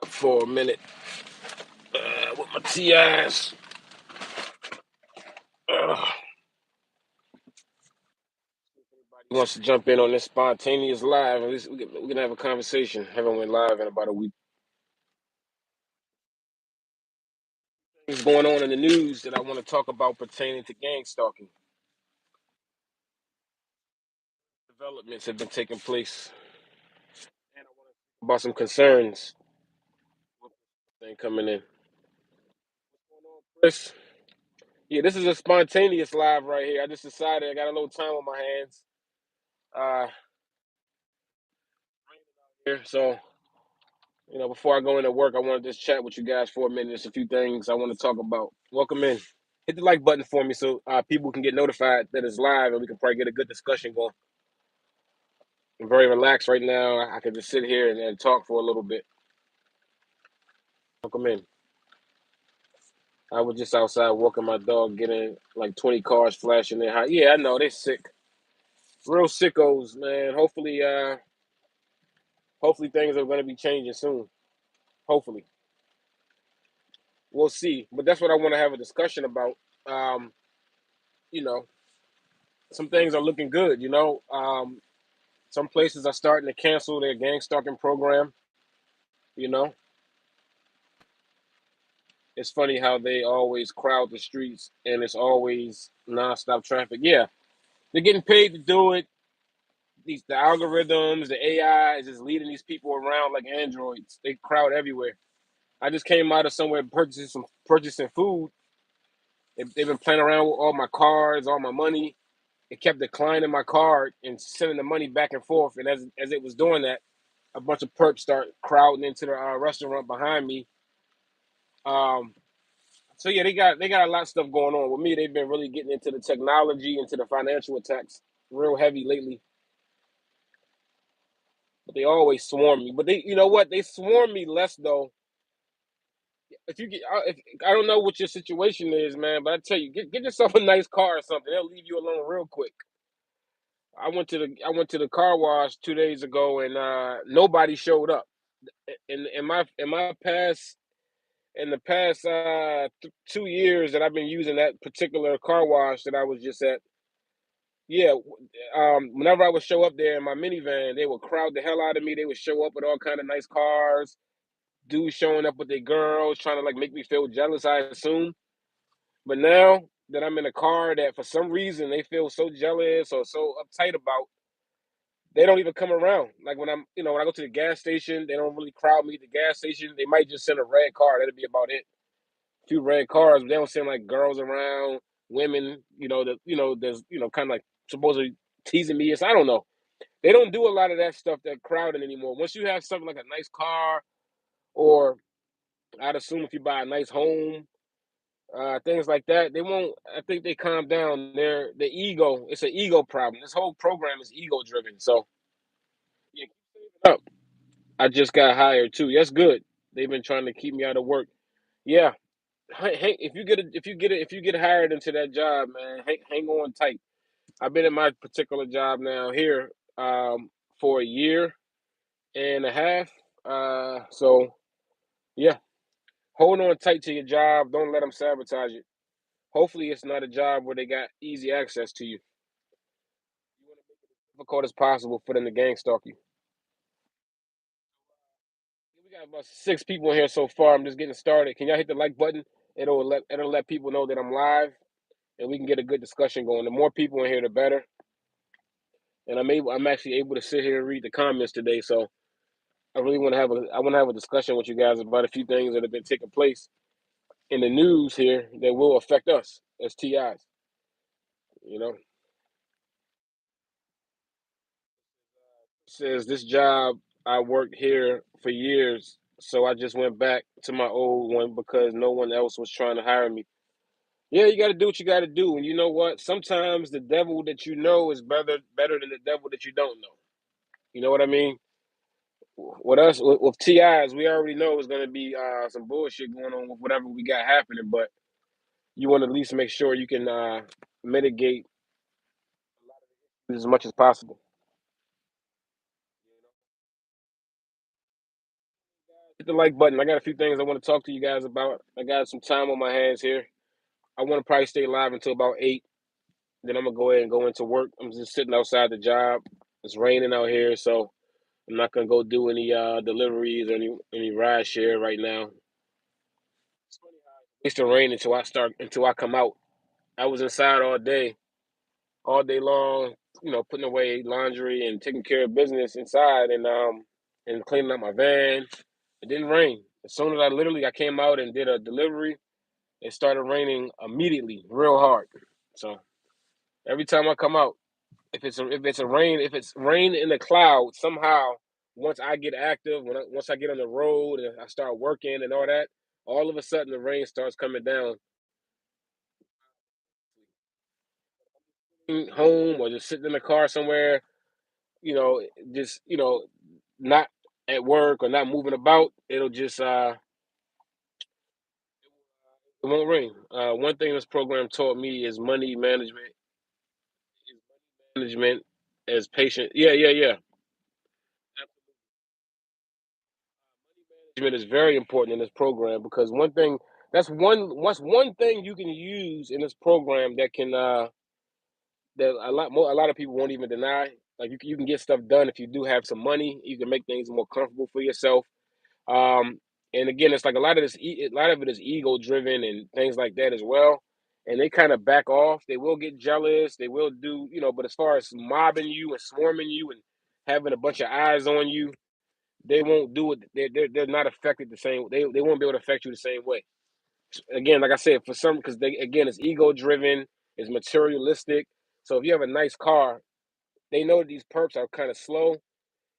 For a minute with my TIs. Who wants to jump in on this spontaneous live? At least we can have a conversation. Haven't went live in about a week. What's going on in the news that I want to talk about pertaining to gang stalking? Developments have been taking place, and I want to talk about some concerns. Thing coming in. What's going on, Chris? Yeah, this is a spontaneous live right here. I just decided I got a little time on my hands. Uh, here, so before I go into work, I want to just chat with you guys for a minute. There's a few things I want to talk about. Welcome in. Hit the like button for me so people can get notified that it's live and we can probably get a good discussion going. I'm very relaxed right now. I can just sit here and talk for a little bit. Welcome in. I was just outside walking my dog, getting like 20 cars flashing their. Yeah, I know they're sick, real sickos, man. Hopefully things are going to be changing soon. Hopefully, we'll see. But that's what I want to have a discussion about. Um, you know, some things are looking good. Some places are starting to cancel their gang stalking program. You know, it's funny how they always crowd the streets and it's always nonstop traffic. Yeah, they're getting paid to do it. The algorithms, the AI is just leading these people around like androids. They crowd everywhere. I just came out of somewhere purchasing food. They've been playing around with all my cards, all my money. It kept declining my card and sending the money back and forth. And as it was doing that, a bunch of perps start crowding into the restaurant behind me. Um, so yeah, they got a lot of stuff going on with me. They've been really getting into the technology, into the financial attacks, real heavy lately. But they always swarm me. But you know what? They swarm me less though. If I don't know what your situation is, man, but I tell you, get yourself a nice car or something. They'll leave you alone real quick. I went to the car wash 2 days ago, and nobody showed up. In the past 2 years that I've been using that particular car wash that I was just at, yeah, whenever I would show up there in my minivan, they would crowd the hell out of me. They would show up with all kind of nice cars, dudes showing up with their girls, trying to like make me feel jealous, I assume. But now that I'm in a car that for some reason they feel so jealous or so uptight about, they don't even come around. Like when I go to the gas station, they don't really crowd me at the gas station. They might just send a red car. That'll be about it. A few red cars, but they don't send like girls around, women. There's kind of like supposedly teasing me. I don't know. They don't do a lot of that stuff, that crowding anymore. Once you have something like a nice car, or I'd assume if you buy a nice home, things like that, they won't. I think they calm down. The ego. It's an ego problem. This whole program is ego driven. So yeah, keep saving up. I just got hired too. That's good. They've been trying to keep me out of work. Yeah, if you get hired into that job, man, hang on tight. I've been in my particular job now here for a year and a half. So yeah, hold on tight to your job. Don't let them sabotage it. Hopefully, it's not a job where they got easy access to you. You want to make it as difficult as possible for them to gang stalk you. We got about 6 people in here so far. I'm just getting started. Can y'all hit the like button? It'll let people know that I'm live, and we can get a good discussion going. The more people in here, the better. And I'm actually able to sit here and read the comments today. So I want to have a discussion with you guys about a few things that have been taking place in the news here that will affect us as TIs. You know, says this job I worked here for years, so I just went back to my old one because no one else was trying to hire me. Yeah, you got to do what you got to do, and you know what? Sometimes the devil that you know is better than the devil that you don't know. You know what I mean? With us, with TIs, we already know it's going to be some bullshit going on with whatever we got happening, but you want to at least make sure you can mitigate as much as possible. Hit the like button. I got a few things I want to talk to you guys about. I got some time on my hands here. I want to probably stay live until about 8. Then I'm gonna go ahead and go into work. I'm just sitting outside the job. It's raining out here, so I'm not gonna go do any deliveries or any ride share right now. It's to rain until I come out. I was inside all day long, putting away laundry and taking care of business inside and cleaning up my van. It didn't rain. As soon as I came out and did a delivery, it started raining immediately, real hard. So every time I come out, if it's rain in the cloud, somehow once I get active, once I get on the road and I start working and all that, all of a sudden the rain starts coming down home or just sitting in the car somewhere, you know, just not at work or not moving about, it'll just it won't rain. One thing this program taught me is management as patient. Yeah, yeah, yeah. Management is very important in this program because what's one thing you can use in this program that can that a lot of people won't even deny. Like you can get stuff done if you do have some money. You can make things more comfortable for yourself. Um, and again, it's like a lot of it is ego driven and things like that as well. And they kind of back off. They will get jealous. They will do, but as far as mobbing you and swarming you and having a bunch of eyes on you, they won't do it. They're not affected the same. They won't be able to affect you the same way. Again, like I said, for some, because they again, it's ego driven, it's materialistic. So if you have a nice car, they know that these perks are kind of slow,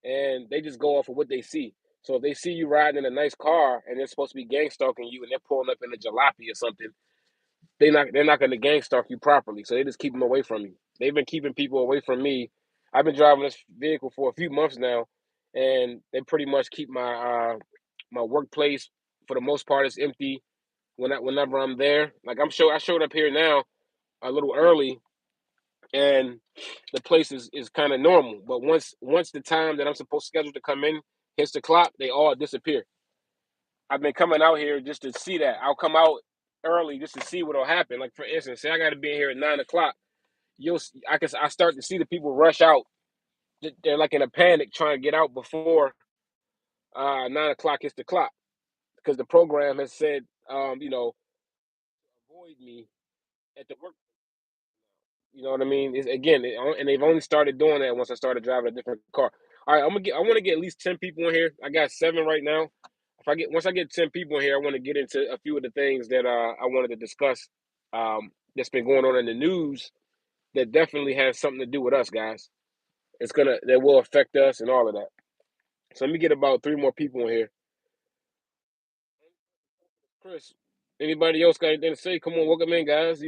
and they just go off of what they see. So if they see you riding in a nice car and they're supposed to be gang stalking you and they're pulling up in a jalopy or something, they're not going to gang stalk you properly. So they just keep them away from you. They've been keeping people away from me. I've been driving this vehicle for a few months now, and they pretty much keep my workplace for the most part is empty whenever I'm there. Like I showed up here now a little early, and the place is kind of normal. But once the time that I'm supposed to schedule to come in hits the clock, they all disappear. I've been coming out here just to see that. I'll come out early just to see what'll happen. Like for instance, say I got to be in here at 9 o'clock. I start to see the people rush out. They're like in a panic trying to get out before 9 o'clock hits the clock because the program has said, avoid me at the work. You know what I mean? And they've only started doing that once I started driving a different car. All right, I want to get at least 10 people in here. I got 7 right now. If I get Once I get 10 people in here, I want to get into a few of the things that I wanted to discuss. That's been going on in the news that definitely has something to do with us, guys. That will affect us and all of that. So let me get about 3 more people in here. Chris, anybody else got anything to say? Come on, welcome in, guys.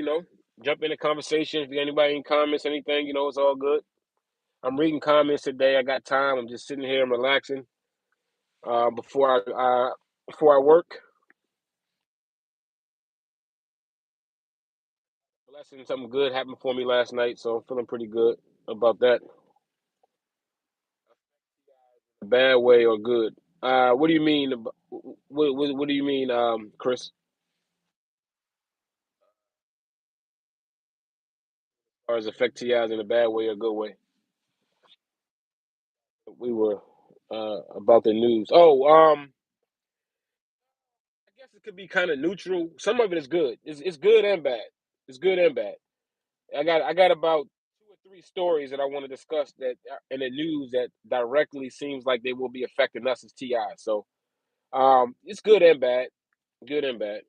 Jump in the conversation. If you got anybody in comments, anything, it's all good. I'm reading comments today. I got time. I'm just sitting here. I'm relaxing before I work. Blessing, something good happened for me last night, so I'm feeling pretty good about that. Bad way or good? What do you mean? What do you mean, Chris? Or as affect TIs in a bad way or good way? We were about the news. Oh, I guess it could be kind of neutral. Some of it is good. It's good and bad. It's good and bad. I got about 2 or 3 stories that I want to discuss that are in the news that directly seems like they will be affecting us as TI. So it's good and bad, good and bad.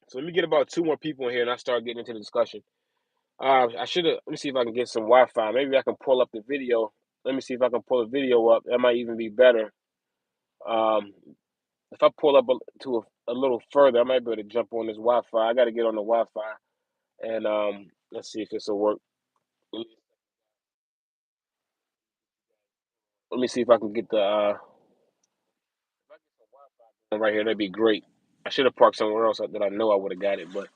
So let me get about 2 more people in here and I start getting into the discussion. I should have. Let me see if I can get some Wi-Fi. Maybe I can pull up the video. Let me see if I can pull the video up. That might even be better. Um, if I pull up a little further, I might be able to jump on this Wi-Fi. I got to get on the Wi-Fi and let's see if this will work. Let me see if I can get the right here. That'd be great. I should have parked somewhere else that I know I would have got it, but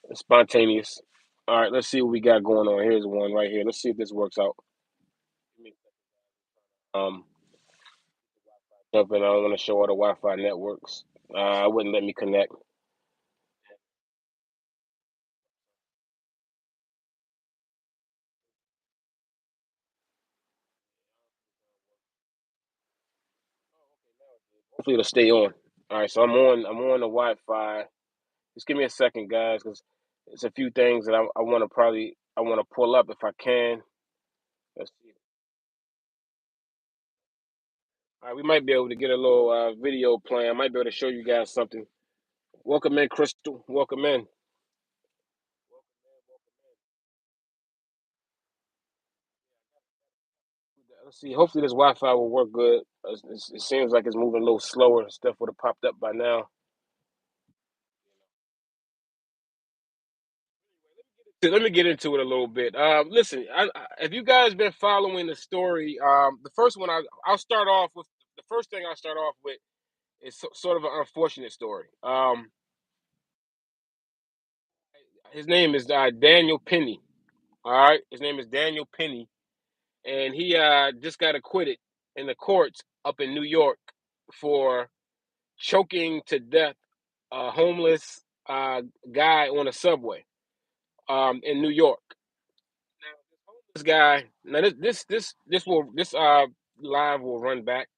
it's spontaneous. All right, let's see what we got going on. Here's one right here. Let's see if this works out. Um, Up and I don't want to show all the Wi-Fi networks. It wouldn't let me connect. Hopefully it'll stay on. All right, so I'm on the Wi-Fi. Just give me a second, guys, because it's a few things that I want to pull up if I can. Let's see. All right, we might be able to get a little video playing. I might be able to show you guys something. Welcome in, Crystal. Welcome in. Let's see. Hopefully this Wi-Fi will work good. It seems like it's moving a little slower. Stuff would have popped up by now. So let me get into it a little bit. Listen, if you guys been following the story, the first one I'll start off with. The first thing I'll start off with is sort of an unfortunate story. His name is Daniel Penny. All right, his name is Daniel Penny, and he just got acquitted in the courts up in New York for choking to death a homeless guy on a subway in New York. This guy, now this live will run back.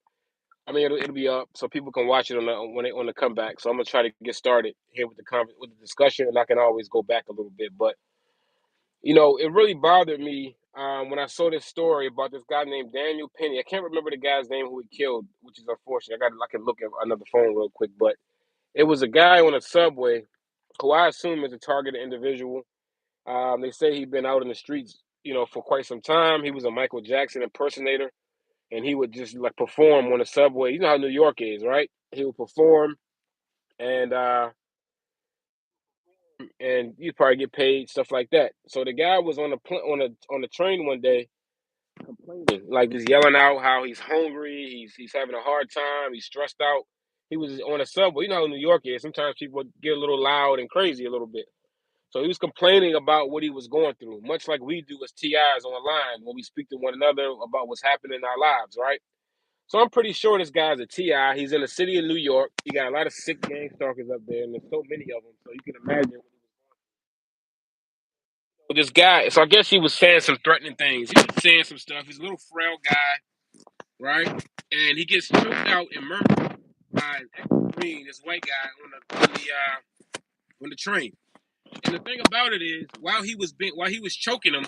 I mean, it'll be up so people can watch it on the comeback. So I'm gonna try to get started here with the discussion, and I can always go back a little bit. But it really bothered me when I saw this story about this guy named Daniel Penny. I can't remember the guy's name who he killed, which is unfortunate. I can look at another phone real quick, but it was a guy on a subway who I assume is a targeted individual. They say he'd been out in the streets, for quite some time. He was a Michael Jackson impersonator, and he would just like perform on the subway. You know how New York is, right? He would perform, and you'd probably get paid stuff like that. So the guy was on the train one day, complaining, like just yelling out how he's hungry, he's having a hard time, he's stressed out. He was on a subway. You know how New York is. Sometimes people get a little loud and crazy a little bit. So he was complaining about what he was going through, much like we do as TIs online when we speak to one another about what's happening in our lives, right? So I'm pretty sure this guy's a TI. He's in the city of New York. You got a lot of sick gang stalkers up there, and there's so many of them. So you can imagine this guy. So I guess he was saying some threatening things. He was saying some stuff. He's a little frail guy, right? And he gets choked out and murdered by Green, this white guy on the train. And the thing about it is, while he was choking him,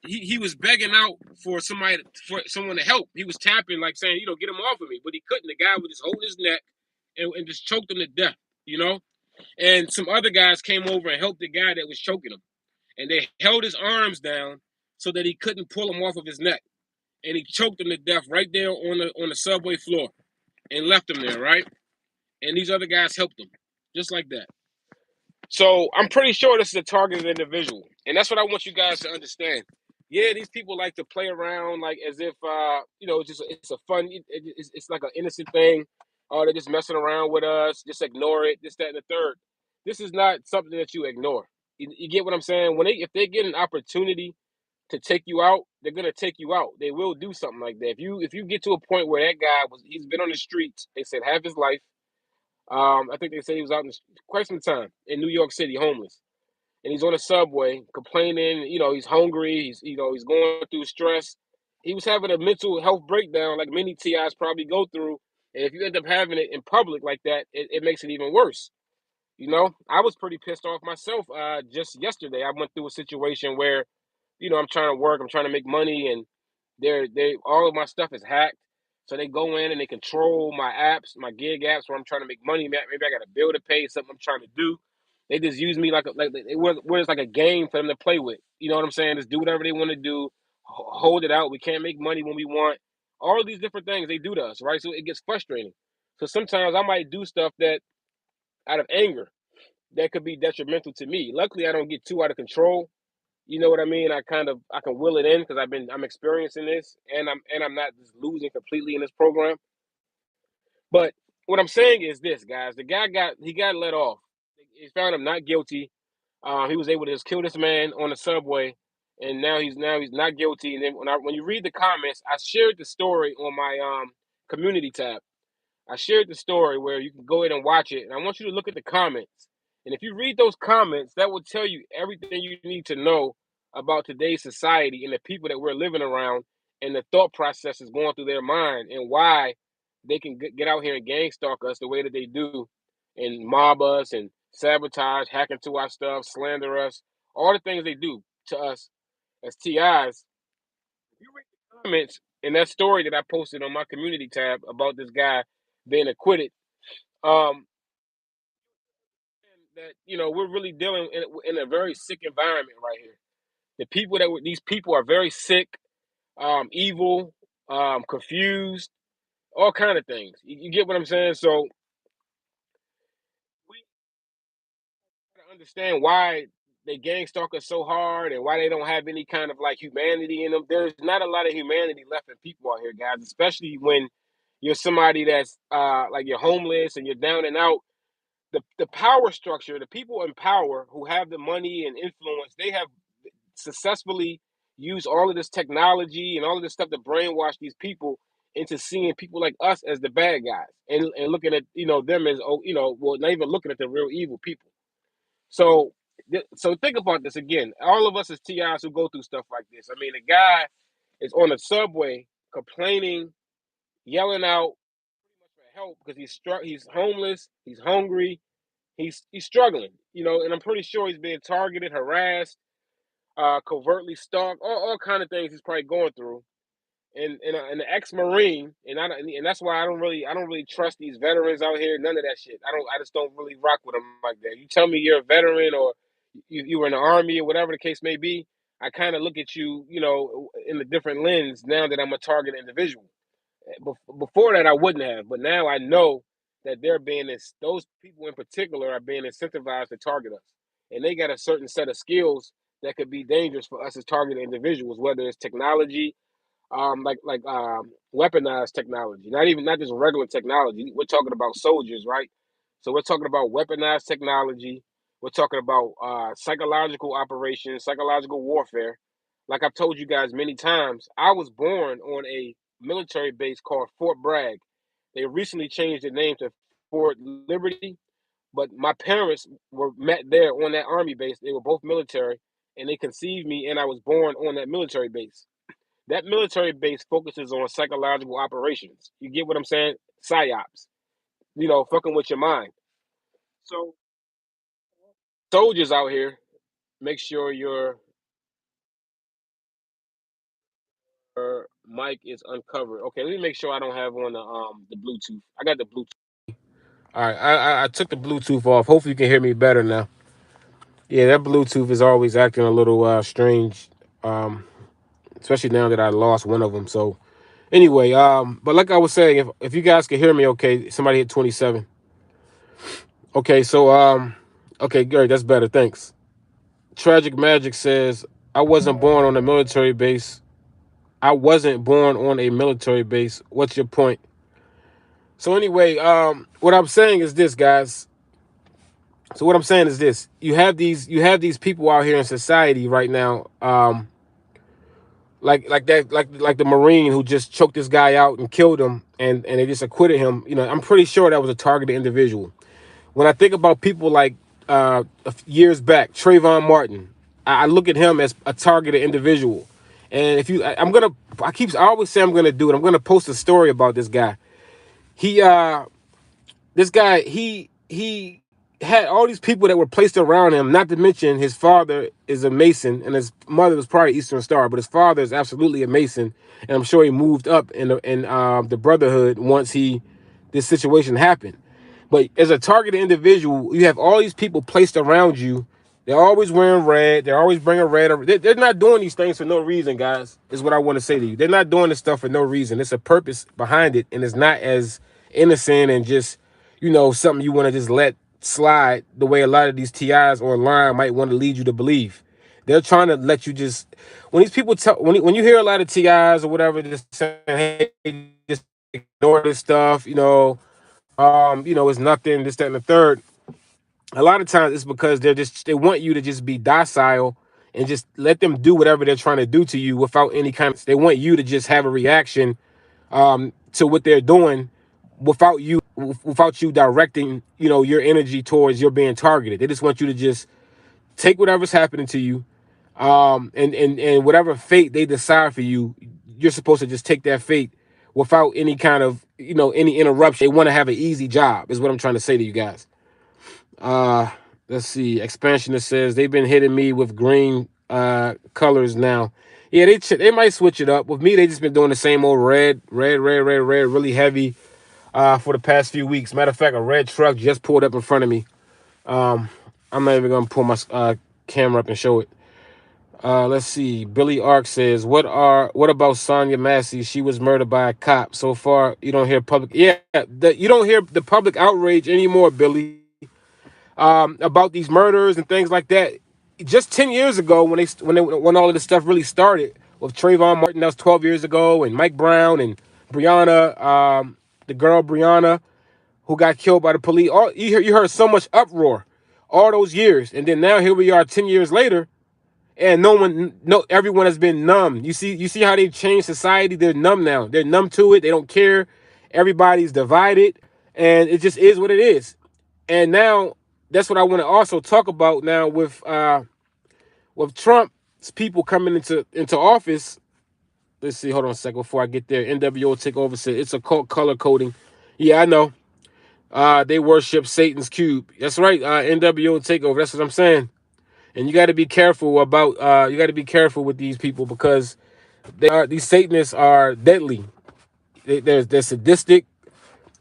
he was begging out for someone to help. He was tapping, like saying, get him off of me, but he couldn't. The guy would just hold his neck and just choked him to death, you know. And some other guys came over and helped the guy that was choking him, and they held his arms down so that he couldn't pull him off of his neck, and he choked him to death right there on the subway floor, and left him there, right. And these other guys helped him, just like that. So I'm pretty sure this is a targeted individual, and that's what I want you guys to understand. Yeah, these people like to play around like as if it's a fun, it's like an innocent thing. Oh, they're just messing around with us. Just ignore it. This, that, and the third. This is not something that you ignore. You get what I'm saying? If they get an opportunity to take you out, they're gonna take you out. They will do something like that. If you get to a point where that guy he's been on the streets, they said half his life. I think they say he was out in quite some time in New York City, homeless, and he's on the subway complaining. He's hungry. He's going through stress. He was having a mental health breakdown, like many TIs probably go through. And if you end up having it in public like that, it makes it even worse. I was pretty pissed off myself. Just yesterday, I went through a situation where, I'm trying to work, I'm trying to make money, and they all of my stuff is hacked. So they go in and they control my apps, my gig apps, where I'm trying to make money. Maybe I got a bill to pay, something I'm trying to do. They just use me like it's like a game for them to play with. You know what I'm saying? Just do whatever they want to do, hold it out. We can't make money when we want. All of these different things they do to us, right? So it gets frustrating. So sometimes I might do stuff that out of anger that could be detrimental to me. Luckily, I don't get too out of control. You know what I mean? I can will it in because I'm experiencing this, and I'm not just losing completely in this program. But what I'm saying is this, guys: the guy got let off. He found him not guilty. He was able to just kill this man on the subway, and now he's not guilty. And then when you read the comments, I shared the story on my community tab. I shared the story where you can go ahead and watch it, and I want you to look at the comments. And if you read those comments, that will tell you everything you need to know about today's society and the people that we're living around and the thought processes going through their mind and why they can get out here and gang stalk us the way that they do and mob us and sabotage, hack into our stuff, slander us, all the things they do to us as TIs. If you read the comments in that story that I posted on my community tab about this guy being acquitted, um, that we're really dealing in a very sick environment right here. These people are very sick, evil, confused, all kind of things. You get what I'm saying? So we gotta understand why they gang stalk us so hard and why they don't have any kind of like humanity in them. There's not a lot of humanity left in people out here, guys, especially when you're somebody that's like you're homeless and you're down and out. The power structure, the people in power who have the money and influence, they have successfully used all of this technology and all of this stuff to brainwash these people into seeing people like us as the bad guys and looking at them as, oh, well, not even looking at the real evil people. So so think about this again. All of us as TIs who go through stuff like this. I mean, a guy is on the subway complaining, yelling out for help because he's homeless, he's hungry, he's struggling, and I'm pretty sure he's being targeted, harassed, covertly stalked, all kind of things he's probably going through. And an ex-marine, and that's why I don't really trust these veterans out here. None of that shit. I just don't really rock with them like that. You tell me you're a veteran or you were in the army or whatever the case may be, I kind of look at you, in a different lens now that I'm a target individual. Before that, I wouldn't have, but now I know that those people in particular are being incentivized to target us, and they got a certain set of skills that could be dangerous for us as targeted individuals, whether it's technology, weaponized technology, not just regular technology. We're talking about soldiers, right? So we're talking about weaponized technology. We're talking about psychological operations, psychological warfare. Like I've told you guys many times, I was born on a military base called Fort Bragg. They recently changed the name to Fort Liberty, but my parents were met there on that army base. They were both military, and they conceived me, and I was born on that military base. That military base focuses on psychological operations. You get what I'm saying? Psyops. Fucking with your mind. So soldiers out here, make sure your mic is uncovered. Okay, let me make sure I don't have on the Bluetooth. I got the Bluetooth. All right, I took the Bluetooth off. Hopefully you can hear me better now. Yeah, that Bluetooth is always acting a little strange, um, especially now that I lost one of them. So anyway, but like I was saying, if you guys can hear me, okay, somebody hit 27. Okay, so okay, Gary, that's better. Thanks. Tragic Magic says, I wasn't born on a military base. I wasn't born on a military base. What's your point? So anyway, what I'm saying is this, guys. So what I'm saying is this: you have these people out here in society right now, like the Marine who just choked this guy out and killed him, and they just acquitted him. I'm pretty sure that was a targeted individual. When I think about people like years back, Trayvon Martin, I look at him as a targeted individual. And if you, I always say I'm gonna do it. I'm gonna post a story about this guy. He, this guy, he had all these people that were placed around him. Not to mention his father is a Mason, and his mother was probably Eastern Star, but his father is absolutely a Mason, and I'm sure he moved up in the Brotherhood once this situation happened. But as a targeted individual, you have all these people placed around you. They're always wearing red. They're always bringing red. They're not doing these things for no reason, guys, is what I want to say to you. They're not doing this stuff for no reason. It's a purpose behind it, and it's not as innocent and just, something you want to just let slide the way a lot of these TIs online might want to lead you to believe. They're trying to let you when these people when you hear a lot of TIs or whatever, just saying, hey, just ignore this stuff, it's nothing, this, that, and the third. A lot of times it's because they want you to just be docile and just let them do whatever they're trying to do to you without any kind of, they want you to just have a reaction to what they're doing without you directing, your energy towards your being targeted. They just want you to just take whatever's happening to you, and whatever fate they decide for you, you're supposed to just take that fate without any kind of, any interruption. They want to have an easy job, is what I'm trying to say to you guys. Uh, let's see. Expansionist says they've been hitting me with green colors now. Yeah, they might switch it up. With me, they just been doing the same old red, red, red, red, red, really heavy for the past few weeks. Matter of fact, a red truck just pulled up in front of me. I'm not even gonna pull my camera up and show it. Let's see. Billy Ark says, what about Sonya Massey? She was murdered by a cop. So far, you don't hear public. Yeah, you don't hear the public outrage anymore, Billy, about these murders and things like that. Just 10 years ago, when all of this stuff really started with Trayvon Martin, that was 12 years ago, and Mike Brown and Breonna, the girl Breonna, who got killed by the police. You heard so much uproar all those years, and then now here we are 10 years later, and everyone has been numb. You see how they've changed society. They're numb now. They're numb to it. They don't care. Everybody's divided, and it just is what it is. And now that's what I want to also talk about now with Trump's people coming into office. Let's see. Hold on a second before I get there. NWO takeover said it's a cult color coding. Yeah, I know. They worship Satan's cube. That's right. NWO takeover. That's what I'm saying. And you got to be careful about. You got to be careful with these people because these Satanists are deadly. They're sadistic,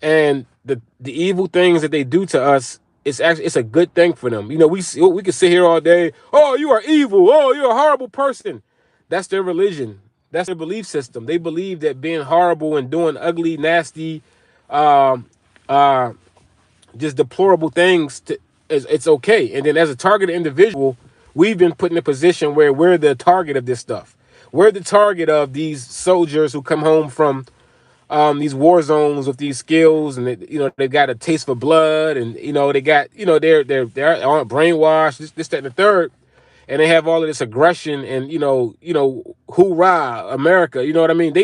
and the evil things that they do to us. It's a good thing for them. We can sit here all day. Oh, you are evil. Oh, you're a horrible person. That's their religion. That's their belief system. They believe that being horrible and doing ugly, nasty, um, uh, just deplorable things it's okay. And then as a targeted individual, we've been put in a position where we're the target of this stuff. We're the target of these soldiers who come home from these war zones with these skills, and they got a taste for blood, and they got they're brainwashed, this that and the third, and they have all of this aggression, and hoorah America, you know what I mean.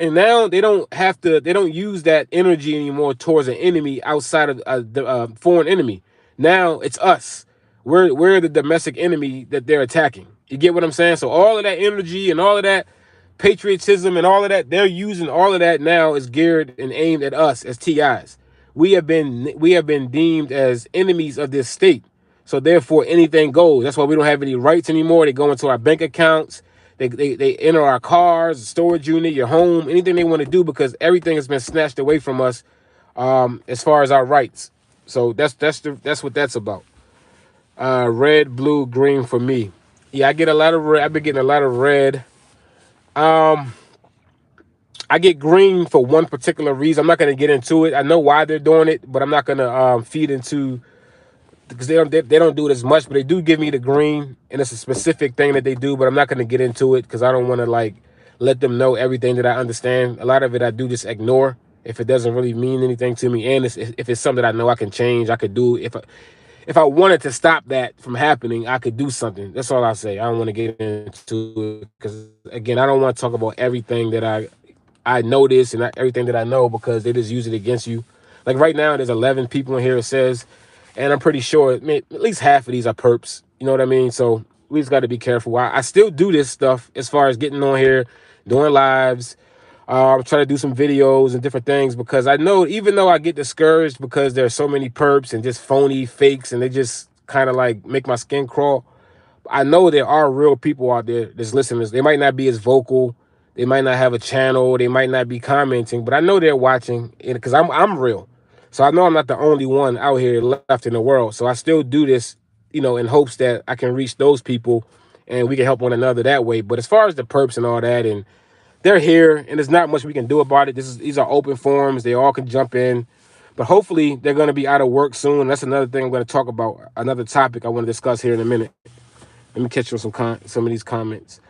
And now they don't use that energy anymore towards an enemy outside of the foreign enemy. Now it's us. We're the domestic enemy that they're attacking. You get what I'm saying? So all of that energy and all of that patriotism and all of that, they're using all of that now is geared and aimed at us as TIs. We have been deemed as enemies of this state. So therefore anything goes. That's why we don't have any rights anymore. They go into our bank accounts. They enter our cars, storage unit, your home, anything they want to do, because everything has been snatched away from us as far as our rights. So that's what that's about. Red, blue, green for me. Yeah, I get a lot of red. I've been getting a lot of red. I get green for one particular reason. I'm not going to get into it. I know why they're doing it, but I'm not going to feed into, because they don't do it as much, but they do give me the green, and it's a specific thing that they do, but I'm not going to get into it because I don't want to let them know everything that I understand. A lot of it I do just ignore if it doesn't really mean anything to me, and if it's something that I know I can change, I could do. If I wanted to stop that from happening, I could do something. That's all I say. I don't want to get into it because, again, I don't want to talk about everything that I notice and everything that I know, because they just use it against you. Like right now, there's 11 people in here, it says, and I'm pretty sure at least half of these are perps. You know what I mean? So we just got to be careful. I still do this stuff as far as getting on here, doing lives. I'm trying to do some videos and different things, because I know, even though I get discouraged because there's so many perps and just phony fakes, and they just kind of make my skin crawl, I know there are real people out there that's listening. They might not be as vocal. They might not have a channel. They might not be commenting, but I know they're watching, because I'm real. So I know I'm not the only one out here left in the world. So I still do this, in hopes that I can reach those people and we can help one another that way. But as far as the perps and all that, and they're here, and there's not much we can do about it. These are open forums. They all can jump in. But hopefully they're going to be out of work soon. That's another thing I'm going to talk about, another topic I want to discuss here in a minute. Let me catch you on some of these comments.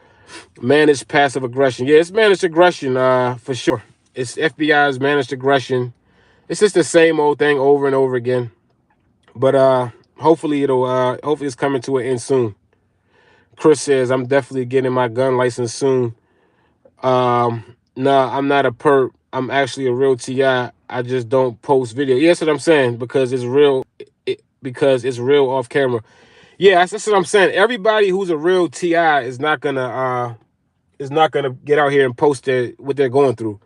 Managed passive aggression. Yeah, it's managed aggression for sure. It's FBI's managed aggression. It's just the same old thing over and over again. But hopefully it's coming to an end soon. Chris says, I'm definitely getting my gun license soon. Nah, I'm not a perp. I'm actually a real TI. I just don't post video. Yeah, that's what I'm saying because it's real. Because it's real off camera. Yeah, that's what I'm saying. Everybody who's a real TI is not gonna get out here and post what they're going through.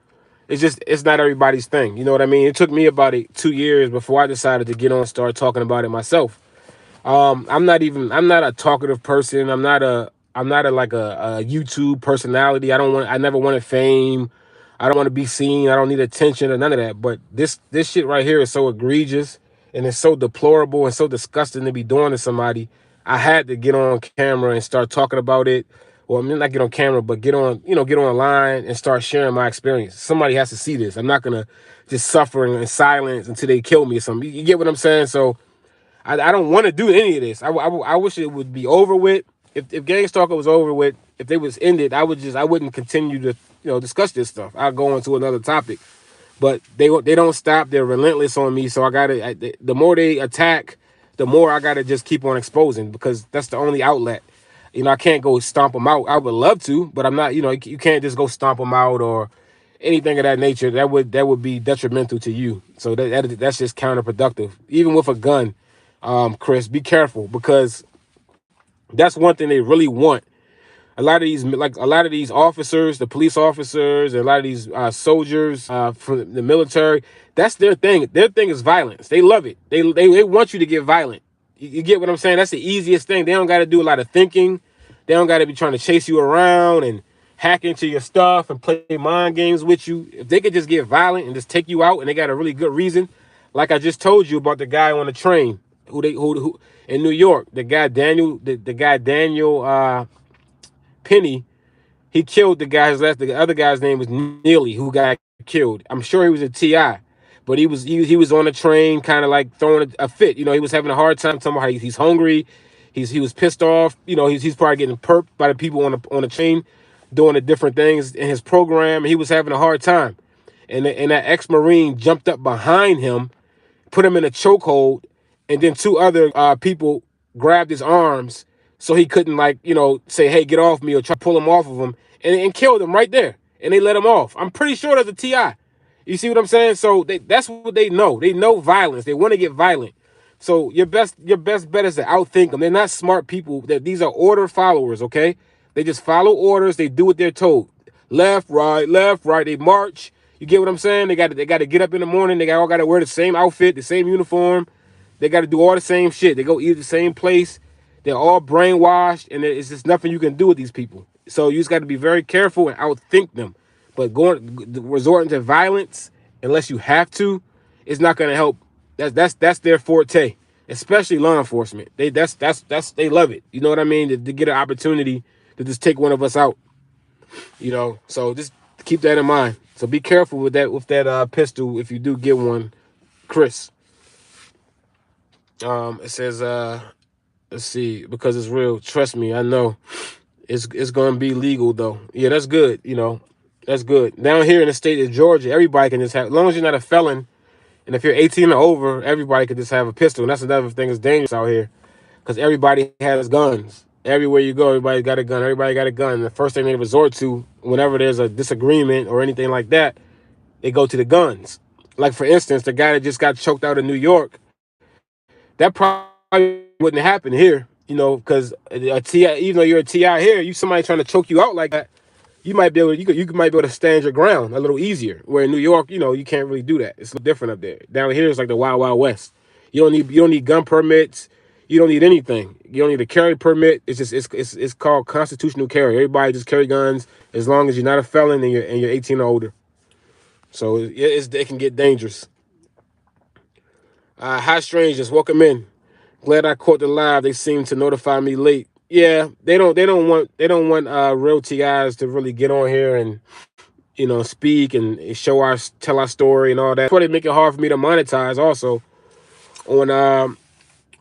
It's not everybody's thing. You know what I mean? It took me about 2 years before I decided to get on and start talking about it myself. I'm not a talkative person. I'm not a like a YouTube personality. I never wanted fame. I don't want to be seen. I don't need attention or none of that. But this shit right here is so egregious and it's so deplorable and so disgusting to be doing to somebody. I had to get on camera and start talking about it. Well, I mean, not get on camera, but get online and start sharing my experience. Somebody has to see this. I'm not gonna just suffer in silence until they kill me or something. You get what I'm saying? So I don't want to do any of this. I wish it would be over with. If Gang Stalker was over with, if they was ended, I wouldn't continue to discuss this stuff. I'll go on to another topic. But they don't stop. They're relentless on me. So the more they attack, the more I gotta just keep on exposing because that's the only outlet. I can't go stomp them out. I would love to, but I'm not. You can't just go stomp them out or anything of that nature. That would be detrimental to you. So that's just counterproductive. Even with a gun, Chris, be careful because that's one thing they really want. A lot of these officers, the police officers, and a lot of these soldiers from the military, that's their thing. Their thing is violence. They love it. They want you to get violent. You get what I'm saying? That's the easiest thing. They don't got to do a lot of thinking. They don't got to be trying to chase you around and hack into your stuff and play mind games with you. If they could just get violent and just take you out, and they got a really good reason, like I just told you about the guy on the train who in New York, the guy Daniel Penny, he killed the other guy's name was Neely, who got killed. I'm sure he was a TI, but he was on a train, kind of like throwing a fit. He was having a hard time talking about how he's hungry. He was pissed off. He's probably getting perked by the people on the train doing the different things in his program. He was having a hard time, and that ex-Marine jumped up behind him, put him in a chokehold, and then two other people grabbed his arms so he couldn't say, hey, get off me, or try to pull him off of him, and killed him right there. And they let him off. I'm pretty sure that's a TI. You see what I'm saying? So that's what they know. They know violence. They want to get violent. So your best bet is to outthink them. They're not smart people. These are order followers, okay? They just follow orders. They do what they're told. Left, right, left, right. They march. You get what I'm saying? They got to get up in the morning. They all got to wear the same outfit, the same uniform. They got to do all the same shit. They go eat at the same place. They're all brainwashed, and it's just nothing you can do with these people. So you just got to be very careful and outthink them. But resorting to violence, unless you have to, is not going to help. That's their forte, especially law enforcement. They love it. You know what I mean? To get an opportunity to just take one of us out. So just keep that in mind. So be careful with that pistol if you do get one, Chris. It says let's see, because it's real. Trust me, I know. It's gonna be legal though. Yeah, that's good. That's good. Down here in the state of Georgia, everybody can just have, as long as you're not a felon, and if you're 18 or over, everybody can just have a pistol. And that's another thing that's dangerous out here, because everybody has guns. Everywhere you go, everybody got a gun. Everybody got a gun. And the first thing they resort to, whenever there's a disagreement or anything like that, they go to the guns. Like for instance, the guy that just got choked out in New York, that probably wouldn't happen here. Because a TI, even though you're a TI here, somebody trying to choke you out like that, you might be able to stand your ground a little easier. Where in New York, you can't really do that. It's a little different up there. Down here, it's like the Wild Wild West. You don't need gun permits. You don't need anything. You don't need a carry permit. It's called constitutional carry. Everybody just carry guns as long as you're not a felon and you're 18 or older. So it can get dangerous. Hi strangers, welcome in. Glad I caught the live. They seem to notify me late. Yeah, they don't want real TIs to really get on here and speak and tell our story and all that. That's why they make it hard for me to monetize also on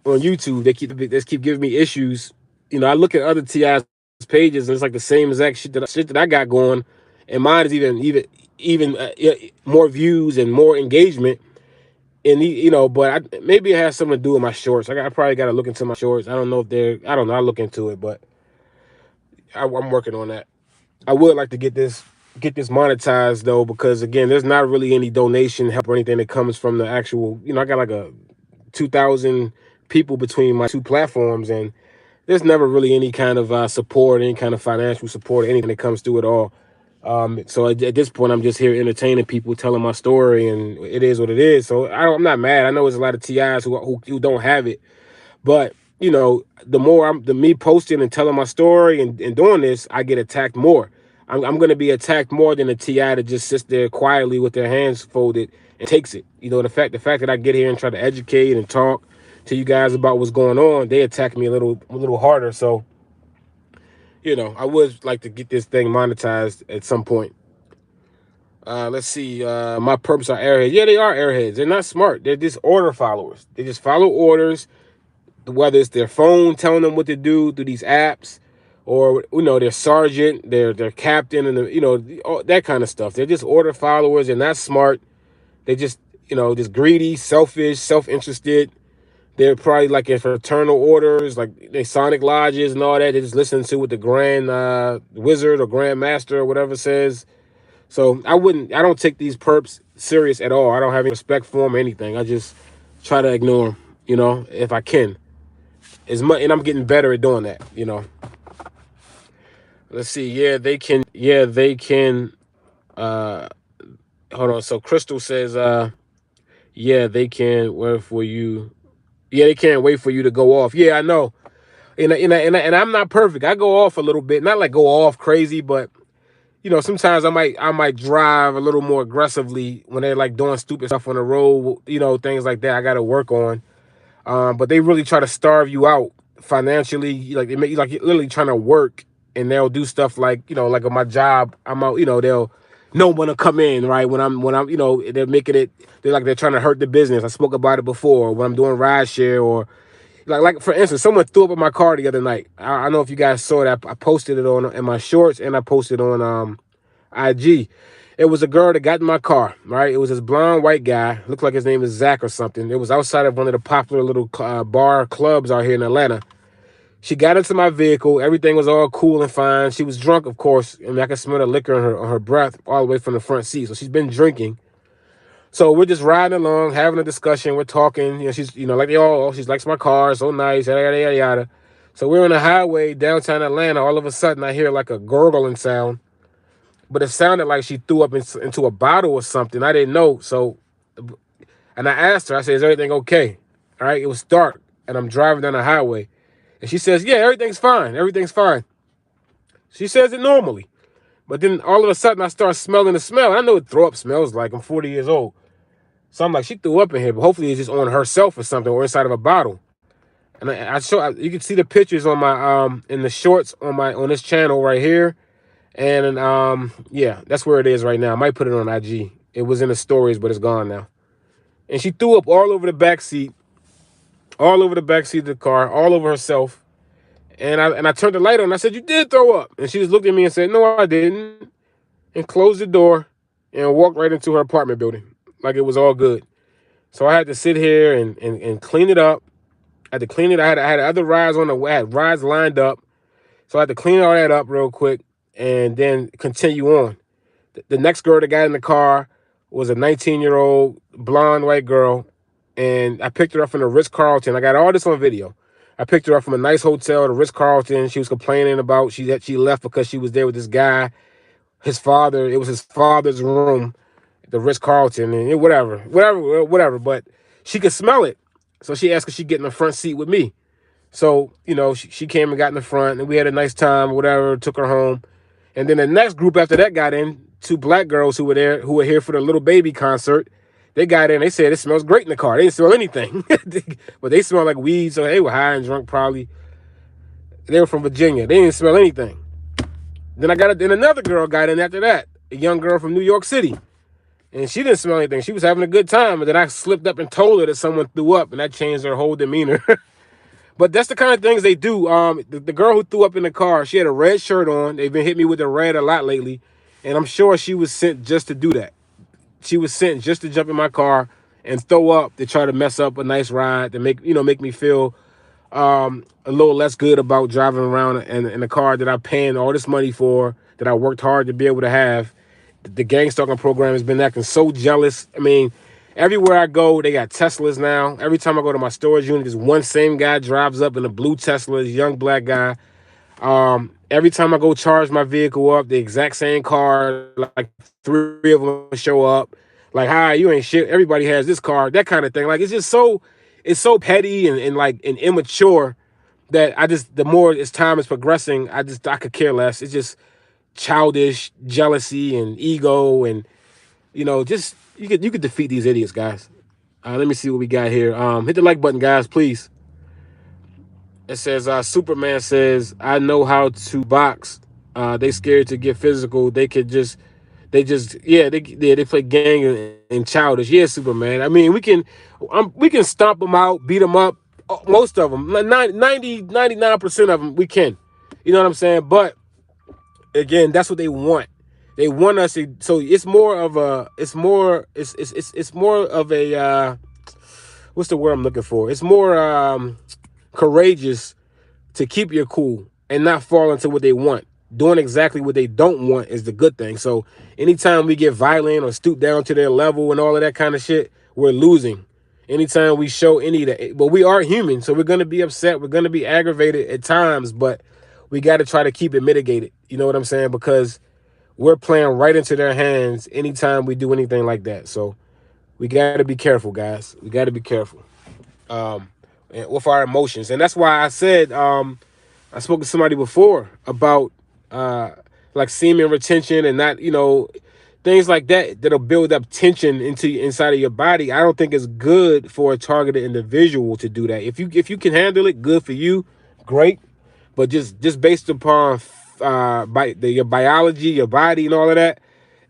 YouTube. They keep giving me issues. I look at other TIs pages and it's like the same exact shit that I got going, and mine is even more views and more engagement. And but maybe it has something to do with my shorts. I probably got to look into my shorts. I don't know. I'll look into it, but I'm working on that. I would like to get this get this monetized though, because again, there's not really any donation help or anything that comes from the actual. I got like a 2,000 people between my two platforms, and there's never really any kind of support, any kind of financial support, anything that comes through at all. So at this point, I'm just here entertaining people, telling my story, and it is what it is. So I'm not mad. I know there's a lot of TIs who don't have it, but the more the me posting and telling my story and doing this, I get attacked more. I'm going to be attacked more than a TI that just sits there quietly with their hands folded and takes it. The fact that I get here and try to educate and talk to you guys about what's going on, they attack me a little harder. So I would like to get this thing monetized at some point. Let's see. My purpose are airheads. Yeah, they are airheads. They're not smart. They're just order followers. They just follow orders, whether it's their phone telling them what to do through these apps, or their sergeant, their captain, and all that kind of stuff. They're just order followers. They're not smart. They just greedy, selfish, self-interested. They're probably like in fraternal orders, like they Sonic lodges and all that. They just listen to what the Grand Wizard or Grand Master or whatever says. So I don't take these perps serious at all. I don't have any respect for them or anything. I just try to ignore them, if I can. And I'm getting better at doing that. Let's see. Yeah, they can. Yeah, they can. Hold on. So Crystal says, yeah, they can wait for you. Yeah, they can't wait for you to go off. Yeah, I know. And I'm not perfect. I go off a little bit, not like go off crazy, but sometimes I might drive a little more aggressively when they're like doing stupid stuff on the road. Things like that. I got to work on. But they really try to starve you out financially. Like they make you like you're literally trying to work, and they'll do stuff like like on my job, I'm out. They'll no one to come in right when I'm they're making it. They're trying to hurt the business. I spoke about it before when I'm doing ride share or like for instance, someone threw up in my car the other night. I don't know if you guys saw that. I posted it on in my shorts and I posted on IG. It was a girl that got in my car, right? It was this blonde white guy. Looked like his name is Zach or something. It was outside of one of the popular little bar clubs out here in Atlanta. She got into my vehicle. Everything was all cool and fine. She was drunk, of course. I mean, I could smell the liquor on her breath all the way from the front seat. So she's been drinking. So we're just riding along, having a discussion. We're talking. She's, like they all, she likes my car. So nice, yada, yada, yada, yada. So we're on the highway downtown Atlanta. All of a sudden, I hear like a gurgling sound. But it sounded like she threw up into a bottle or something. I didn't know. So, and I asked her, I said, is everything okay? All right. It was dark and I'm driving down the highway. And she says, yeah, everything's fine. Everything's fine. She says it normally. But then all of a sudden I start smelling the smell. I know what throw up smells like. I'm 40 years old. So I'm like, she threw up in here, but hopefully it's just on herself or something or inside of a bottle. And you can see the pictures on my in the shorts on this channel right here. And yeah, that's where it is right now. I might put it on IG. It was in the stories, but it's gone now. And she threw up all over the back seat, of the car, all over herself. And I turned the light on. I said, "You did throw up." And she just looked at me and said, "No, I didn't." And closed the door and walked right into her apartment building like it was all good. So I had to sit here and clean it up. I had to clean it. I had other rides I had rides lined up. So I had to clean all that up real quick and then continue on. The next girl that got in the car was a 19-year-old blonde white girl, and I picked her up from the Ritz-Carlton. I got all this on video. I picked her up from a nice hotel, the Ritz-Carlton. She was complaining about she left because she was there with this guy. It was his father's room, the Ritz-Carlton, and whatever. But she could smell it. So she asked if she'd get in the front seat with me. So, she came and got in the front, and we had a nice time, whatever, took her home. And then the next group after that got in, two black girls who were here for the Little Baby concert. They got in, they said it smells great in the car. They didn't smell anything. But they smelled like weed, so they were high and drunk probably. They were from Virginia. They didn't smell anything. Then another girl got in after that, a young girl from New York City. And she didn't smell anything. She was having a good time. And then I slipped up and told her that someone threw up, and that changed her whole demeanor. But that's the kind of things they do. The girl who threw up in the car, she had a red shirt on. They've been hitting me with the red a lot lately. And I'm sure she was sent just to do that. She was sent just to jump in my car and throw up to try to mess up a nice ride to make me feel a little less good about driving around in a car that I'm paying all this money for, that I worked hard to be able to have. The gang stalking program has been acting so jealous. I mean, everywhere I go, they got Teslas now. Every time I go to my storage unit, this one same guy drives up in a blue Tesla, this young black guy. Every time I go charge my vehicle up, the exact same car, like three of them show up. Like, hi, you ain't shit. Everybody has this car, that kind of thing. Like, it's so petty and like and immature that I just the more as time is progressing, I could care less. It's just childish jealousy and ego, and just you could defeat these idiots, guys. Let me see what we got here. Hit the like button, guys, please. It says Superman says, I know how to box. They scared to get physical. They play gang and childish. Yeah, Superman. I mean, we can stomp them out, beat them up. Most of them, 99% of them, we can. You know what I'm saying? But again, that's what they want. They want us to, so it's more of a, it's more of a, what's the word I'm looking for? It's more courageous to keep your cool and not fall into what they want. Doing exactly what they don't want is the good thing. So anytime we get violent or stoop down to their level and all of that kind of shit, we're losing. Anytime we show any of that, but we are human, so we're gonna be upset, we're gonna be aggravated at times, but we got to try to keep it mitigated. You know what I'm saying? Because we're playing right into their hands anytime we do anything like that. So we got to be careful, guys. We got to be careful with our emotions, and that's why I said I spoke to somebody before about like semen retention and not, things like that that'll build up tension inside of your body. I don't think it's good for a targeted individual to do that. If you can handle it, good for you, great. But just based upon your biology, your body, and all of that,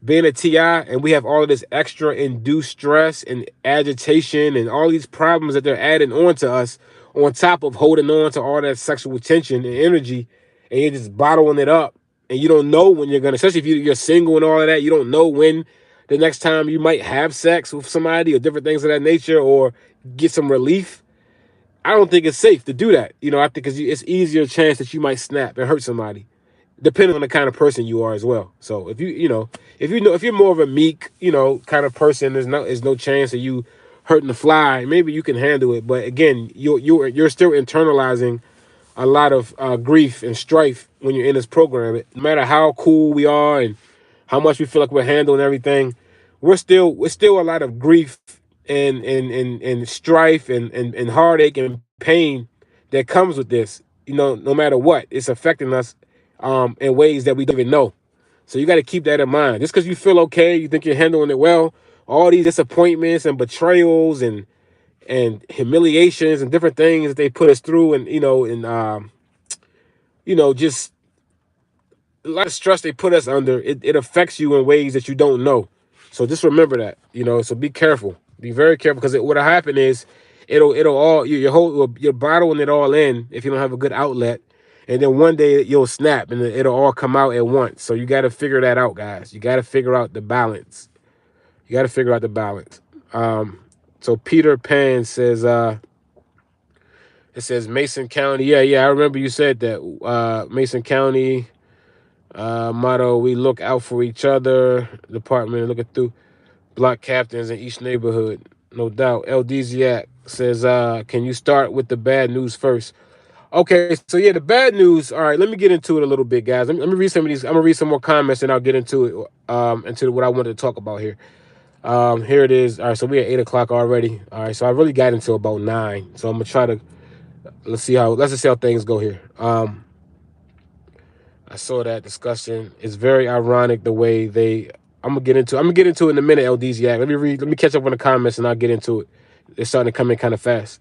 being a TI, and we have all of this extra induced stress and agitation and all these problems that they're adding on to us, on top of holding on to all that sexual tension and energy, and you're just bottling it up, and you don't know when you're gonna, especially if you're single and all of that, you don't know when the next time you might have sex with somebody or different things of that nature, or get some relief. I don't think it's safe to do that. I think because it's easier chance that you might snap and hurt somebody, depending on the kind of person you are as well. So if you're more of a meek, kind of person, there's no chance of you hurting the fly. Maybe you can handle it, but again, you're still internalizing a lot of grief and strife when you're in this program. No matter how cool we are and how much we feel like we're handling everything, we're still a lot of grief and strife and heartache and pain that comes with this. No matter what, it's affecting us in ways that we don't even know. So you got to keep that in mind. Just because you feel okay, you think you're handling it well, all these disappointments and betrayals and humiliations and different things that they put us through, and just a lot of stress they put us under, it affects you in ways that you don't know. So just remember that, so be careful. Be very careful, because what'll happen is it'll all, you're bottling it all in if you don't have a good outlet. And then one day you'll snap and it'll all come out at once. So you got to figure that out, guys. You got to figure out the balance. You got to figure out the balance. So Peter Pan says, it says Mason County. Yeah, I remember you said that. Mason County motto: we look out for each other. Department looking through block captains in each neighborhood. No doubt. El Diziak says, can you start with the bad news first? Okay, so yeah, the bad news. All right, let me get into it a little bit, guys. Let me read some of these. I'm gonna read some more comments, and I'll get into it. Into what I wanted to talk about here. Here it is. All right, so we're at 8 o'clock already. All right, so I really got into about 9. So I'm gonna try to let's just see how things go here. I saw that discussion. It's very ironic the way they. I'm gonna get into it in a minute, LDZiac. Let me catch up on the comments, and I'll get into it. It's starting to come in kind of fast.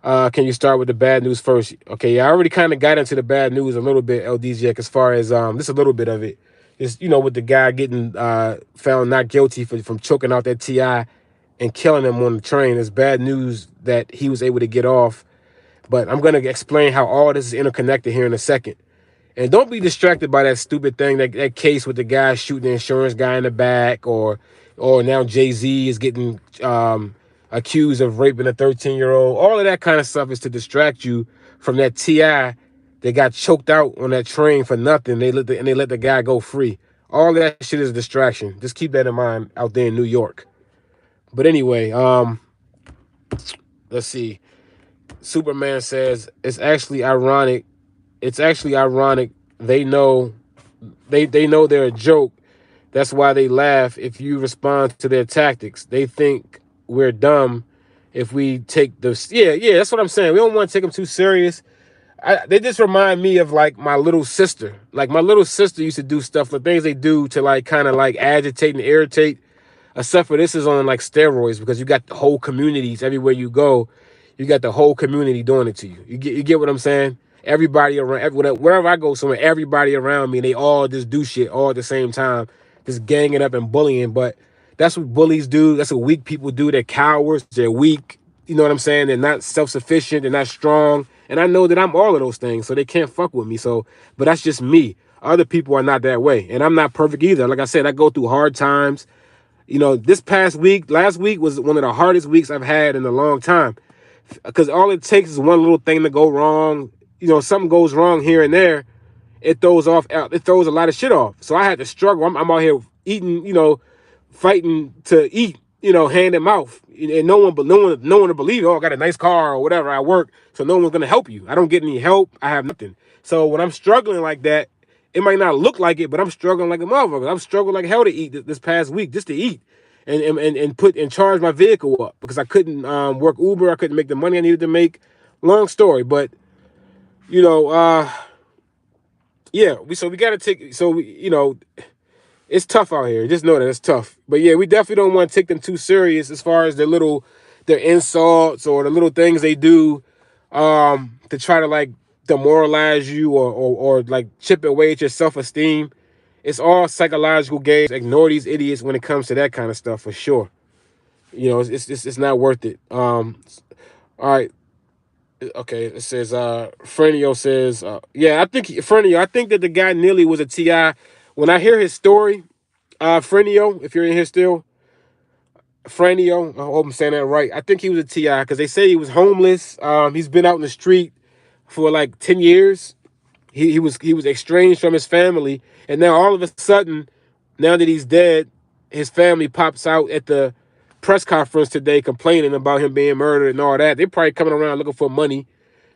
Can you start with the bad news first? Okay, yeah, I already kind of got into the bad news a little bit, LDZiac, as far as just a little bit of it. It's with the guy getting found not guilty from choking out that TI and killing him on the train. It's bad news that he was able to get off. But I'm gonna explain how all this is interconnected here in a second. And don't be distracted by that stupid thing, that case with the guy shooting the insurance guy in the back, or now Jay-Z is getting accused of raping a 13-year-old. All of that kind of stuff is to distract you from that TI that got choked out on that train for nothing. They let the guy go free. All that shit is a distraction. Just keep that in mind out there in New York. But anyway, let's see. Superman says it's actually ironic. It's actually ironic. They know they know they're a joke. That's why they laugh if you respond to their tactics. They think we're dumb if we take the yeah. That's what I'm saying. We don't want to take them too serious. They just remind me of like my little sister. Like my little sister used to do stuff, the things they do to like kind of like agitate and irritate. Except for this is on like steroids because you got the whole communities everywhere you go. You got the whole community doing it to you. You get what I'm saying? Everybody around, wherever I go somewhere, everybody around me, they all just do shit all at the same time, just ganging up and bullying. But that's what bullies do. That's what weak people do. They're cowards. They're weak. You know what I'm saying? They're not self-sufficient. They're not strong. And I know that I'm all of those things, so they can't fuck with me. So, but that's just me. Other people are not that way. And I'm not perfect either. Like I said, I go through hard times. You know, this past week, last week was one of the hardest weeks I've had in a long time. Because all it takes is one little thing to go wrong. You know, something goes wrong here and there. It throws a lot of shit off. So I had to struggle. I'm out here eating, fighting to eat, hand and mouth. And no one to believe, oh, I got a nice car or whatever. I work, so no one's gonna help you. I don't get any help. I have nothing. So when I'm struggling like that, it might not look like it, but I'm struggling like a motherfucker. I'm struggling like hell to eat this past week, just to eat. And charge my vehicle up because I couldn't work Uber. I couldn't make the money I needed to make. Long story, but yeah. We got to take. It's tough out here. Just know that it's tough. But yeah, we definitely don't want to take them too serious as far as their insults or the little things they do to try to like demoralize you or like chip away at your self-esteem. It's all psychological games. Ignore these idiots when it comes to that kind of stuff for sure. It's not worth it. All right. Okay, it says Frenio says yeah, I think that the guy nearly was a TI. When I hear his story, Frenio, if you're in here still, Franio, I hope I'm saying that right. I think he was a TI because they say he was homeless. He's been out in the street for like 10 years. He was estranged from his family, and now all of a sudden, now that he's dead, his family pops out at the press conference today complaining about him being murdered and all that. They're probably coming around looking for money.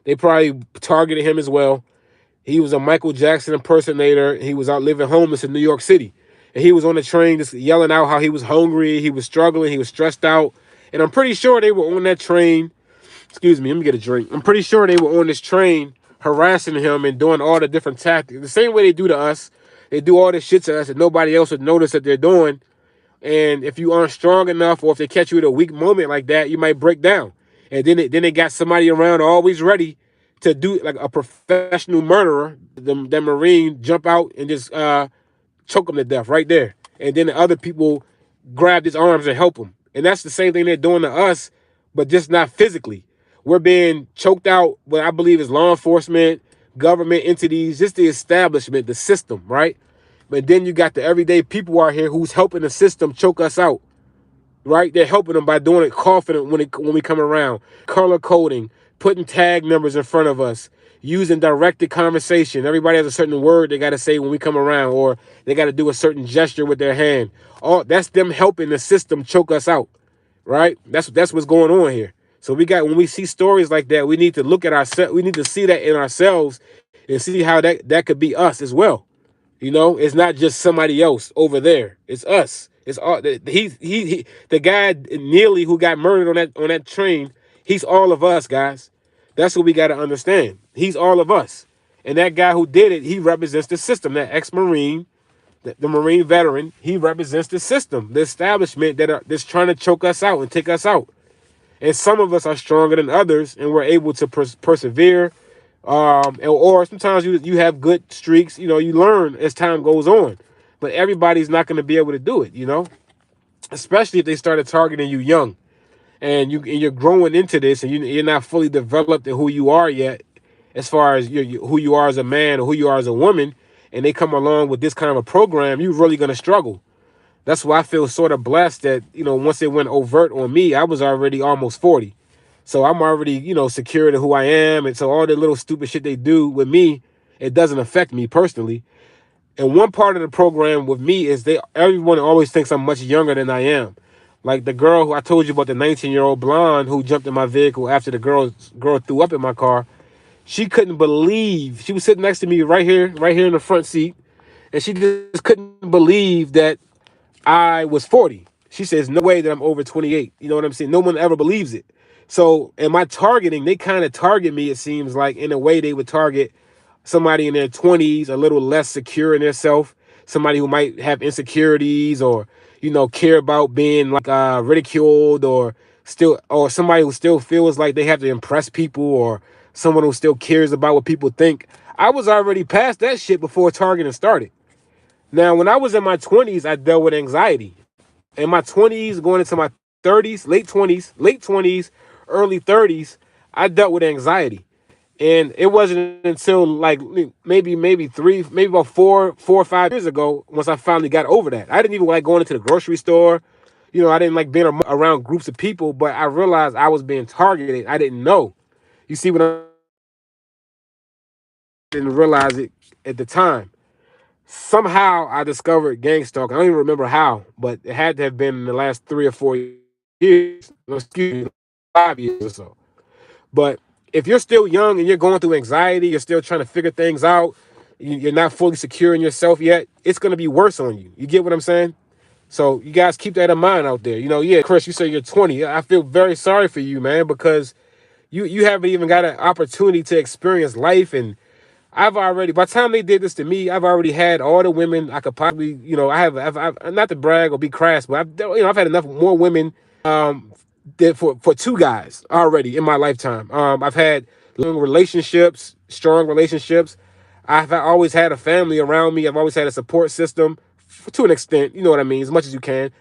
They probably targeted him as well. He was a Michael Jackson impersonator. He was out living homeless in New York City. And he was on the train just yelling out how he was hungry, he was struggling, he was stressed out. And I'm pretty sure they were on that train. Excuse me, let me get a drink. I'm pretty sure they were on this train harassing him and doing all the different tactics. The same way they do to us. They do all this shit to us and nobody else would notice that they're doing. And if you aren't strong enough or if they catch you at a weak moment like that, you might break down. And then they got somebody around always ready to do like a professional murderer, the Marine jump out and just choke him to death right there. And then the other people grab his arms and help him. And that's the same thing they're doing to us, but just not physically. We're being choked out, what I believe is law enforcement, government entities, just the establishment, the system, right? But then you got the everyday people out here who's helping the system choke us out, right? They're helping them by doing it confident when we come around, color coding, putting tag numbers in front of us, using directed conversation. Everybody has a certain word they got to say when we come around, or they got to do a certain gesture with their hand. All that's them helping the system choke us out, right? That's what's going on here. So when we see stories like that, we need to look at ourselves. We need to see that in ourselves and see how that could be us as well. It's not just somebody else over there. It's us. It's all the guy Neely who got murdered on that train. He's all of us, guys. That's what we got to understand. He's all of us. And that guy who did it, he represents the system. That ex-Marine, the Marine veteran, he represents the system, the establishment that's trying to choke us out and take us out. And some of us are stronger than others, and we're able to persevere. Or sometimes you have good streaks. You learn as time goes on. But everybody's not going to be able to do it, especially if they started targeting you young. And you're growing into this, and you're not fully developed in who you are yet, as far as who you are as a man or who you are as a woman, and they come along with this kind of a program, you're really gonna struggle. That's why I feel sort of blessed that once it went overt on me, I was already almost 40, so I'm already secure to who I am, and so all the little stupid shit they do with me, it doesn't affect me personally. And one part of the program with me is everyone always thinks I'm much younger than I am. Like the girl who I told you about, the 19-year-old blonde who jumped in my vehicle after the girl threw up in my car. She couldn't believe, she was sitting next to me right here in the front seat, and she just couldn't believe that I was 40. She says, no way that I'm over 28. You know what I'm saying? No one ever believes it. So, in my targeting, they kind of target me, it seems like, in a way they would target somebody in their 20s, a little less secure in their self, somebody who might have insecurities or, care about being like ridiculed, or somebody who still feels like they have to impress people, or someone who still cares about what people think. I was already past that shit before targeting started. Now, when I was in my 20s, I dealt with anxiety. In my 20s, going into my 30s, late 20s, early 30s, I dealt with anxiety. And it wasn't until like maybe about 4 or 5 years ago, once I finally got over that. I didn't even like going into the grocery store. I didn't like being around groups of people, but I realized I was being targeted. I didn't know. You see, when I didn't realize it at the time. Somehow I discovered gang stalking. I don't even remember how, but it had to have been in the last 3 or 4 years. No, excuse me, 5 years or so. But if you're still young and you're going through anxiety, you're still trying to figure things out, you're not fully secure in yourself yet, it's going to be worse on you. You get what I'm saying? So you guys keep that in mind out there. Yeah, Chris, you say you're 20. I feel very sorry for you, man, because you haven't even got an opportunity to experience life. And by the time they did this to me, I've already had all the women I could possibly, I've not to brag or be crass, but I've had enough more women for two guys already in my lifetime. I've had strong relationships. I've always had a family around me. I've always had a support system to an extent, you know what I mean, as much as you can.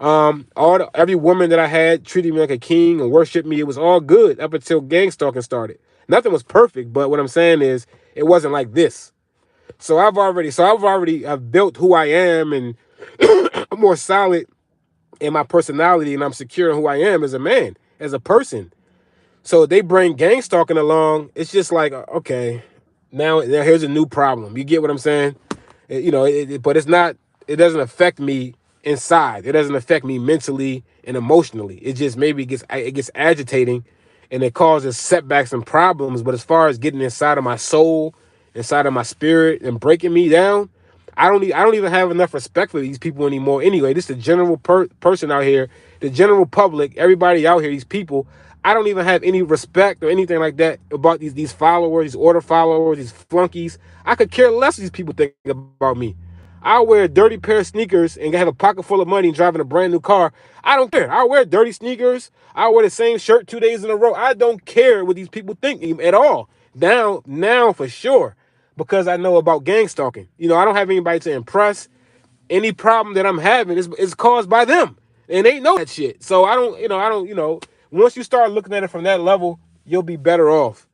Every woman that I had treated me like a king and worshiped me. It was all good up until gang stalking started. Nothing was perfect, but what I'm saying is it wasn't like this. So I've built who I am, and I'm more solid in my personality, and I'm secure in who I am as a man, as a person. So they bring gang stalking along. It's just like, okay, now here's a new problem. You get what I'm saying? But it's not. It doesn't affect me inside. It doesn't affect me mentally and emotionally. It just maybe it gets agitating, and it causes setbacks and problems. But as far as getting inside of my soul, inside of my spirit, and breaking me down, I don't even have enough respect for these people anymore. Anyway, this is the general person out here, the general public, everybody out here, these people. I don't even have any respect or anything like that about these followers, these order followers, these flunkies. I could care less what these people think about me. I'll wear a dirty pair of sneakers and have a pocket full of money and driving a brand new car. I don't care. I'll wear dirty sneakers. I'll wear the same shirt 2 days in a row. I don't care what these people think at all. Now for sure, because I know about gang stalking. I don't have anybody to impress. Any problem that I'm having is caused by them. And they know that shit. So once you start looking at it from that level, you'll be better off.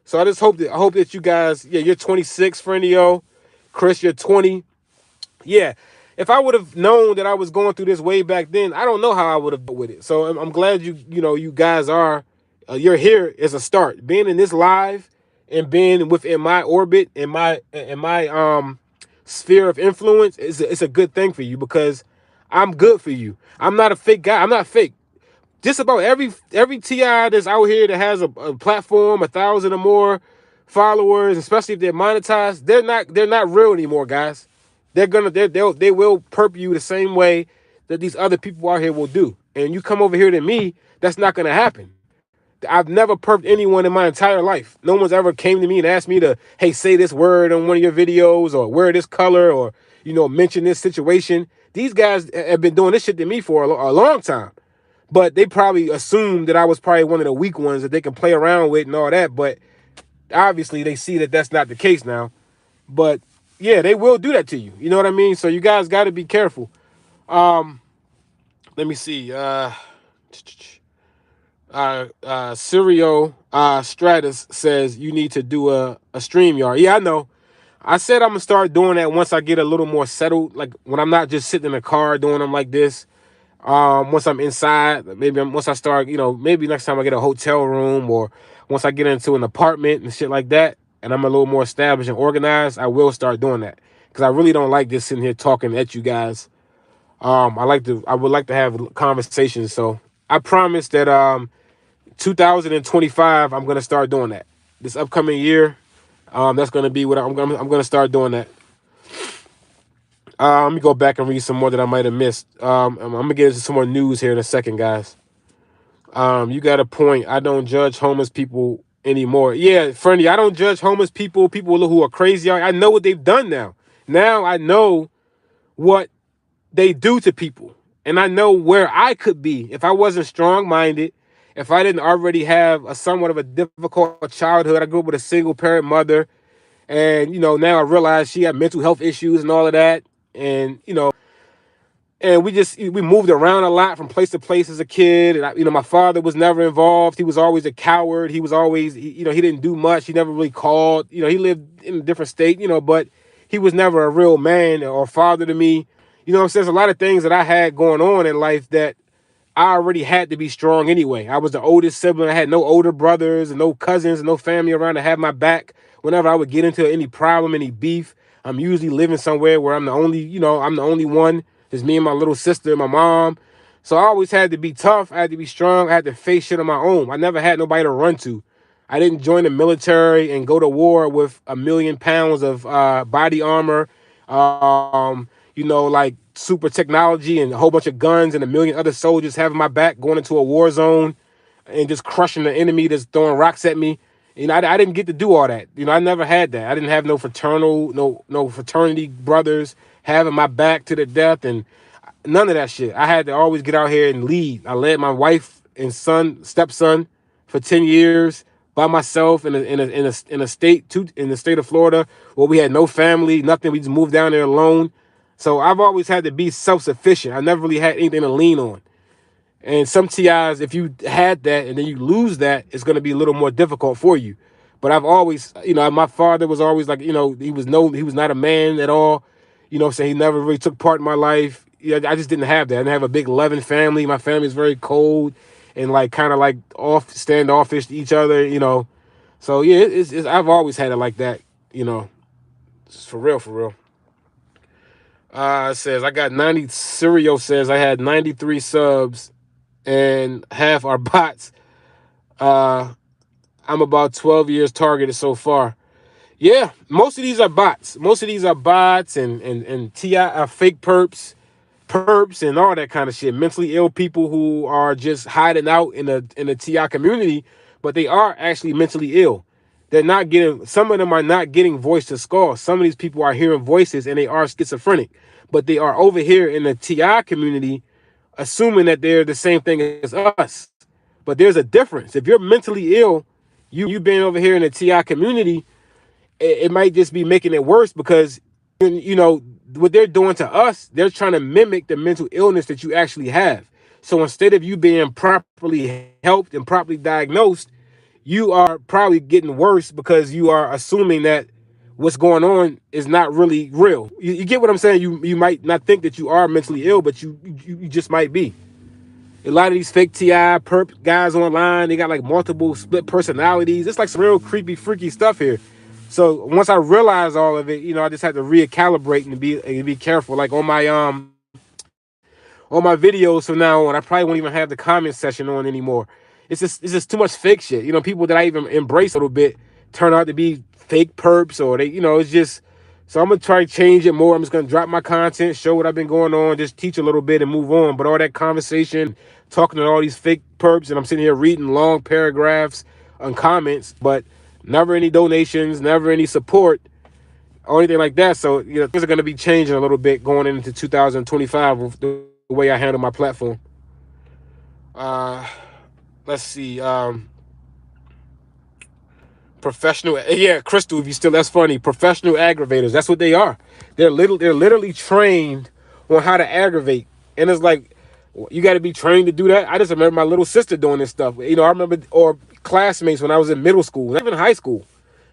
So I hope that you guys, yeah, you're 26, Friendio. Chris, you're 20. Yeah, if I would have known that I was going through this way back then, I don't know how I would have dealt with it. So I'm glad you guys you're here as a start. Being in this live and being within my orbit, in my sphere of influence, it's a good thing for you, because I'm good for you. I'm not a fake guy. I'm not fake. Just about every TI that's out here that has a platform, 1,000 or more followers, especially if they're monetized, they're not real anymore, guys. They will perp you the same way that these other people out here will do. And you come over here to me, that's not gonna happen. I've never perped anyone in my entire life. No one's ever came to me and asked me to, hey, say this word on one of your videos, or wear this color, or mention this situation. These guys have been doing this shit to me for a long time. But they probably assumed that I was probably one of the weak ones that they can play around with and all that. But obviously they see that that's not the case now. But yeah, they will do that to you. You know what I mean? So you guys got to be careful. Let me see. Sirio Stratus says you need to do a StreamYard. Yeah, I know. I said I'm going to start doing that once I get a little more settled. Like when I'm not just sitting in the car doing them like this. Once I'm inside, once I start, maybe next time I get a hotel room, or once I get into an apartment and shit like that, and I'm a little more established and organized, I will start doing that. because I really don't like just sitting here talking at you guys. I would like to have conversations. So I promise that 2025 I'm gonna start doing that. This upcoming year, that's gonna be what I'm gonna start doing that. Let me go back and read some more that I might have missed. I'm gonna get into some more news here in a second, guys. You got a point. I don't judge homeless people anymore. Yeah, friendly. I don't judge homeless people. People who are crazy. I know what they've done now. Now I know what they do to people, and I know where I could be if I wasn't strong-minded. If I didn't already have a somewhat of a difficult childhood. I grew up with a single parent mother, and now I realize she had mental health issues and all of that, and and we moved around a lot from place to place as a kid. And my father was never involved. He was always a coward. He was always, he didn't do much. He never really called. He lived in a different state, but he was never a real man or father to me. So there's a lot of things that I had going on in life that I already had to be strong anyway. I was the oldest sibling. I had no older brothers and no cousins and no family around to have my back whenever I would get into any problem, any beef. I'm usually living somewhere where I'm the only one. Just me and my little sister and my mom. So I always had to be tough. I had to be strong. I had to face shit on my own. I never had nobody to run to. I didn't join the military and go to war with 1,000,000 pounds of body armor, like super technology and a whole bunch of guns and 1,000,000 other soldiers having my back going into a war zone and just crushing the enemy that's throwing rocks at me. I didn't get to do all that. I never had that. I didn't have no fraternity brothers having my back to the death and none of that shit. I had to always get out here and lead. I led my wife and stepson for 10 years by myself in a state in the state of Florida where we had no family, nothing. We just moved down there alone. So I've always had to be self-sufficient. I never really had anything to lean on. And some TIs, if you had that and then you lose that, it's going to be a little more difficult for you. But I've always, my father was always like, he was not a man at all. So he never really took part in my life. I just didn't have that. I didn't have a big loving family. My family is very cold and kind of standoffish to each other, So yeah, I've always had it like that, It's for real, for real. It says I got 90. Serial says I had 93 subs and half are bots. I'm about 12 years targeted so far. Yeah, most of these are bots. Most of these are bots and TI fake perps and all that kind of shit. Mentally ill people who are just hiding out in the TI community, but they are actually mentally ill. Some of them are not getting voice to skull. Some of these people are hearing voices and they are schizophrenic, but they are over here in the TI community assuming that they're the same thing as us. But there's a difference. If you're mentally ill, you being over here in the TI community, it might just be making it worse because, what they're doing to us, they're trying to mimic the mental illness that you actually have. So instead of you being properly helped and properly diagnosed, you are probably getting worse because you are assuming that what's going on is not really real. You get what I'm saying? You might not think that you are mentally ill, but you just might be. A lot of these fake TI perp guys online, they got like multiple split personalities. It's like some real creepy, freaky stuff here. So once I realized all of it, I just had to recalibrate and be careful. Like on my videos from now on, I probably won't even have the comment section on anymore. It's just too much fake shit. People that I even embrace a little bit turn out to be fake perps, or they, it's just. So I'm gonna try to change it more. I'm just gonna drop my content, show what I've been going on, just teach a little bit and move on. But all that conversation, talking to all these fake perps, and I'm sitting here reading long paragraphs on comments, but never any donations, never any support or anything like that. So things are gonna be changing a little bit going into 2025 with the way I handle my platform. Let's see. Professional, yeah, Crystal, if you still, that's funny. Professional aggravators, that's what they are. They're literally trained on how to aggravate. And it's like, you got to be trained to do that. I just remember my little sister doing this stuff. I remember, or classmates when I was in middle school, not even high school,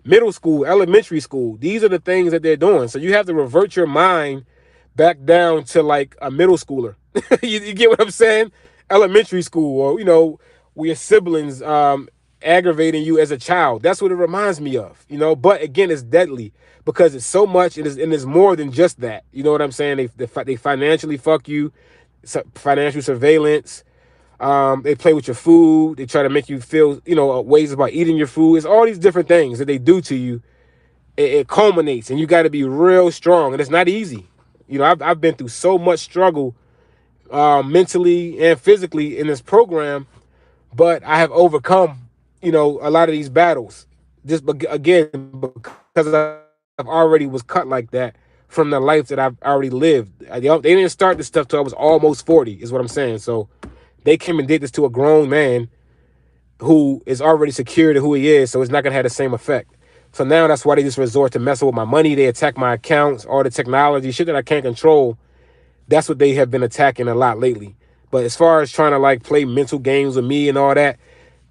middle school, elementary school. These are the things that they're doing. So you have to revert your mind back down to like a middle schooler. you get what I'm saying? Elementary school, or, where your siblings, aggravating you as a child. That's what it reminds me of, you know. But again, it's deadly because it's so much, and it's more than just that. You know what I'm saying? They financially fuck you, financial surveillance. They play with your food. They try to make you feel, you know, ways about eating your food. It's all these different things that they do to you. It culminates, and you got to be real strong, and it's not easy. You know, I've been through so much struggle, mentally and physically in this program, but I have overcome, you know, a lot of these battles. Just again, because I've already was cut like that from the life that I've already lived. They didn't start this stuff till I was almost 40, is what I'm saying. So they came and did this to a grown man who is already secure to who he is, so it's not gonna have the same effect. So now that's why they just resort to messing with my money. They attack my accounts, all the technology, shit that I can't control. That's what they have been attacking a lot lately. But as far as trying to like play mental games with me and all that,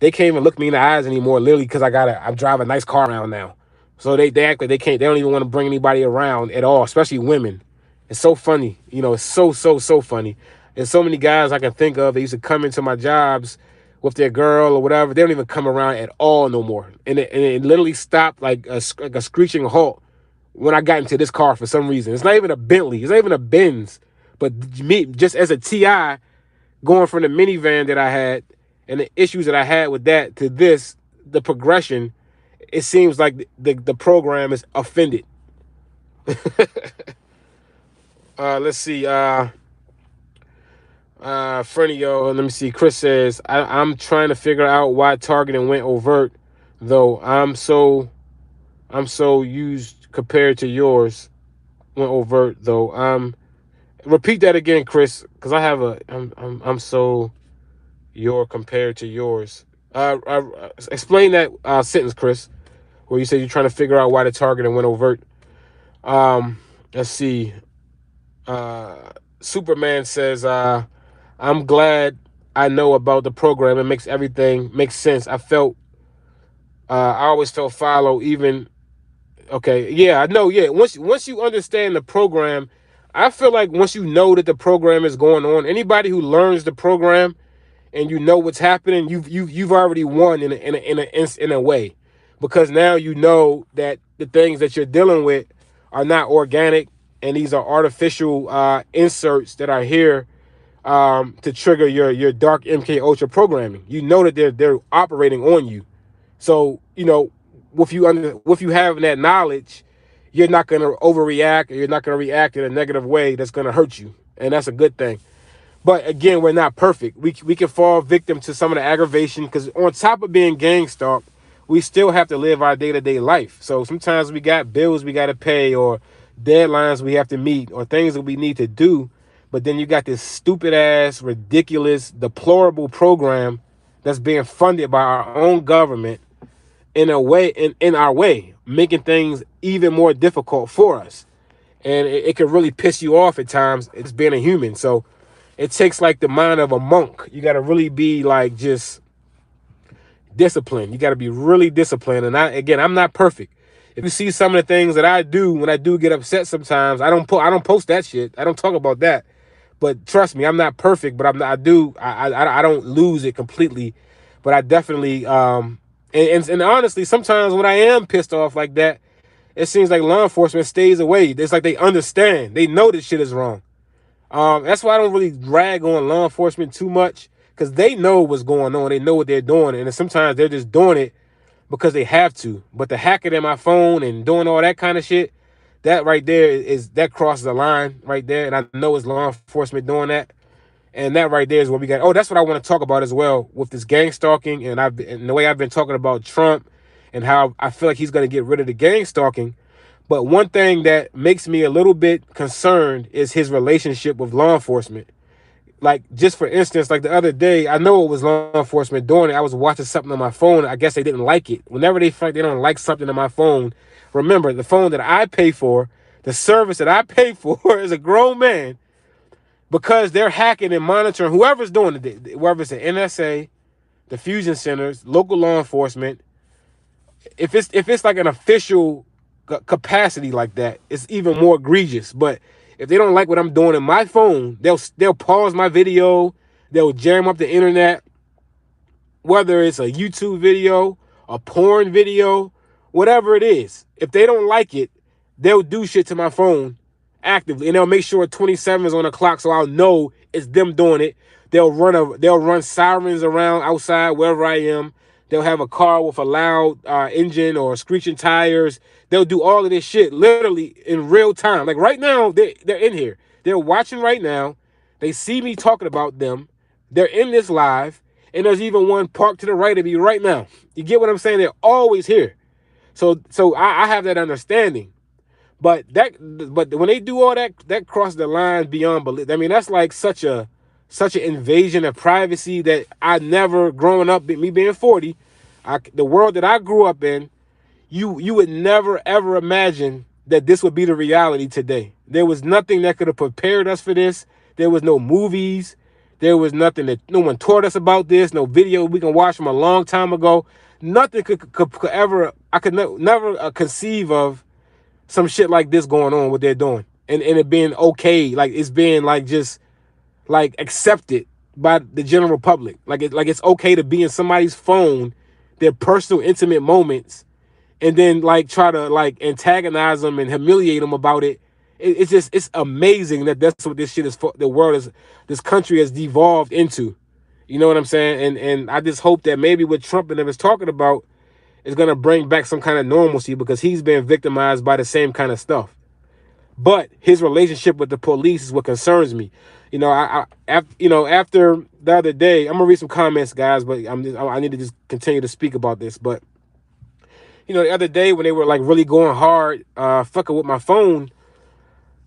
they can't even look me in the eyes anymore, literally, because I drive a nice car around now. So they act like they don't even want to bring anybody around at all, especially women. It's so funny. You know, it's so funny. There's so many guys I can think of that used to come into my jobs with their girl or whatever. They don't even come around at all no more. And it literally stopped like a screeching halt when I got into this car for some reason. It's not even a Bentley. It's not even a Benz. But me, just as a TI, going from the minivan that I had and the issues that I had with that to this, the progression, it seems like the program is offended. Let's see. Frenio, let me see. Chris says, I'm trying to figure out why targeting went overt, though. I'm so used compared to yours. Went overt though. Repeat that again, Chris, because I'm so your compared to yours. Explain that sentence, Chris, where you said you're trying to figure out why the targeting went overt. Let's see. Superman says, I'm glad I know about the program. It makes everything make sense. I always felt follow even. Okay, yeah, I know. Yeah, once you understand the program, I feel like once you know that the program is going on, anybody who learns the program and you know what's happening, you've already won in a way, because now you know that the things that you're dealing with are not organic, and these are artificial inserts that are here to trigger your dark MK Ultra programming. You know that they're operating on you. So, you know, with you having that knowledge, you're not going to overreact, or you're not going to react in a negative way that's going to hurt you, and that's a good thing. But again, we're not perfect. We can fall victim to some of the aggravation, because on top of being gang stalked, we still have to live our day-to-day life. So sometimes we got bills we got to pay, or deadlines we have to meet, or things that we need to do. But then you got this stupid ass, ridiculous, deplorable program that's being funded by our own government in a way, in our way, making things even more difficult for us. And it can really piss you off at times. It's being a human. So it takes like the mind of a monk. You got to really be like just disciplined. You got to be really disciplined. And I'm not perfect. If you see some of the things that I do when I do get upset sometimes, I don't post that shit. I don't talk about that. But trust me, I'm not perfect. But I don't lose it completely. But I definitely and honestly, sometimes when I am pissed off like that, it seems like law enforcement stays away. It's like they understand. They know this shit is wrong. That's why I don't really drag on law enforcement too much, because they know what's going on. They know what they're doing, and sometimes they're just doing it because they have to. But the hacking in my phone and doing all that kind of shit, that right there that crosses the line right there, and I know it's law enforcement doing that. And that right there is what we got. Oh, that's what I want to talk about as well with this gang stalking, and the way I've been talking about Trump and how I feel like he's going to get rid of the gang stalking. But one thing that makes me a little bit concerned is his relationship with law enforcement. Like, just for instance, like the other day, I know it was law enforcement doing it. I was watching something on my phone. I guess they didn't like it. Whenever they feel like they don't like something on my phone, remember, the phone that I pay for, the service that I pay for is a grown man, because they're hacking and monitoring whoever's doing it, whether it's the NSA, the fusion centers, local law enforcement. If it's like an official capacity like that, it's even more egregious. But if they don't like what I'm doing in my phone, they'll pause my video, they'll jam up the internet, whether it's a YouTube video, a porn video, whatever it is. If they don't like it, they'll do shit to my phone actively, and they'll make sure 27 is on the clock so I'll know it's them doing it. They'll run sirens around outside wherever I am. They'll have a car with a loud engine or screeching tires. They'll do all of this shit literally in real time. Like right now, they're in here. They're watching right now. They see me talking about them. They're in this live, and there's even one parked to the right of me right now. You get what I'm saying? They're always here. So I have that understanding. But when they do all that, that crosses the line beyond belief. I mean, that's like such an invasion of privacy that I never, growing up, me being 40, the world that I grew up in, you would never ever imagine that this would be the reality today. There was nothing that could have prepared us for this. There was no movies. There was nothing that no one taught us about this. No video we can watch from a long time ago. Nothing could ever, I could never conceive of some shit like this going on, what they're doing, and it being okay, like it's being like just like accepted by the general public, like it's okay to be in somebody's phone, their personal intimate moments, and then like try to like antagonize them and humiliate them about it. It's amazing that that's what this shit is for. The world is, this country has devolved into. You know what I'm saying? And I just hope that maybe what Trump and them is talking about is going to bring back some kind of normalcy, because he's been victimized by the same kind of stuff. But his relationship with the police is what concerns me. You know, after the other day, I'm gonna read some comments, guys, but I need to just continue to speak about this. But you know, the other day when they were like really going hard, fucking with my phone,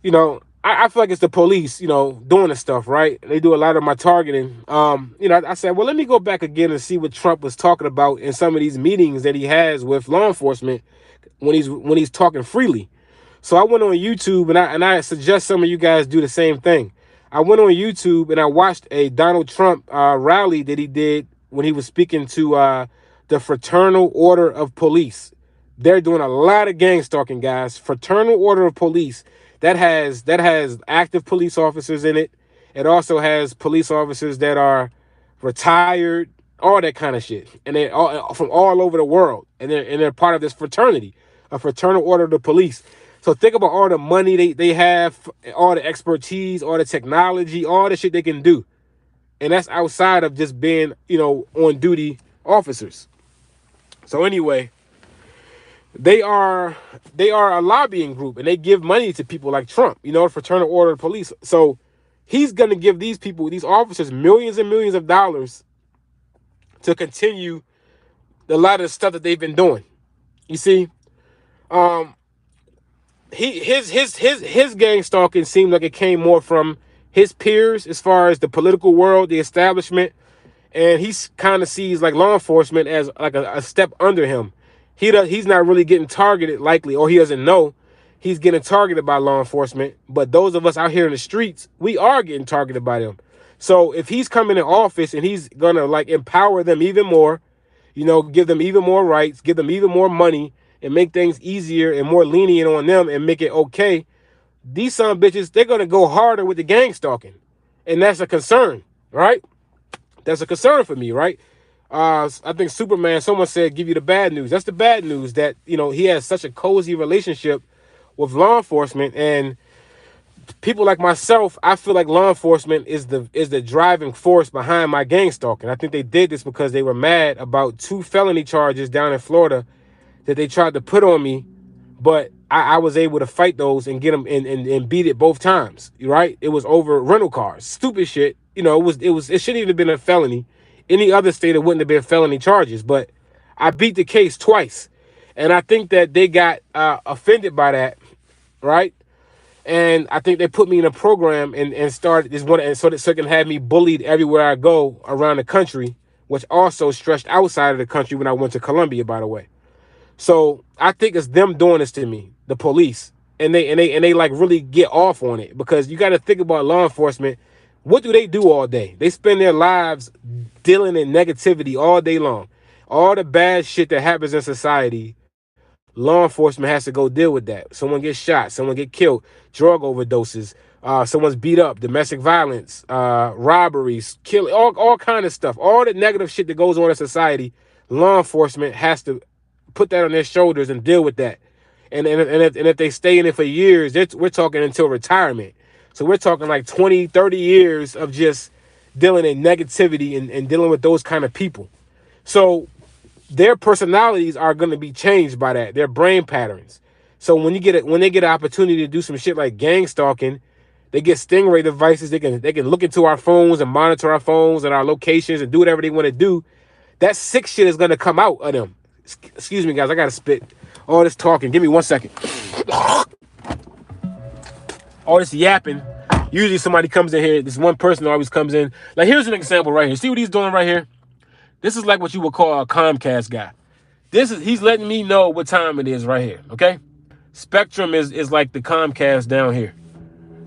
you know, I feel like it's the police, you know, doing this stuff, right? They do a lot of my targeting. You know, I said, well, let me go back again and see what Trump was talking about in some of these meetings that he has with law enforcement when he's talking freely. So I went on YouTube, and I suggest some of you guys do the same thing. I went on YouTube and I watched a Donald Trump rally that he did when he was speaking to the Fraternal Order of Police. They're doing a lot of gang stalking, guys. Fraternal Order of Police. That has active police officers in it. It also has police officers that are retired, all that kind of shit, and they're all from all over the world, and they're part of this fraternity, a Fraternal Order of the Police. So think about all the money they have, all the expertise, all the technology, all the shit they can do, and that's outside of just being, you know, on duty officers. So anyway, they are a lobbying group, and they give money to people like Trump, you know, Fraternal Order of Police. So he's going to give these people, these officers, millions and millions of dollars to continue a lot of the stuff that they've been doing. You see, his gang stalking seemed like it came more from his peers as far as the political world, the establishment, and he kind of sees like law enforcement as like a step under him. He's not really getting targeted, likely, or he doesn't know he's getting targeted by law enforcement. But those of us out here in the streets, we are getting targeted by them. So if he's coming in office and he's gonna like empower them even more, you know, give them even more rights, give them even more money, and make things easier and more lenient on them and make it okay, these son of bitches, they're gonna go harder with the gang stalking, and that's a concern, right? That's a concern for me, right? I think Superman, someone said, give you the bad news. That's the bad news, that, you know, he has such a cozy relationship with law enforcement, and people like myself, I feel like law enforcement is the driving force behind my gang stalking. I think they did this because they were mad about 2 felony charges down in Florida that they tried to put on me, but I was able to fight those and get them and beat it both times, right? It was over rental cars, stupid shit. You know, it shouldn't even have been a felony. Any other state, it wouldn't have been felony charges, but I beat the case twice. And I think that they got offended by that, right? And I think they put me in a program and started this one, and so it can have me bullied everywhere I go around the country, which also stretched outside of the country when I went to Colombia, by the way. So I think it's them doing this to me, the police, and they like really get off on it, because you got to think about law enforcement. What do they do all day? They spend their lives dealing in negativity all day long. All the bad shit that happens in society, law enforcement has to go deal with that. Someone gets shot, someone get killed, drug overdoses, someone's beat up, domestic violence, robberies, killing, all kind of stuff. All the negative shit that goes on in society, law enforcement has to put that on their shoulders and deal with that. And if they stay in it for years, we're talking until retirement. So we're talking like 20, 30 years of just dealing in negativity and dealing with those kind of people. So their personalities are going to be changed by that, their brain patterns. So when they get an opportunity to do some shit like gang stalking, they get stingray devices. They can look into our phones and monitor our phones and our locations and do whatever they want to do. That sick shit is going to come out of them. Excuse me, guys. I got to spit. All this talking. Give me 1 second. All this yapping. Usually somebody comes in here. This one person always comes in. Like, here's an example right here. See what he's doing right here? This is like what you would call a Comcast guy. He's letting me know what time it is right here, okay? Spectrum is like the Comcast down here.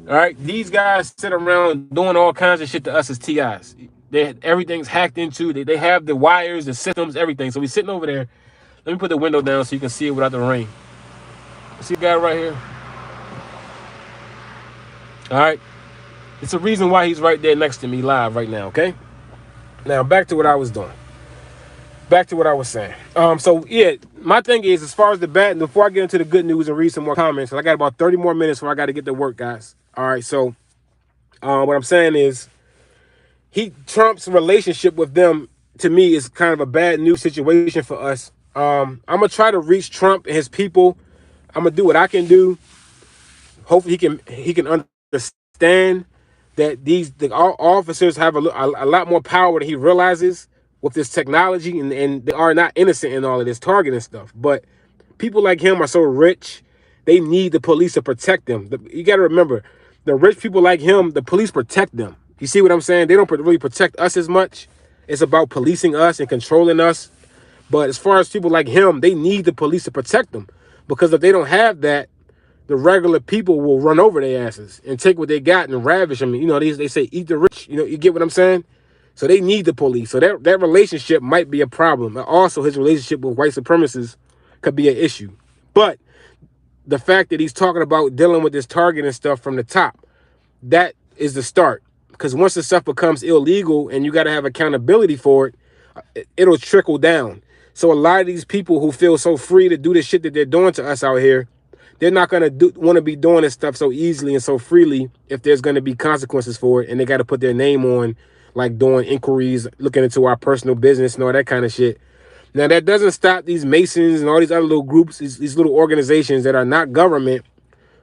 All right? These guys sit around doing all kinds of shit to us as TIs. Everything's hacked into. They have the wires, the systems, everything. So we're sitting over there. Let me put the window down so you can see it without the rain. See the guy right here? All right? It's a reason why he's right there next to me live right now, okay? Now, back to what I was doing. Back to what I was saying. So yeah, my thing is, as far as the bad, before I get into the good news and read some more comments, I got about 30 more minutes before I got to get to work, guys. All right, so what I'm saying is, Trump's relationship with them, to me, is kind of a bad news situation for us. I'm gonna try to reach Trump and his people. I'm gonna do what I can do. Hopefully, he can understand that the officers have a lot more power than he realizes with this technology, and they are not innocent in all of this targeting stuff. But people like him are so rich, they need the police to protect them. You got to remember, the rich people like him, the police protect them. You see what I'm saying? They don't really protect us as much. It's about policing us and controlling us. But as far as people like him, they need the police to protect them. Because if they don't have that, the regular people will run over their asses and take what they got and ravish them. You know, they say eat the rich. You know, you get what I'm saying? So they need the police. So that relationship might be a problem. And also, his relationship with white supremacists could be an issue. But the fact that he's talking about dealing with this targeting stuff from the top, that is the start. Because once the stuff becomes illegal and you got to have accountability for it, it'll trickle down. So a lot of these people who feel so free to do the shit that they're doing to us out here, they're not going to want to be doing this stuff so easily and so freely if there's going to be consequences for it. And they got to put their name on, like doing inquiries, looking into our personal business and all that kind of shit. Now, that doesn't stop these Masons and all these other little groups, these little organizations that are not government,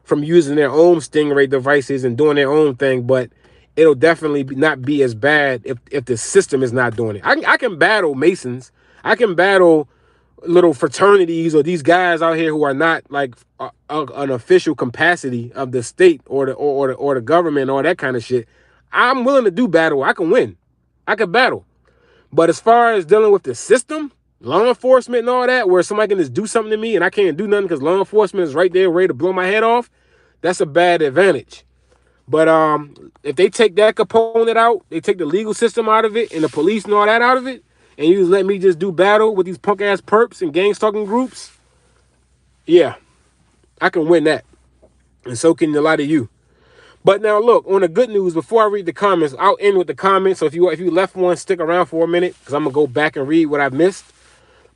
from using their own stingray devices and doing their own thing. But it'll definitely not be as bad if the system is not doing it. I can battle Masons. I can battle little fraternities or these guys out here who are not like an official capacity of the state or the government or that kind of shit. I'm willing to do battle. I can win. I can battle. But as far as dealing with the system, law enforcement and all that, where somebody can just do something to me and I can't do nothing because law enforcement is right there ready to blow my head off, that's a bad advantage. But if they take that component out, they take the legal system out of it and the police and all that out of it, and you just let me just do battle with these punk ass perps and gang stalking groups, yeah, I can win that. And so can a lot of you. But now look, on the good news, before I read the comments, I'll end with the comments. So if you left one, stick around for a minute, because I'm going to go back and read what I've missed.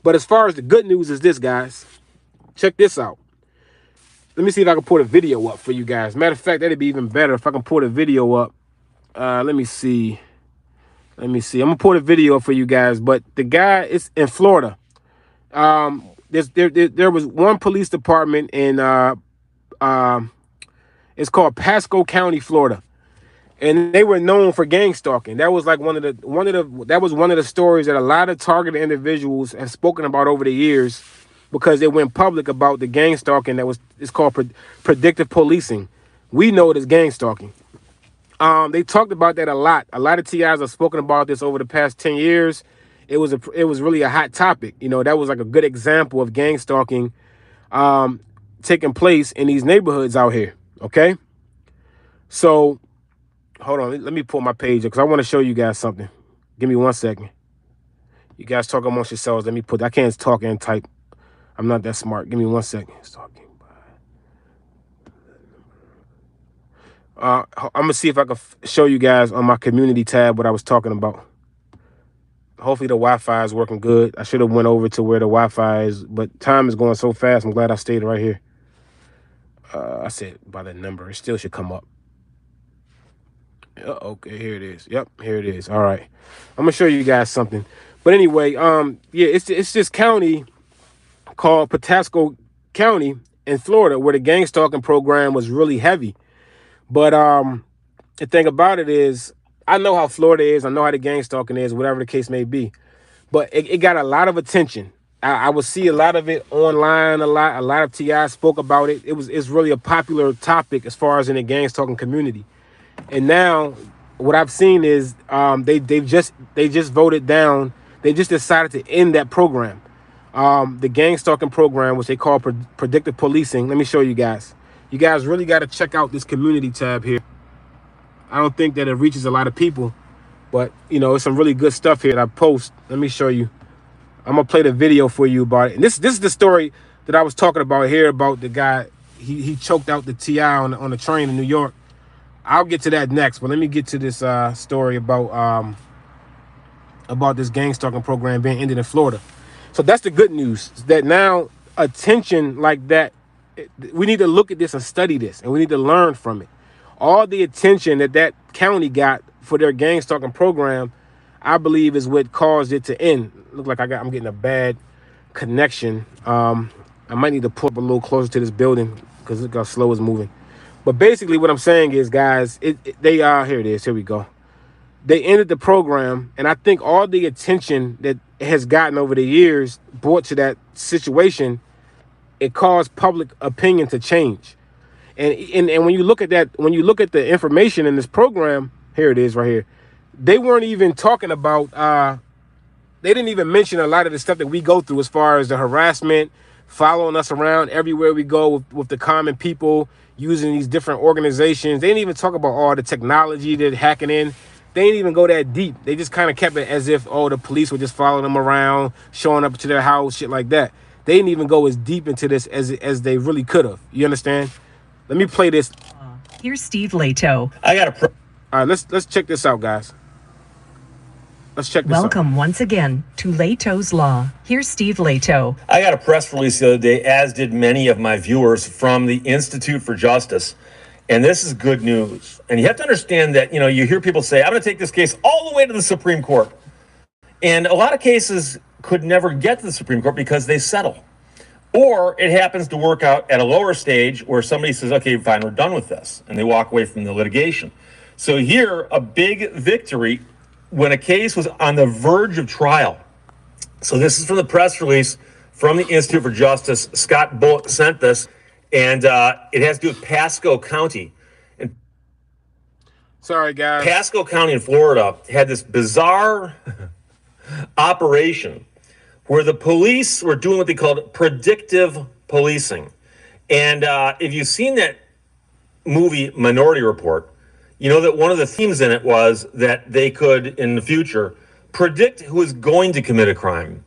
But as far as the good news is this, guys. Check this out. Let me see if I can pull the video up for you guys. Matter of fact, that'd be even better if I can pull the video up. Let me see. I'm going to pull the video up for you guys. But the guy is in Florida. There was one police department in it's called Pasco County, Florida, and they were known for gang stalking. That was like one of the stories that a lot of targeted individuals have spoken about over the years, because they went public about the gang stalking it's called predictive policing. We know it as gang stalking. They talked about that a lot. A lot of TIs have spoken about this over the past 10 years. It was really a hot topic. You know, that was like a good example of gang stalking taking place in these neighborhoods out here. Okay, so hold on. Let me pull my page up because I want to show you guys something. Give me 1 second. You guys talk amongst yourselves. I can't talk and type. I'm not that smart. Give me 1 second. I'm gonna see if I can show you guys on my community tab what I was talking about. Hopefully the Wi-Fi is working good. I should have went over to where the Wi-Fi is, but time is going so fast. I'm glad I stayed right here. I said by the number, it still should come up. Okay, here it is. Yep, here it is. All right, I'm gonna show you guys something. But anyway, yeah, it's this county called Patasco County in Florida where the gang stalking program was really heavy. But the thing about it is, I know how Florida is. I know how the gang stalking is, whatever the case may be. But it got a lot of attention. I would see a lot of it online. A lot of TI spoke about it. It's really a popular topic as far as in the gang stalking community. And now, what I've seen is they just voted down. They just decided to end that program, the gang stalking program, which they call predictive policing. Let me show you guys. You guys really got to check out this community tab here. I don't think that it reaches a lot of people, but you know, it's some really good stuff here that I post. Let me show you. I'm gonna play the video for you about it. And this is the story that I was talking about here about the guy. He choked out the TI on the train in New York. I'll get to that next, but let me get to this story about this gang stalking program being ended in Florida. So that's the good news, that now attention like that, we need to look at this and study this, and we need to learn from it. All the attention that county got for their gang stalking program, I believe, is what caused it to end. Look like I'm getting a bad connection. I might need to pull up a little closer to this building because look how slow it's moving. But basically what I'm saying is, guys, they are, here it is, here we go. They ended the program, and I think all the attention that it has gotten over the years brought to that situation, it caused public opinion to change. And when you look at that, when you look at the information in this program, here it is right here, they weren't even talking about, they didn't even mention a lot of the stuff that we go through as far as the harassment, following us around everywhere we go with the common people, using these different organizations. They didn't even talk about all the technology that hacking in. They didn't even go that deep. They just kind of kept it as if, oh, the police were just following them around, showing up to their house, shit like that. They didn't even go as deep into this as they really could have. You understand? Let me play this. Here's Steve Leto. All right, let's check this out, guys. Let's check this out. Welcome once again to Leto's Law. Here's Steve Leto. I got a press release the other day, as did many of my viewers, from the Institute for Justice. And this is good news. And you have to understand that, you know, you hear people say, I'm going to take this case all the way to the Supreme Court. And a lot of cases could never get to the Supreme Court because they settle. Or it happens to work out at a lower stage where somebody says, okay, fine, we're done with this. And they walk away from the litigation. So here, a big victory when a case was on the verge of trial. So this is from the press release from the Institute for Justice. Scott Bullock sent this, and it has to do with Pasco County. And sorry, guys. Pasco County in Florida had this bizarre operation where the police were doing what they called predictive policing. And if you've seen that movie Minority Report, you know that one of the themes in it was that they could, in the future, predict who is going to commit a crime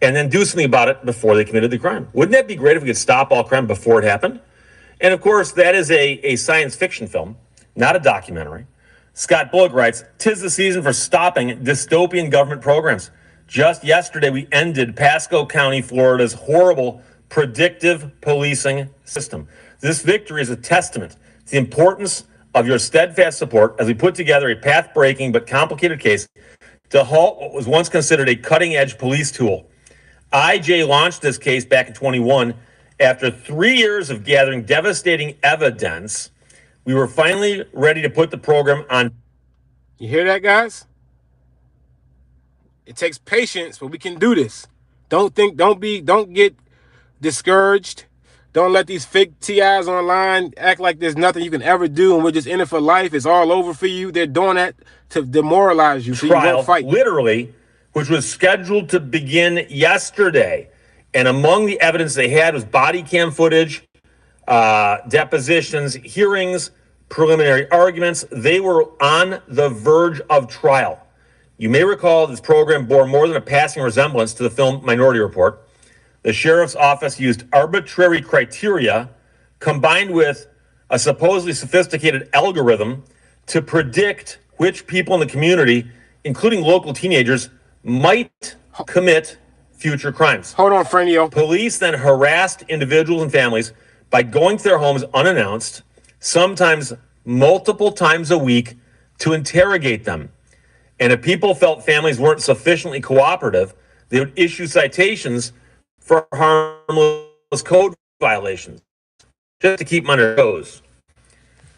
and then do something about it before they committed the crime. Wouldn't that be great if we could stop all crime before it happened? And of course, that is a science fiction film, not a documentary. Scott Bullock writes, "'Tis the season for stopping dystopian government programs. Just yesterday, we ended Pasco County, Florida's horrible predictive policing system. This victory is a testament to the importance of your steadfast support as we put together a path-breaking but complicated case to halt what was once considered a cutting-edge police tool. IJ launched this case back in 21. After 3 years of gathering devastating evidence, we were finally ready to put the program on." You hear that, guys? It takes patience, but we can do this. Don't get discouraged. Don't let these fake TIs online act like there's nothing you can ever do and we're just in it for life. It's all over for you. They're doing that to demoralize you so you won't fight. Literally, which was scheduled to begin yesterday. And among the evidence they had was body cam footage, depositions, hearings, preliminary arguments. They were on the verge of trial. You may recall this program bore more than a passing resemblance to the film Minority Report. The sheriff's office used arbitrary criteria combined with a supposedly sophisticated algorithm to predict which people in the community, including local teenagers, might commit future crimes. Hold on, Franio. Police then harassed individuals and families by going to their homes unannounced, sometimes multiple times a week, to interrogate them. And if people felt families weren't sufficiently cooperative, they would issue citations for harmless code violations, just to keep them on their toes.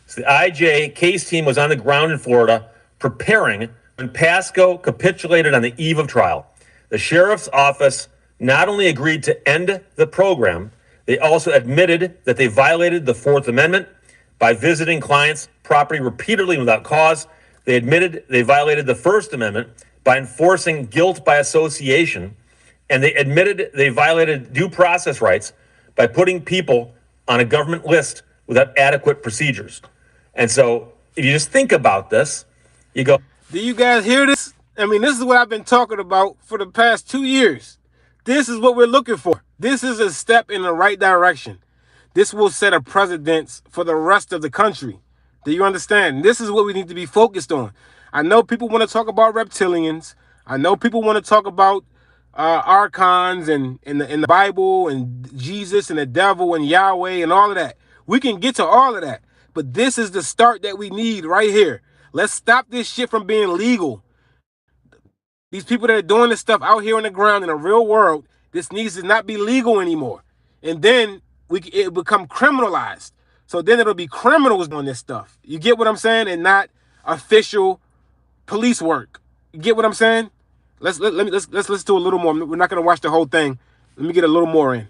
So the IJ case team was on the ground in Florida preparing when Pasco capitulated on the eve of trial. The sheriff's office not only agreed to end the program, they also admitted that they violated the Fourth Amendment by visiting clients' property repeatedly without cause. They admitted they violated the First Amendment by enforcing guilt by association, and they admitted they violated due process rights by putting people on a government list without adequate procedures. And so if you just think about this, you go, do you guys hear this? I mean, this is what I've been talking about for the past 2 years. This is what we're looking for. This is a step in the right direction. This will set a precedence for the rest of the country. Do you understand? This is what we need to be focused on. I know people want to talk about reptilians. I know people want to talk about archons and in the Bible and Jesus and the devil and Yahweh and all of that. We can get to all of that. But this is the start that we need right here. Let's stop this shit from being legal. These people that are doing this stuff out here on the ground in the real world, this needs to not be legal anymore. And then it become criminalized. So then it'll be criminals doing this stuff. You get what I'm saying? And not official police work. You get what I'm saying? Let's listen to a little more. We're not gonna watch the whole thing. Let me get a little more in.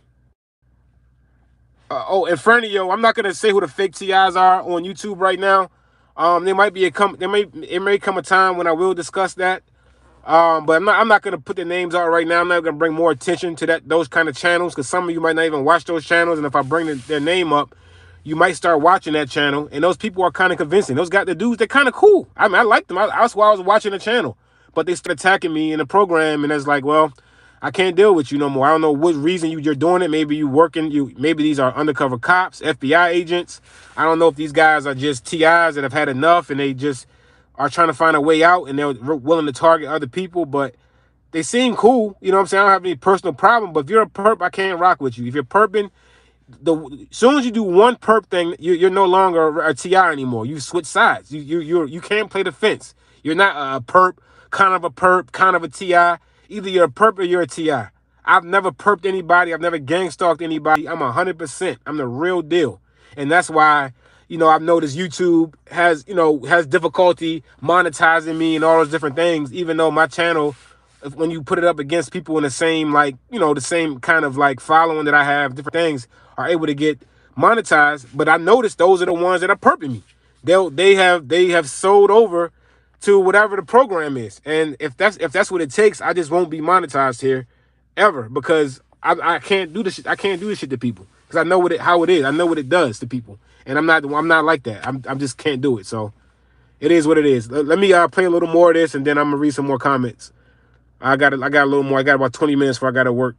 In front of you, I'm not gonna say who the fake TIs are on YouTube right now. It may come a time when I will discuss that. But I'm not gonna put the names out right now. I'm not gonna bring more attention to those kind of channels, because some of you might not even watch those channels. And if I bring their name up, you might start watching that channel. And those people are kind of convincing. Those guys, the dudes, they're kind of cool. I mean, I like them. That's why I was watching the channel. But they started attacking me in the program, and it's like, well, I can't deal with you no more. I don't know what reason you're doing it. Maybe you working. Maybe these are undercover cops, FBI agents. I don't know if these guys are just TIs that have had enough and they just are trying to find a way out, and they're willing to target other people. But they seem cool. You know what I'm saying? I don't have any personal problem. But if you're a perp, I can't rock with you. If you're perping, as soon as you do one perp thing, you're no longer a TI anymore. You switch sides. You can't play the fence. You're not a perp, kind of a TI. Either you're a perp or you're a TI. I've never perped anybody. I've never gang stalked anybody. I'm 100%. I'm the real deal. And that's why, I've noticed YouTube has difficulty monetizing me and all those different things, even though my channel, when you put it up against people in the same, the same kind of following that I have, different things are able to get monetized. But I noticed those are the ones that are perping me. They have sold over to whatever the program is. And if that's what it takes, I just won't be monetized here ever, because I can't do this shit. I can't do this shit to people, because I know how it is. I know what it does to people. And I'm not like that. I'm just can't do it. So it is what it is. Let me play a little more of this, and then I'm gonna read some more comments. I got a little more. I got about 20 minutes before I gotta work.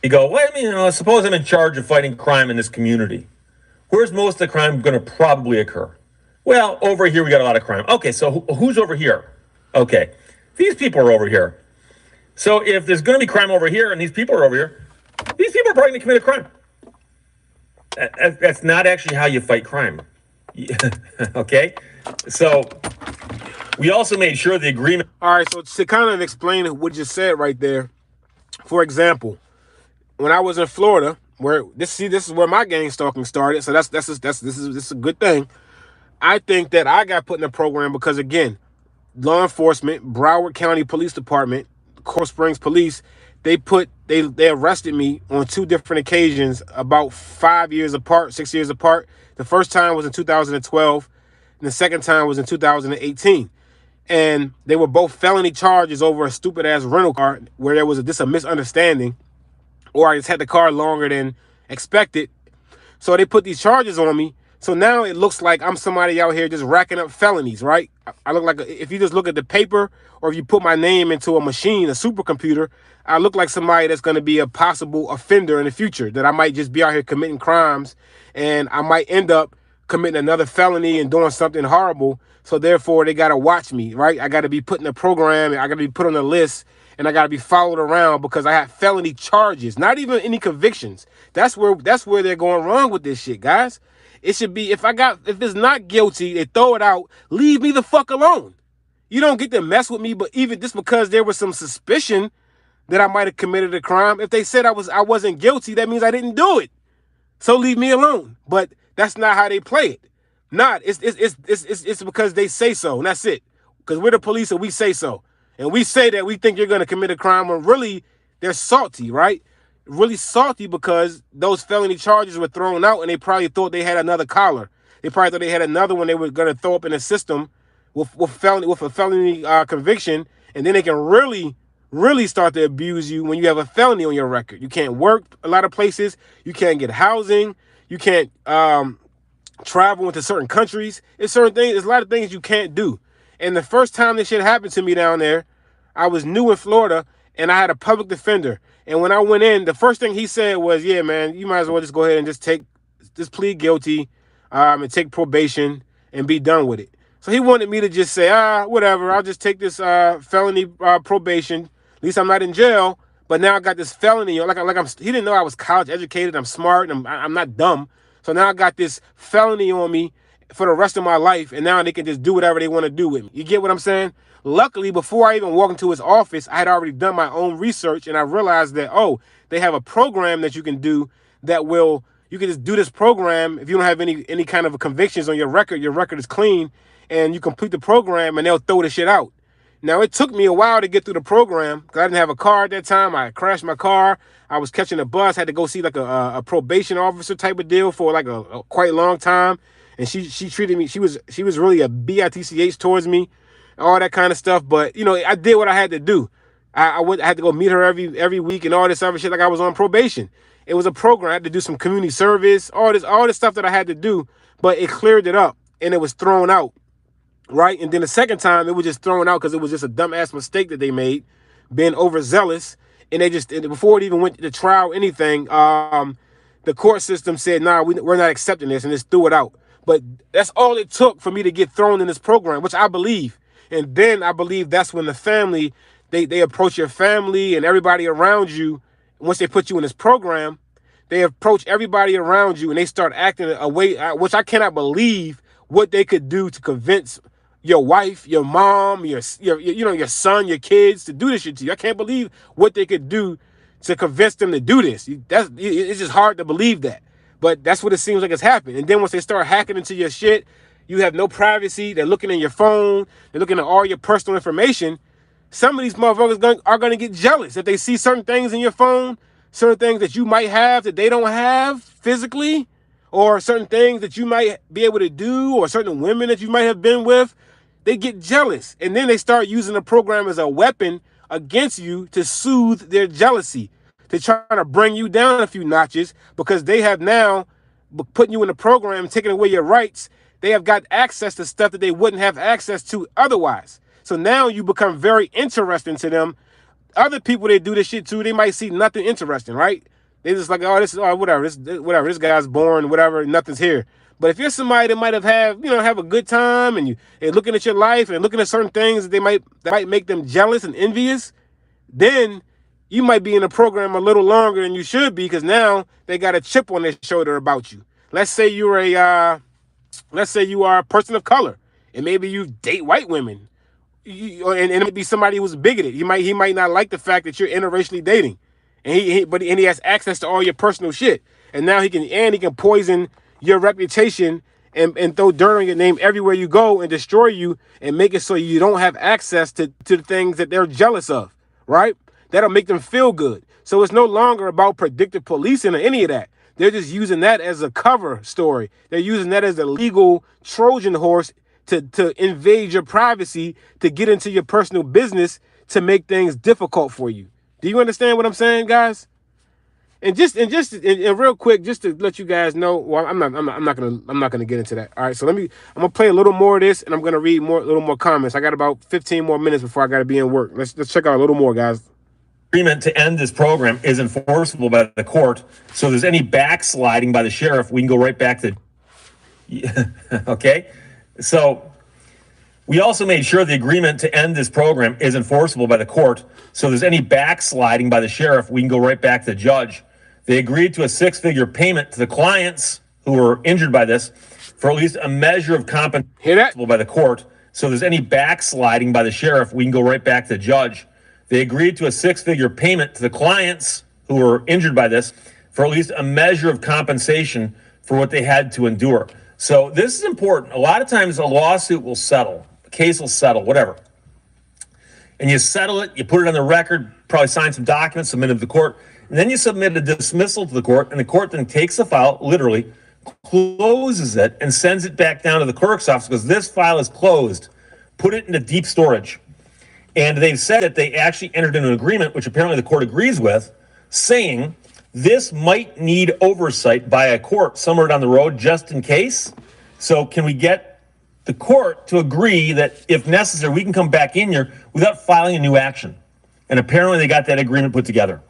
You go, well, I mean, suppose I'm in charge of fighting crime in this community. Where's most of the crime going to probably occur? Well, over here we got a lot of crime. Okay, so who's over here? Okay, these people are over here. So if there's going to be crime over here and these people are over here, these people are probably going to commit a crime. That's not actually how you fight crime. Okay, so we also made sure the agreement. All right, so to kind of explain what you said right there, for example, when I was in Florida, where this is where my gang stalking started. So this is a good thing. I think that I got put in a program because, again, law enforcement, Broward County Police Department, Coral Springs Police, they arrested me on 2 different occasions about 6 years apart. The first time was in 2012, and the second time was in 2018. And they were both felony charges over a stupid ass rental car where there was a misunderstanding, or I just had the car longer than expected. So they put these charges on me. So now it looks like I'm somebody out here just racking up felonies, right? I look like, if you just look at the paper, or if you put my name into a machine, a supercomputer, I look like somebody that's going to be a possible offender in the future, that I might just be out here committing crimes, and I might end up committing another felony and doing something horrible. So therefore, they got to watch me, right? I got to be put in the program. I got to be put on the list, and I got to be followed around because I have felony charges, not even any convictions. That's where they're going wrong with this shit, guys. It should be, if it's not guilty, they throw it out. Leave me the fuck alone. You don't get to mess with me, but even just because there was some suspicion that I might have committed a crime, if they said I wasn't guilty, that means I didn't do it. So leave me alone. But that's not how they play it. It's because they say so, and that's it. Because we're the police and we say so. And we say that we think you're going to commit a crime when really they're salty, right? Really salty because those felony charges were thrown out and they probably thought they had another collar. They probably thought they had another one they were going to throw up in the system with a felony conviction, and then they can really start to abuse you when you have a felony on your record. You can't work a lot of places. You can't get housing. You can't travel into certain countries. There's a lot of things you can't do. And the first time this shit happened to me down there, I was new in Florida, and I had a public defender. And when I went in, the first thing he said was, yeah, man, you might as well just go ahead and just plead guilty and take probation and be done with it. So he wanted me to just say, whatever, I'll just take this felony probation. At least I'm not in jail. But now I got this felony. He didn't know I was college educated. I'm smart. And I'm not dumb. So now I got this felony on me for the rest of my life. And now they can just do whatever they want to do with me. You get what I'm saying? Luckily, before I even walked into his office, I had already done my own research. And I realized that, they have a program that you can do you can just do this program. If you don't have any kind of convictions on your record is clean. And you complete the program and they'll throw the shit out. Now, it took me a while to get through the program because I didn't have a car at that time. I crashed my car. I was catching a bus, had to go see like a probation officer type of deal for like a quite long time. And she treated me, she was really a bitch towards me, all that kind of stuff. But, I did what I had to do. I had to go meet her every week and all this other shit like I was on probation. It was a program. I had to do some community service, all this stuff that I had to do, but it cleared it up and it was thrown out. Right. And then the second time it was just thrown out because it was just a dumbass mistake that they made, being overzealous. And before it even went to trial or anything, the court system said, nah, we're not accepting this, and just threw it out. But that's all it took for me to get thrown in this program, which I believe. And then I believe that's when the family, they approach your family and everybody around you. Once they put you in this program, they approach everybody around you and they start acting a way, which I cannot believe what they could do to convince your wife, your mom, your son, your kids to do this shit to you. I can't believe what they could do to convince them to do this. It's just hard to believe that. But that's what it seems like it's happened. And then once they start hacking into your shit, you have no privacy. They're looking in your phone. They're looking at all your personal information. Some of these motherfuckers are going to get jealous if they see certain things in your phone, certain things that you might have that they don't have physically, or certain things that you might be able to do, or certain women that you might have been with. They get jealous, and then they start using the program as a weapon against you to soothe their jealousy, to try to bring you down a few notches, because they have now putting you in the program, taking away your rights. They have got access to stuff that they wouldn't have access to otherwise. So now you become very interesting to them. Other people they do this shit to, they might see nothing interesting, right? They just like, whatever, this guy's boring, whatever, nothing's here. But if you're somebody that might have a good time, and you're looking at your life and looking at certain things that might make them jealous and envious, then you might be in the program a little longer than you should be, because now they got a chip on their shoulder about you. Let's say you are a person of color, and maybe you date white women, and it might be somebody who's bigoted. He might not like the fact that you're interracially dating, and he has access to all your personal shit, and now he can poison your reputation and throw dirt on your name everywhere you go and destroy you and make it so you don't have access to the things that they're jealous of, right? That'll make them feel good. So it's no longer about predictive policing or any of that. They're just using that as a cover story. They're using that as a legal Trojan horse to invade your privacy, to get into your personal business, to make things difficult for you. Do you understand what I'm saying, guys? And real quick, just to let you guys know, well, I'm not gonna get into that. All right, so I'm gonna play a little more of this, and I'm gonna read a little more comments. I got about 15 more minutes before I gotta be in work. Let's check out a little more, guys. Agreement to end this program is enforceable by the court. So if there's any backsliding by the sheriff, we can go right back to Okay? So we also made sure the agreement to end this program is enforceable by the court. So if there's any backsliding by the sheriff, we can go right back to the judge. They agreed to a six-figure payment to the clients who were injured by this for at least a measure of compensation Hear that? by the court. So if there's any backsliding by the sheriff, we can go right back to the judge. They agreed to a six-figure payment to the clients who were injured by this for at least a measure of compensation for what they had to endure. So this is important. A lot of times a lawsuit will settle, a case will settle, whatever. And you settle it, you put it on the record, probably sign some documents, submit it to the court, and then you submit a dismissal to the court, and the court then takes the file, literally, closes it, and sends it back down to the clerk's office because this file is closed. Put it into deep storage. And they've said that they actually entered into an agreement, which apparently the court agrees with, saying this might need oversight by a court somewhere down the road just in case. So can we get the court to agree that if necessary, we can come back in here without filing a new action? And apparently they got that agreement put together.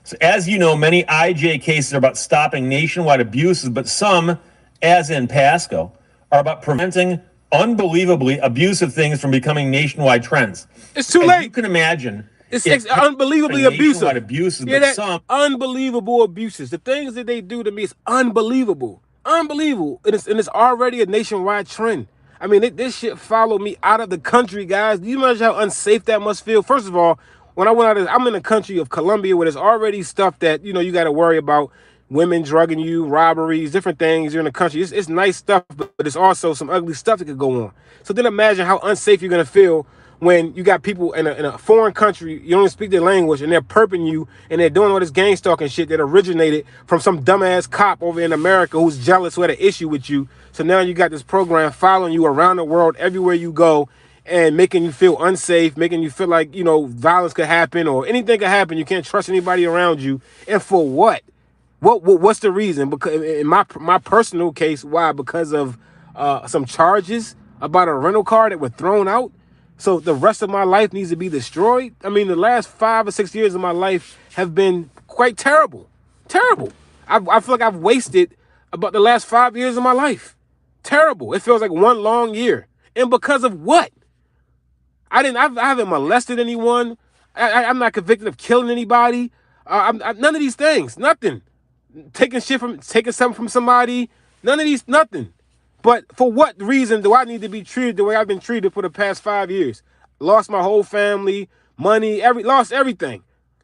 So as you know, many IJ cases are about stopping nationwide abuses, but some, as in Pasco, are about preventing unbelievably abusive things from becoming nationwide trends. It's too As late. you can imagine, It's unbelievably abusive. Abuses, Yeah, but that some unbelievable abuses. The things that they do to me is unbelievable. Unbelievable. And it's already a nationwide trend. I mean, this shit followed me out of the country, guys. Do you imagine how unsafe that must feel? First of all, when I went out, I'm in the country of Colombia where there's already stuff that, you got to worry about. Women drugging you, robberies, different things. You're in the country. It's nice stuff, but it's also some ugly stuff that could go on. So then imagine how unsafe you're going to feel when you got people in a foreign country, you don't even speak their language, and they're perping you, and they're doing all this gang stalking shit that originated from some dumbass cop over in America who's jealous, who had an issue with you. So now you got this program following you around the world, everywhere you go, and making you feel unsafe, making you feel like, violence could happen or anything could happen. You can't trust anybody around you. And for what? What's the reason? Because in my personal case, why? Because of some charges about a rental car that were thrown out. So the rest of my life needs to be destroyed. I mean, the last 5 or 6 years of my life have been quite terrible. Terrible. I feel like I've wasted about the last 5 years of my life. Terrible. It feels like one long year. And because of what? I haven't molested anyone. I'm not convicted of killing anybody. None of these things. Nothing. Taking something from somebody. None of these. Nothing. But for what reason do I need to be treated the way I've been treated for the past 5 years? Lost my whole family, money, lost everything.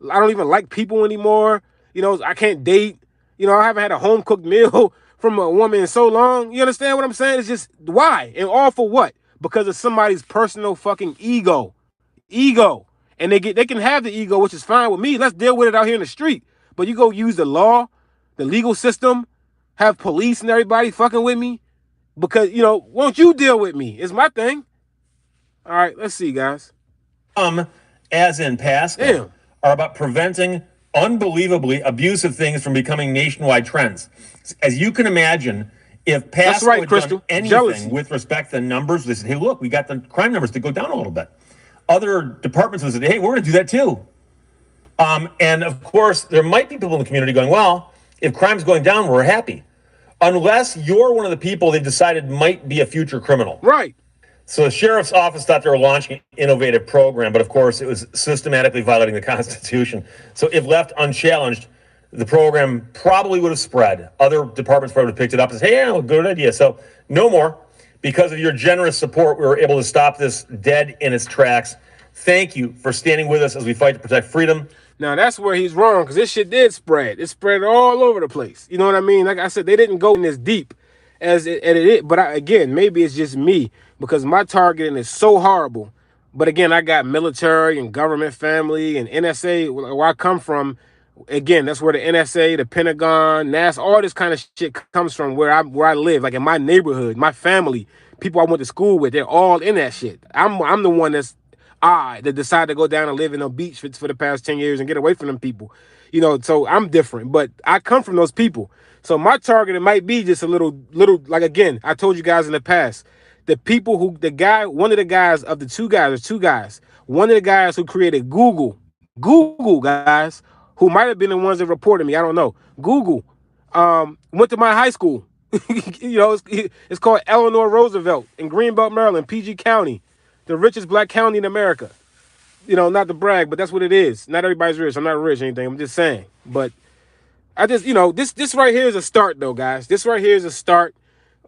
I don't even like people anymore. I can't date. I haven't had a home cooked meal from a woman in so long. You understand what I'm saying? It's just why? And all for what? Because of somebody's personal fucking ego. Ego. And they can have the ego, which is fine with me. Let's deal with it out here in the street. But you go use the law, the legal system, have police and everybody fucking with me. Because, won't you deal with me? It's my thing. All right, let's see, guys. As in Pasco, are about preventing unbelievably abusive things from becoming nationwide trends. As you can imagine, if Pasco had done anything with respect to numbers, they said, hey, look, we got the crime numbers to go down a little bit. Other departments would say, hey, we're going to do that too. And of course, there might be people in the community going, well, if crime's going down, we're happy. Unless you're one of the people they decided might be a future criminal. Right. So the sheriff's office thought they were launching an innovative program, but of course it was systematically violating the Constitution. So if left unchallenged, the program probably would have spread. Other departments probably would have picked it up and said, hey, yeah, well, good idea. So no more. Because of your generous support, we were able to stop this dead in its tracks. Thank you for standing with us as we fight to protect freedom. Now, that's where he's wrong, because this shit did spread. It spread all over the place. You know what I mean? Like I said, they didn't go in as deep as it did. But again, maybe it's just me, because my targeting is so horrible. But again, I got military and government family and NSA, where I come from. Again, that's where the NSA, the Pentagon, NASA, all this kind of shit comes from where I live. Like in my neighborhood, my family, people I went to school with, they're all in that shit. I'm the one that decided to go down and live in a beach for the past 10 years and get away from them people. So I'm different, but I come from those people. So my target, it might be just a little, like, again, I told you guys in the past, one of the guys, one of the guys who created Google guys, who might have been the ones that reported me, I don't know. Google went to my high school. It's called Eleanor Roosevelt in Greenbelt, Maryland, PG County, the richest black county in America. Not to brag, but that's what it is. Not everybody's rich. I'm not rich or anything. I'm just saying. But I just, this right here is a start, though, guys. This right here is a start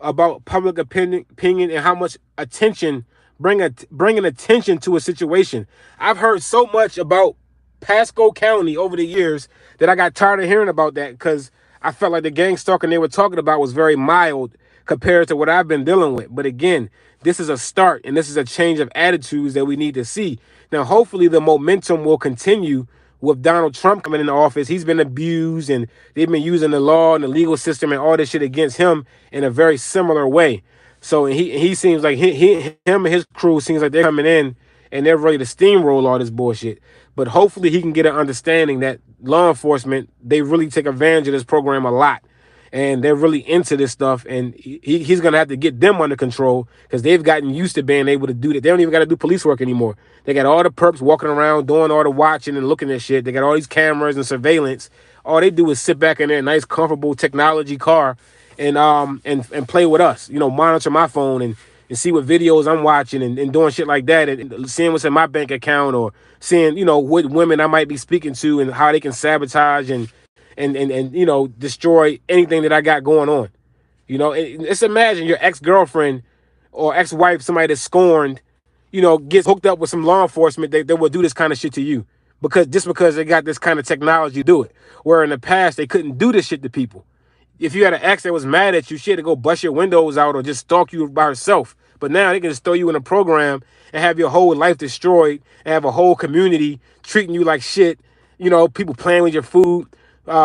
about public opinion and how much attention, bringing attention to a situation. I've heard so much about Pasco County over the years that I got tired of hearing about that because I felt like the gang stalking they were talking about was very mild compared to what I've been dealing with. But again, this is a start and this is a change of attitudes that we need to see. Now, hopefully the momentum will continue with Donald Trump coming into office. He's been abused and they've been using the law and the legal system and all this shit against him in a very similar way. So he seems like him and his crew seems like they're coming in and they're ready to steamroll all this bullshit. But hopefully he can get an understanding that law enforcement, they really take advantage of this program a lot. And they're really into this stuff. And he's going to have to get them under control because they've gotten used to being able to do that. They don't even got to do police work anymore. They got all the perps walking around doing all the watching and looking at shit. They got all these cameras and surveillance. All they do is sit back in their nice, comfortable technology car and play with us. Monitor my phone and see what videos I'm watching and doing shit like that and seeing what's in my bank account or seeing, what women I might be speaking to and how they can sabotage and destroy anything that I got going on. Let's imagine your ex-girlfriend or ex-wife, somebody that's scorned, gets hooked up with some law enforcement that will do this kind of shit to you because they got this kind of technology to do it. Where in the past, they couldn't do this shit to people. If you had an ex that was mad at you, she had to go bust your windows out or just stalk you by herself. But now they can just throw you in a program and have your whole life destroyed and have a whole community treating you like shit. People playing with your food,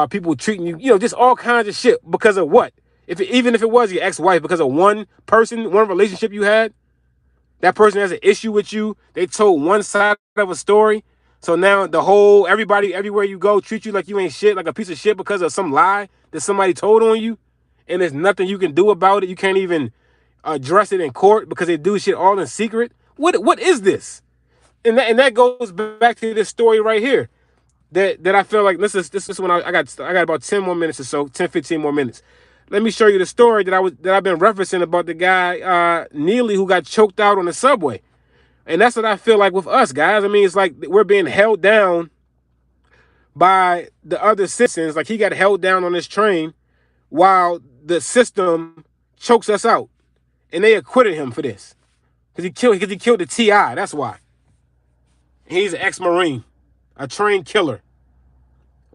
people treating you, just all kinds of shit because of what? Even if it was your ex-wife, because of one person, one relationship you had, that person has an issue with you. They told one side of a story. So now everybody, everywhere you go, treat you like you ain't shit, like a piece of shit because of some lie that somebody told on you. And there's nothing you can do about it. You can't even address it in court because they do shit all in secret. What is this? And that goes back to this story right here. That I feel like this is when I got about 10 more minutes or so, 10, 15 more minutes. Let me show you the story that I've been referencing about the guy, Neely, who got choked out on the subway. And that's what I feel like with us, guys. I mean, it's like we're being held down by the other citizens. Like he got held down on this train while the system chokes us out. And they acquitted him for this. Because he killed the TI. That's why. He's an ex-Marine, a train killer.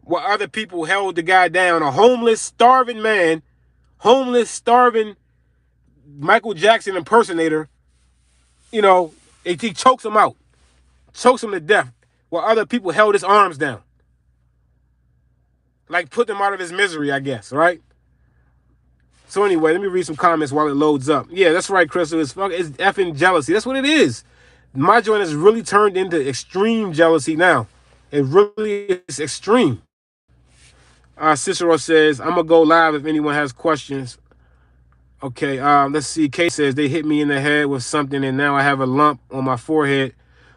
While other people held the guy down, a homeless, starving man, starving Michael Jackson impersonator, he chokes him out, chokes him to death, while other people held his arms down. Like put him out of his misery, I guess, right? So anyway, let me read some comments while it loads up. Yeah, that's right, Crystal. It's effing jealousy. That's what it is. My joint has really turned into extreme jealousy now. It really is extreme. Cicero says, I'm going to go live if anyone has questions. Okay, let's see. Kay says, they hit me in the head with something and now I have a lump on my forehead,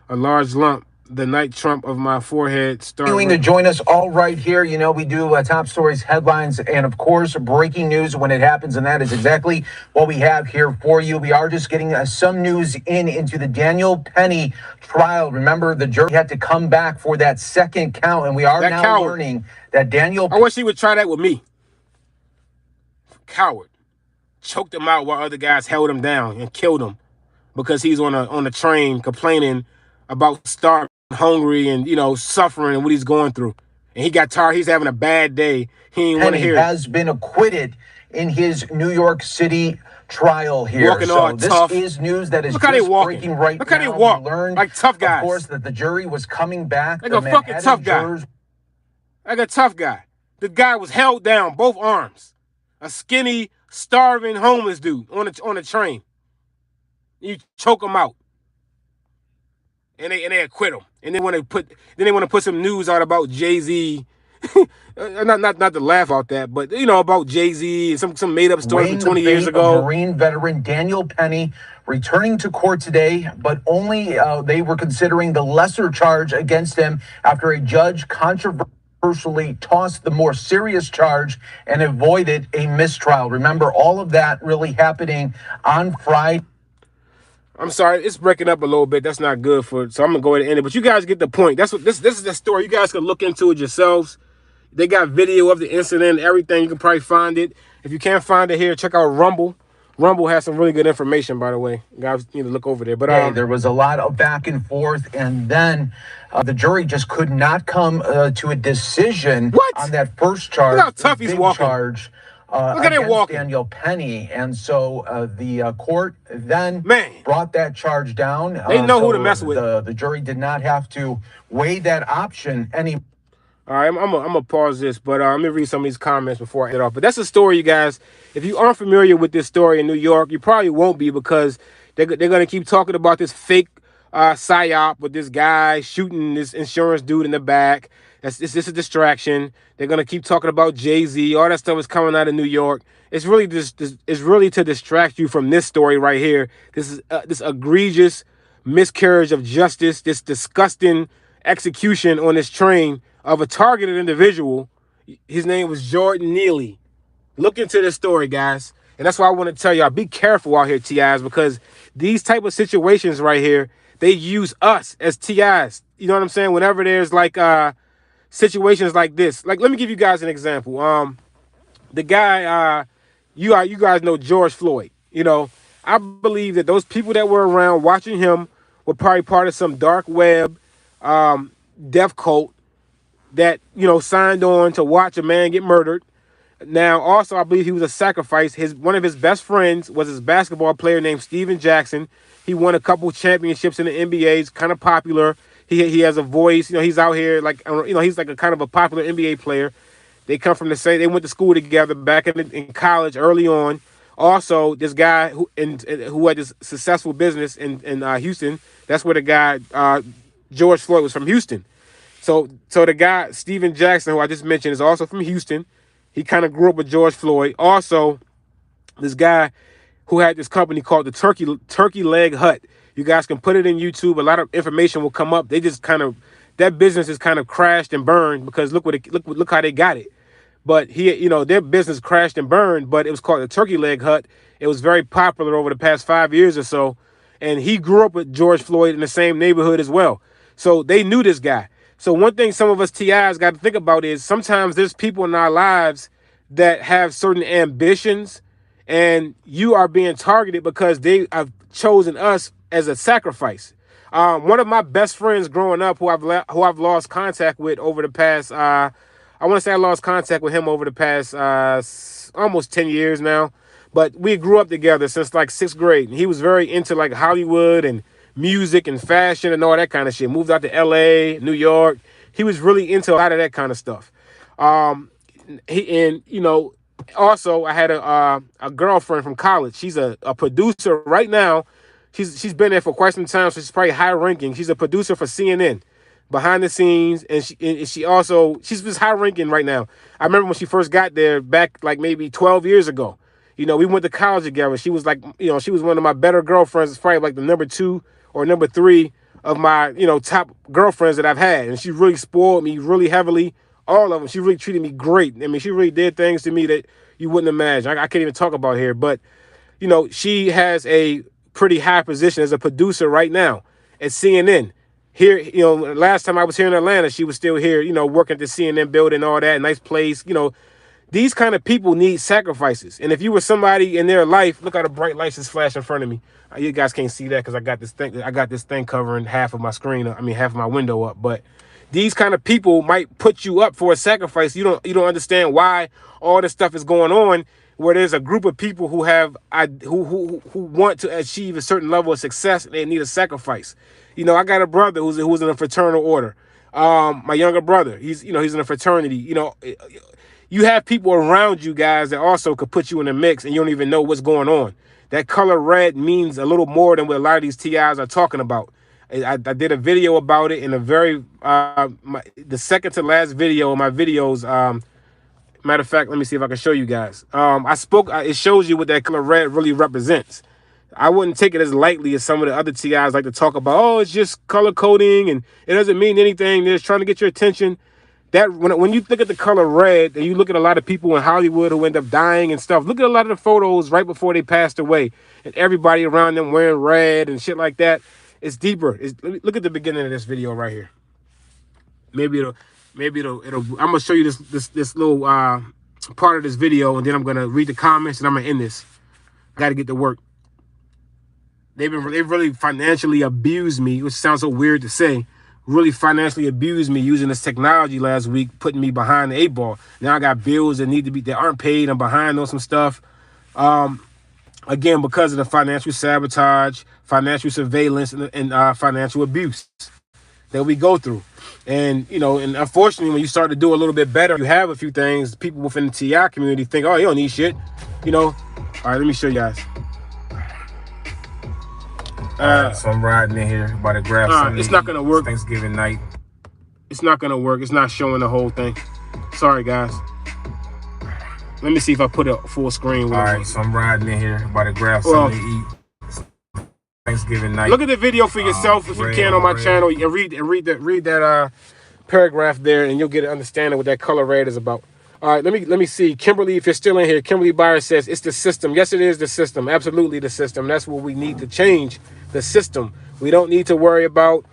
a large lump. The night Trump of my forehead started. Continuing to join us all right here. We do top stories, headlines, and of course, breaking news when it happens. And that is exactly what we have here for you. We are just getting some news into the Daniel Penny trial. Remember, the jury had to come back for that second count. And we are now learning that Daniel... I wish he would try that with me. Coward. Choked him out while other guys held him down and killed him because he's on a train complaining about starving, hungry, and suffering and what he's going through. And he got tired. He's having a bad day. He ain't want to hear it. Has been acquitted in his New York City trial here. Walking all tough. This is news that is Look how they walking. Breaking right Look how they now. walk. We learned, like tough guys. of course, that the jury was coming back. Like a fucking tough guy. Like a tough guy. The guy was held down, both arms. A skinny, starving, homeless dude on a train. You choke him out. And they acquit him. And they want to put some news out about Jay-Z. not to laugh about that, but about Jay-Z and some made up story from 20 years ago. Marine veteran Daniel Penny returning to court today, but only they were considering the lesser charge against him after a judge personally tossed the more serious charge and avoided a mistrial. Remember, all of that really happening on Friday. I'm sorry, it's breaking up a little bit. That's not good for, so I'm gonna go ahead and end it. But you guys get the point. That's what this is the story. You guys can look into it yourselves. They got video of the incident, everything. You can probably find it. If you can't find it here, check out Rumble. Rumble has some really good information, by the way. You guys need to look over there. But There was a lot of back and forth, and then the jury just could not come to a decision on that first charge. Look how tough he's walking. Charge Look at him walking. Daniel Penny, and so the court then brought that charge down. They know who to mess with. The jury did not have to weigh that option any. All right, I'm gonna pause this, but let me read some of these comments before I end it off. But that's a story, you guys. If you aren't familiar with this story in New York, you probably won't be, because they're gonna keep talking about this fake psyop with this guy shooting this insurance dude in the back. This is a distraction. They're gonna keep talking about Jay-Z. All that stuff is coming out of New York. It's really it's really to distract you from this story right here. This is this egregious miscarriage of justice. This disgusting execution on this train of a targeted individual. His name was Jordan Neely. Look into this story, guys. And that's why I want to tell y'all, be careful out here, TIs, because these type of situations right here, they use us as TIs. You know what I'm saying? Whenever there's like situations like this. Like, let me give you guys an example. The guy, you guys know George Floyd. You know, I believe that those people that were around watching him were probably part of some dark web death cult that, you know, signed on to watch a man get murdered. Now, also, I believe he was a sacrifice. One of his best friends was his basketball player named Steven Jackson. He won a couple championships in the NBA. He's kind of popular. He has a voice. You know, he's out here like, you know, he's like a kind of a popular NBA player. They come from the same. They went to school together back in college early on. Also, this guy who had this successful business in Houston. That's where the guy George Floyd was from, Houston. So the guy, Steven Jackson, who I just mentioned, is also from Houston. He kind of grew up with George Floyd. Also, this guy who had this company called the Turkey Leg Hut. You guys can put it in YouTube. A lot of information will come up. They just kind of, that business is kind of crashed and burned, because look how they got it. But their business crashed and burned, but it was called the Turkey Leg Hut. It was very popular over the past 5 years or so. And he grew up with George Floyd in the same neighborhood as well. So they knew this guy. So one thing some of us TIs got to think about is sometimes there's people in our lives that have certain ambitions, and you are being targeted because they have chosen us as a sacrifice. One of my best friends growing up, who I've lost contact with over the past, I want to say I lost contact with him over the past almost 10 years now, but we grew up together since like 6th grade. And he was very into like Hollywood and music and fashion and all that kind of shit. Moved out to LA, New York. He was really into a lot of that kind of stuff. Also I had a girlfriend from college. She's a producer right now. She's been there for quite some time, so she's probably high ranking. She's a producer for CNN, behind the scenes, and she's just high ranking right now. I remember when she first got there back like maybe 12 years ago. You know, we went to college together. She was like, she was one of my better girlfriends. It's probably like the number 2 or number 3 of my, top girlfriends that I've had. And she really spoiled me really heavily. All of them. She really treated me great. I mean, she really did things to me that you wouldn't imagine. I can't even talk about here. But, she has a pretty high position as a producer right now at CNN. Here, last time I was here in Atlanta, she was still here, working at the CNN building, all that, nice place. These kind of people need sacrifices. And if you were somebody in their life, look how the bright lights just flash in front of me. You guys can't see that because I got this thing covering half of my screen. Half of my window up. But these kind of people might put you up for a sacrifice. You don't understand why all this stuff is going on, where there's a group of people who want to achieve a certain level of success, and they need a sacrifice. I got a brother who's in a fraternal order. My younger brother, he's in a fraternity. You have people around you guys that also could put you in a mix, and you don't even know what's going on. That color red means a little more than what a lot of these TIs are talking about. I did a video about it in a very the second to last video of my videos. Matter of fact, let me see if I can show you guys. It shows you what that color red really represents. I wouldn't take it as lightly as some of the other TIs like to talk about. Oh, it's just color coding and it doesn't mean anything. They're just trying to get your attention. That when you look at the color red, and you look at a lot of people in Hollywood who end up dying and stuff, look at a lot of the photos right before they passed away, and everybody around them wearing red and shit like that. It's deeper. Look at the beginning of this video right here. Maybe it'll. I'm gonna show you this little part of this video, and then I'm gonna read the comments, and I'm gonna end this. Got to get to work. They've really financially abused me, which sounds so weird to say. Really financially abused me using this technology last week, putting me behind the 8 ball. Now I got bills that aren't paid. I'm behind on some stuff. Again, because of the financial sabotage, financial surveillance, and financial abuse that we go through. And, and unfortunately, when you start to do a little bit better, you have a few things, people within the TI community think, oh, you don't need shit. All right, let me show you guys. So I'm riding in here, about to grab something. It's not going to work. It's Thanksgiving night. It's not going to work. It's not showing the whole thing. Sorry, guys. Let me see if I put a full screen. All right, so I'm riding in here, about to grab something to eat. Thanksgiving night. Look at the video for yourself if you can on my channel, and read that paragraph there, and you'll get an understanding what that color red is about. All right, let me see. Kimberly, if you're still in here, Kimberly Byers says it's the system. Yes, it is the system. Absolutely the system. That's what we need to change. The system. We don't need to worry about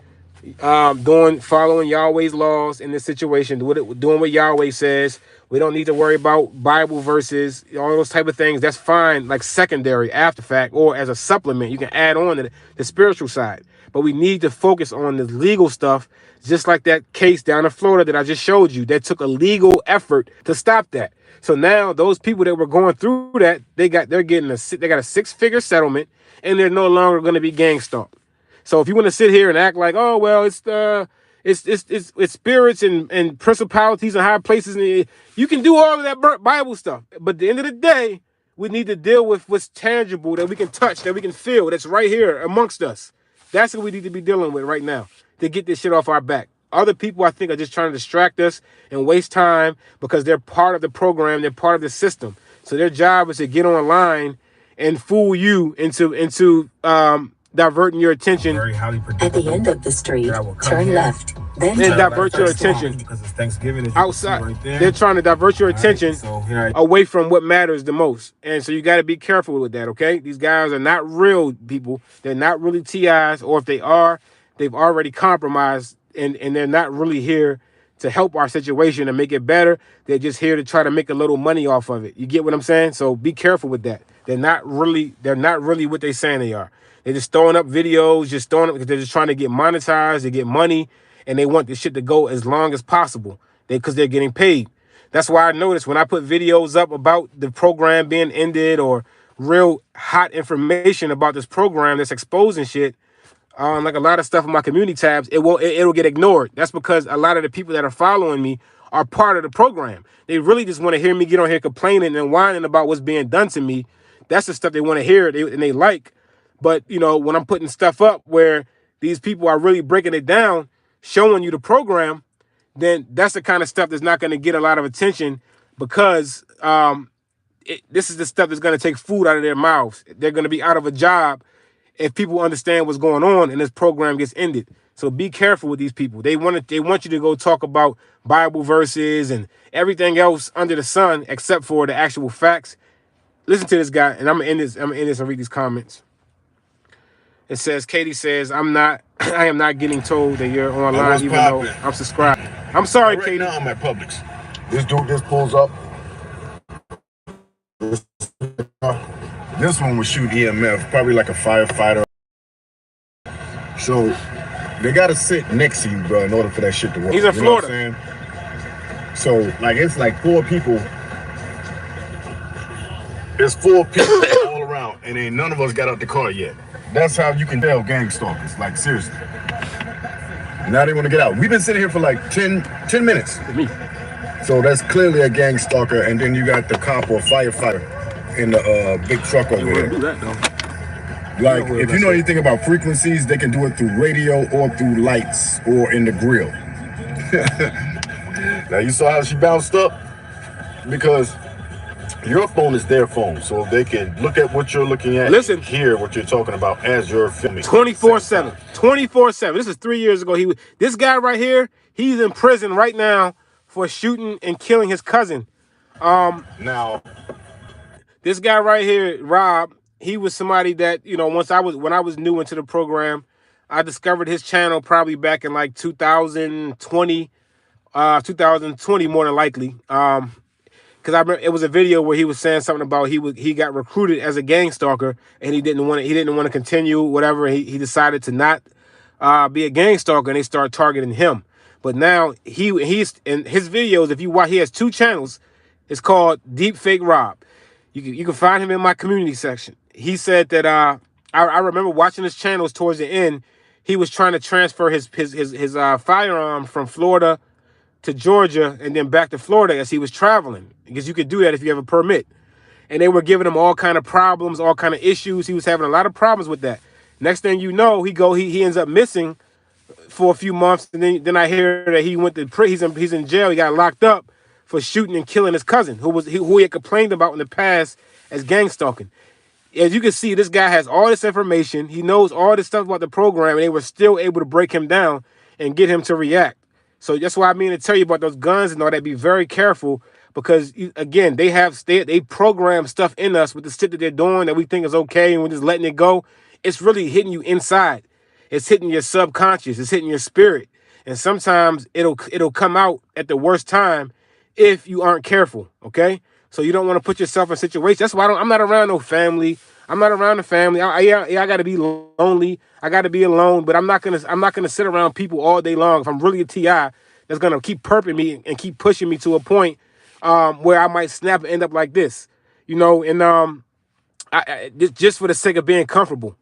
following Yahweh's laws in this situation, doing what Yahweh says. We don't need to worry about Bible verses, all those type of things. That's fine, like secondary, after fact, or as a supplement. You can add on to the spiritual side. But we need to focus on the legal stuff, just like that case down in Florida that I just showed you. That took a legal effort to stop that. So now those people that were going through that, they got a 6-figure settlement, and they're no longer going to be gang stalked. So if you want to sit here and act like, oh well, it's spirits and principalities and high places, and you can do all of that Bible stuff, but at the end of the day, we need to deal with what's tangible, that we can touch, that we can feel, that's right here amongst us. That's what we need to be dealing with right now to get this shit off our back. Other people, I think, are just trying to distract us and waste time because they're part of the program, they're part of the system. So their job is to get online and fool you into diverting your attention. At the end of the street, turn left. Then divert your attention because it's Thanksgiving outside. Right there. They're trying to divert your attention So away from what matters the most. And so you got to be careful with that, okay? These guys are not real people. They're not really TIs, or if they are, they've already compromised, and they're not really here to help our situation and make it better. They're just here to try to make a little money off of it. You get what I'm saying? So be careful with that. They're not really what they're saying they are. They're just throwing up videos, because they're just trying to get monetized, to get money, and they want this shit to go as long as possible because they're getting paid. That's why I noticed when I put videos up about the program being ended or real hot information about this program that's exposing shit, like a lot of stuff in my community tabs, it'll get ignored. That's because a lot of the people that are following me are part of the program. They really just want to hear me get on here complaining and whining about what's being done to me. That's the stuff they want to hear and they like. But, when I'm putting stuff up where these people are really breaking it down, showing you the program, then that's the kind of stuff that's not going to get a lot of attention because this is the stuff that's going to take food out of their mouths. They're going to be out of a job if people understand what's going on and this program gets ended. So be careful with these people. They want you to go talk about Bible verses and everything else under the sun except for the actual facts. Listen to this guy, and I'm gonna end this and read these comments. It says, Katie says, I am not getting told that you're online even though I'm subscribed. I'm sorry, Katie. Right now I'm at Publix. This dude just pulls up. This one would shoot EMF, probably like a firefighter. So they gotta sit next to you, bro, in order for that shit to work. He's in Florida. You know what I'm saying? So it's like 4 people. There's 4 people all around, and ain't none of us got out the car yet. That's how you can tell gang stalkers, like seriously. Now they want to get out. We've been sitting here for like 10 minutes. So that's clearly a gang stalker, and then you got the cop or firefighter in the big truck over there. Do that, though. Like, if you know anything about frequencies, they can do it through radio or through lights or in the grill. Now you saw how she bounced up? Because your phone is their phone, so they can look at what you're looking at, listen, and hear what you're talking about as you're filming. 24/7. 24/7. This is 3 years ago. This guy right here, he's in prison right now for shooting and killing his cousin. Now, This guy right here, Rob, he was somebody that, you know, when I was new into the program, I discovered his channel probably back in like 2020, 2020 more than likely. Because I remember it was a video where he was saying something about he got recruited as a gang stalker and he didn't want to continue whatever. He decided to not be a gang stalker, and they start targeting him. But now he's in his videos. If you watch, he has 2 channels. It's called Deep Fake Rob. You can find him in my community section. He said that I remember watching his channels towards the end. He was trying to transfer his firearm from Florida to Georgia and then back to Florida as he was traveling, because you could do that if you have a permit. And they were giving him all kind of problems, all kind of issues. He was having a lot of problems with that. Next thing you know, he ends up missing for a few months, and then I hear that he went to prison. He's in jail. He got locked up for shooting and killing his cousin, who he had complained about in the past as gang stalking. As you can see, this guy has all this information. He knows all this stuff about the program, and they were still able to break him down and get him to react. So that's why I mean to tell you about those guns and all that. Be very careful, because again, they program stuff in us with the shit that they're doing that we think is okay, and we're just letting it go. It's really hitting you inside. It's hitting your subconscious. It's hitting your spirit, and sometimes it'll come out at the worst time if you aren't careful. Okay, so you don't want to put yourself in situations. That's why I'm not around no family. I'm not around the family. I got to be lonely. I got to be alone. But I'm not gonna sit around people all day long. If I'm really a TI, that's gonna keep perping me and keep pushing me to a point where I might snap and end up like this, you know. And just for the sake of being comfortable,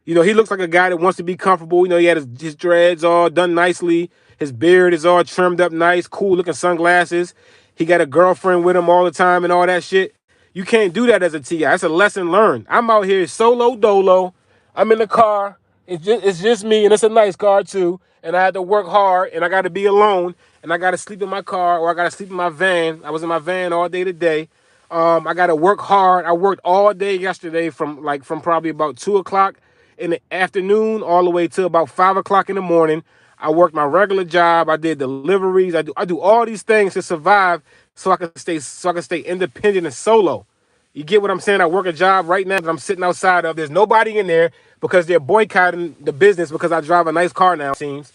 you know, he looks like a guy that wants to be comfortable. You know, he had his dreads all done nicely. His beard is all trimmed up nice, cool looking sunglasses. He got a girlfriend with him all the time and all that shit. You can't do that as a TI. That's a lesson learned. I'm out here solo dolo. I'm in the car. It's just me, and it's a nice car too. And I had to work hard, and I got to be alone, and I got to sleep in my car, or I got to sleep in my van. I was in my van all day today. I got to work hard. I worked all day yesterday from probably about 2 o'clock in the afternoon all the way to about 5 o'clock in the morning. I worked my regular job. I did deliveries. I do all these things to survive, so I can stay independent and solo. You get what I'm saying? I work a job right now that I'm sitting outside of. There's nobody in there because they're boycotting the business because I drive a nice car now, it seems.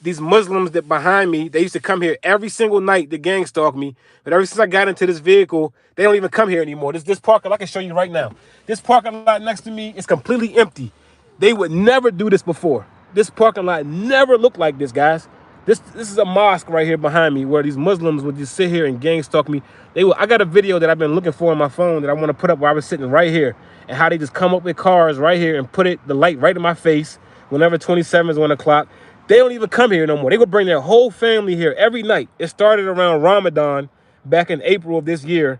These Muslims that behind me, they used to come here every single night to gang stalk me. But ever since I got into this vehicle, they don't even come here anymore. This parking lot, I can show you right now. This parking lot next to me is completely empty. They would never do this before. This parking lot never looked like this, guys. This is a mosque right here behind me where these Muslims would just sit here and gang stalk me. I got a video that I've been looking for on my phone that I want to put up where I was sitting right here, and how they just come up with cars right here and put the light right in my face whenever 27 is 1 o'clock. They don't even come here no more. They would bring their whole family here every night. It started around Ramadan back in April of this year.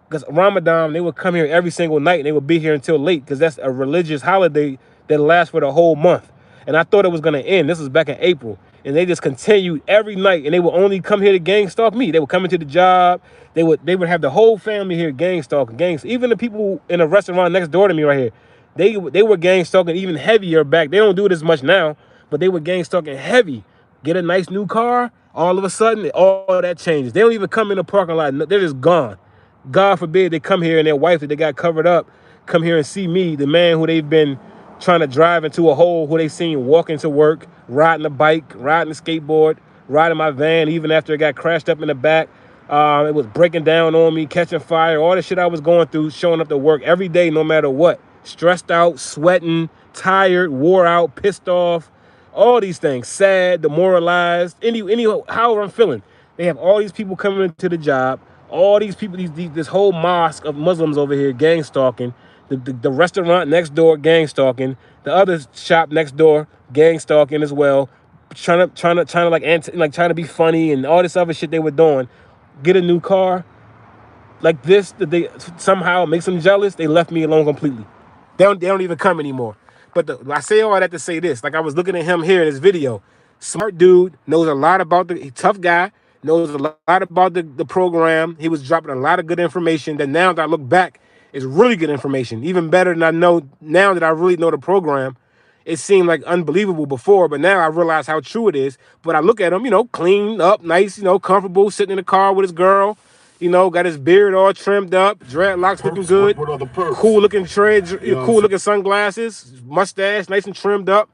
Because Ramadan, they would come here every single night, and they would be here until late, because that's a religious holiday that lasts for the whole month. And I thought it was going to end. This was back in April. And they just continued every night, and they would only come here to gang stalk me. They would come into the job. They would have the whole family here gang stalking, gangs. Even the people in a restaurant next door to me right here, they were gang stalking even heavier back. They don't do it as much now, but they were gang stalking heavy. Get a nice new car, all of a sudden, all that changes. They don't even come in the parking lot. They're just gone. God forbid they come here and their wife that they got covered up come here and see me, the man who they've been trying to drive into a hole, who they seen walking to work, riding a bike, riding a skateboard, riding my van, even after it got crashed up in the back. It was breaking down on me, catching fire, all the shit I was going through, showing up to work every day, no matter what. Stressed out, sweating, tired, wore out, pissed off, all these things, sad, demoralized, however I'm feeling. They have all these people coming into the job, all these people, this whole mosque of Muslims over here gang stalking, the restaurant next door gang stalking, the other shop next door gang stalking as well, trying to be funny and all this other shit they were doing. Get a new car like this that they somehow makes them jealous. They left me alone completely. They don't even come anymore. But I say all that to say this. Like, I was looking at him here in this video. Smart dude, knows a lot about tough guy, knows a lot about the program. He was dropping a lot of good information that now that I look back is really good information. Even better than I know now that I really know the program. it seemed like unbelievable before, but now I realize how true it is. But I look at him, clean up, nice, comfortable, sitting in the car with his girl, got his beard all trimmed up, dreadlocks looking Perks? What, good, what are the perks? cool looking treads, You know what I'm cool saying? looking sunglasses, mustache, nice and trimmed up.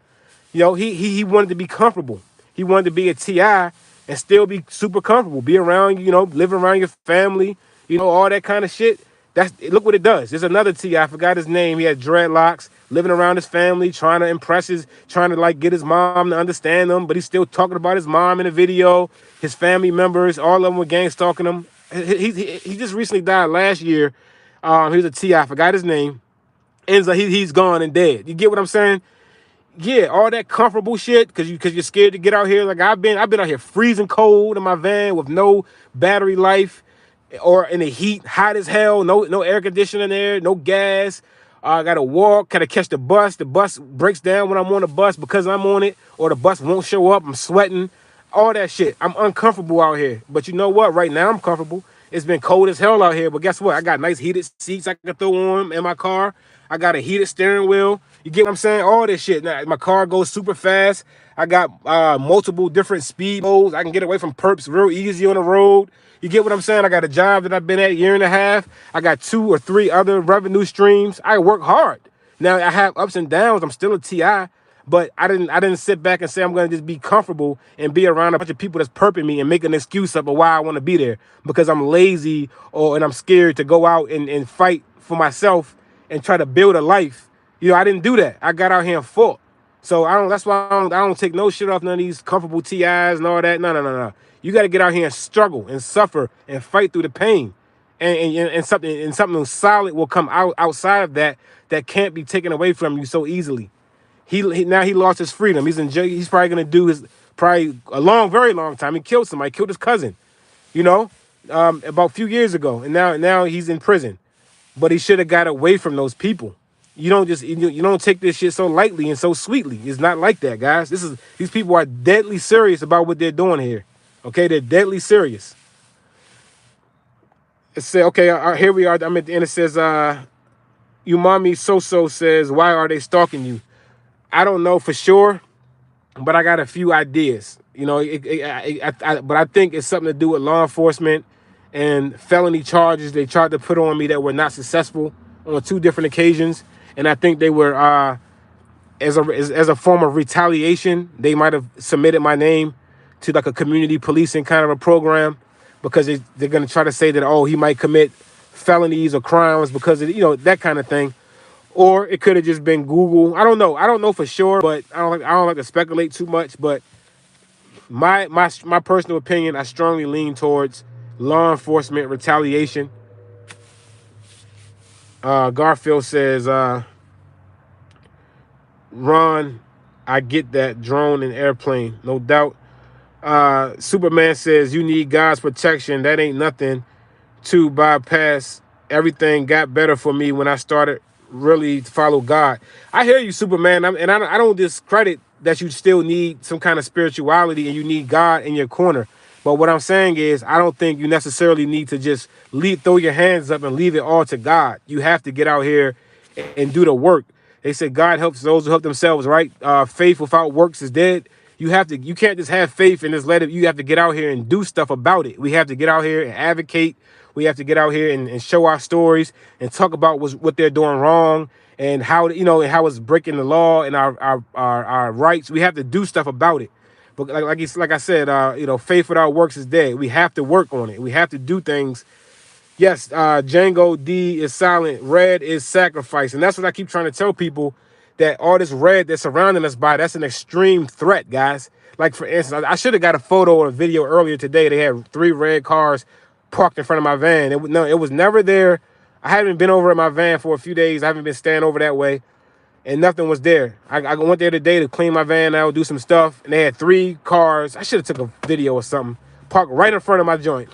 He wanted to be comfortable. He wanted to be a TI and still be super comfortable, be around, live around your family, all that kind of shit. Look what it does. There's another TI, I forgot his name. He had dreadlocks, living around his family, trying to like get his mom to understand him, but he's still talking about his mom in the video, his family members, all of them were gang stalking him. He just recently died last year. He was a TI, I forgot his name. Ends up he's gone and dead. You get what I'm saying? Yeah, all that comfortable shit because you're scared to get out here. Like I've been out here freezing cold in my van with no battery life, or in the heat, hot as hell, no air conditioning there, no gas. I gotta walk, gotta catch the bus. The bus breaks down when I'm on the bus because I'm on it, or the bus won't show up. I'm sweating, all that shit. I'm uncomfortable out here. But you know what? Right now I'm comfortable. It's been cold as hell out here, but guess what? I got nice heated seats I can throw on in my car. I got a heated steering wheel. You get what I'm saying? All this shit. Now, my car goes super fast. I got multiple different speed modes. I can get away from perps real easy on the road. You get what I'm saying? I got a job that I've been at a year and a half. I got 2 or 3 other revenue streams. I work hard. Now I have ups and downs. I'm still a TI, but I didn't sit back and say I'm gonna just be comfortable and be around a bunch of people that's perping me and make an excuse up of why I want to be there because I'm lazy and I'm scared to go out and fight for myself and try to build a life. I didn't do that. I got out here and fought. So that's why I don't take no shit off none of these comfortable TIs and all that. No. You got to get out here and struggle and suffer and fight through the pain, and something solid will come outside of that can't be taken away from you so easily. Now he lost his freedom. He's in jail. He's probably gonna do very long time. He killed somebody. Killed his cousin. About a few years ago, and now he's in prison. But he should have got away from those people. You don't take this shit so lightly and so sweetly. It's not like that, guys. These people are deadly serious about what they're doing here. Okay, they're deadly serious. It said, okay, here we are. I'm at the end. It says, Umami Soso says, why are they stalking you? I don't know for sure, but I got a few ideas. But I think it's something to do with law enforcement and felony charges they tried to put on me that were not successful on 2 different occasions. And I think they were, as a form of retaliation, they might have submitted my name to like a community policing kind of a program because they're going to try to say that, he might commit felonies or crimes because of, that kind of thing. Or it could have just been Google. I don't know. I don't know for sure, but I don't like to speculate too much. But my personal opinion, I strongly lean towards law enforcement retaliation. Garfield says, Ron, I get that drone and airplane, no doubt. Superman says, you need God's protection. That ain't nothing to bypass. Everything got better for me when I started really to follow God. I hear you, Superman. I don't discredit that you still need some kind of spirituality and you need God in your corner. But what I'm saying is, I don't think you necessarily need to just throw your hands up and leave it all to God. You have to get out here and do the work. They said God helps those who help themselves, right? Faith without works is dead. You can't just have faith and just let it. You have to get out here and do stuff about it. We have to get out here and advocate. We have to get out here and show our stories and talk about what they're doing wrong and how it's breaking the law and our rights. We have to do stuff about it. But like I said, faith without works is dead. We have to work on it. We have to do things. Yes, Django D is silent. Red is sacrifice. And that's what I keep trying to tell people, that all this red that's surrounding us that's an extreme threat, guys. Like, for instance, I should have got a photo or a video earlier today. They had 3 red cars parked in front of my van. It was never there. I haven't been over at my van for a few days. I haven't been staying over that way. And nothing was there. I went there today to clean my van out, do some stuff. And they had 3 cars. I should have took a video or something. Parked right in front of my joint.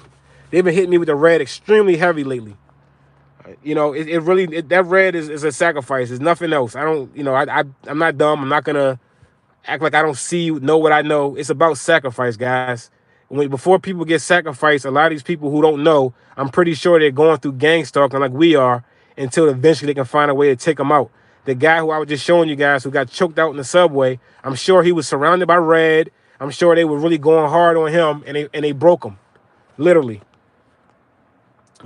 They've been hitting me with the red extremely heavy lately. That red is a sacrifice. It's nothing else. I'm not dumb. I'm not going to act like I don't know what I know. It's about sacrifice, guys. Before people get sacrificed, a lot of these people who don't know, I'm pretty sure they're going through gang stalking like we are until eventually they can find a way to take them out. The guy who I was just showing you guys who got choked out in the subway, I'm sure he was surrounded by red. I'm sure they were really going hard on him, and they broke him, literally.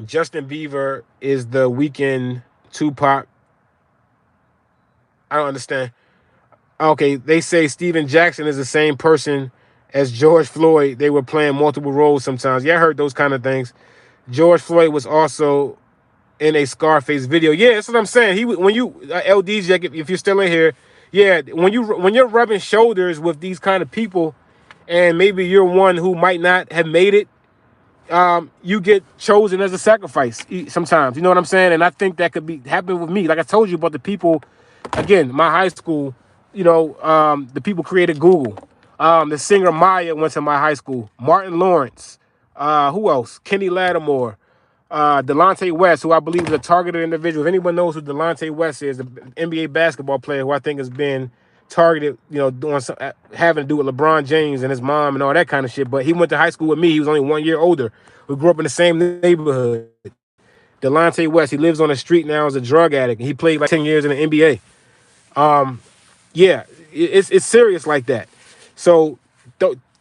Justin Bieber is the Weeknd Tupac. I don't understand. Okay, they say Steven Jackson is the same person as George Floyd. They were playing multiple roles sometimes. Yeah, I heard those kind of things. George Floyd was also in a Scarface video. Yeah, that's what I'm saying. When you LDJ, if you're still in here, yeah, when you're rubbing shoulders with these kind of people, and maybe you're one who might not have made it, you get chosen as a sacrifice sometimes. You know what I'm saying? And I think that could happen with me. Like I told you about the people, again, my high school. You know, the people created Google. The singer Maya went to my high school. Martin Lawrence. Who else? Kenny Lattimore. Delonte West, who I believe is a targeted individual. If anyone knows who Delonte West is, the NBA basketball player who I think has been targeted, you know, doing having to do with LeBron James and his mom and all that kind of shit. But he went to high school with me. He was only 1 year older. We grew up in the same neighborhood. Delonte West, he lives on the street now as a drug addict. He played like 10 years in the NBA. Yeah, it's serious like that. So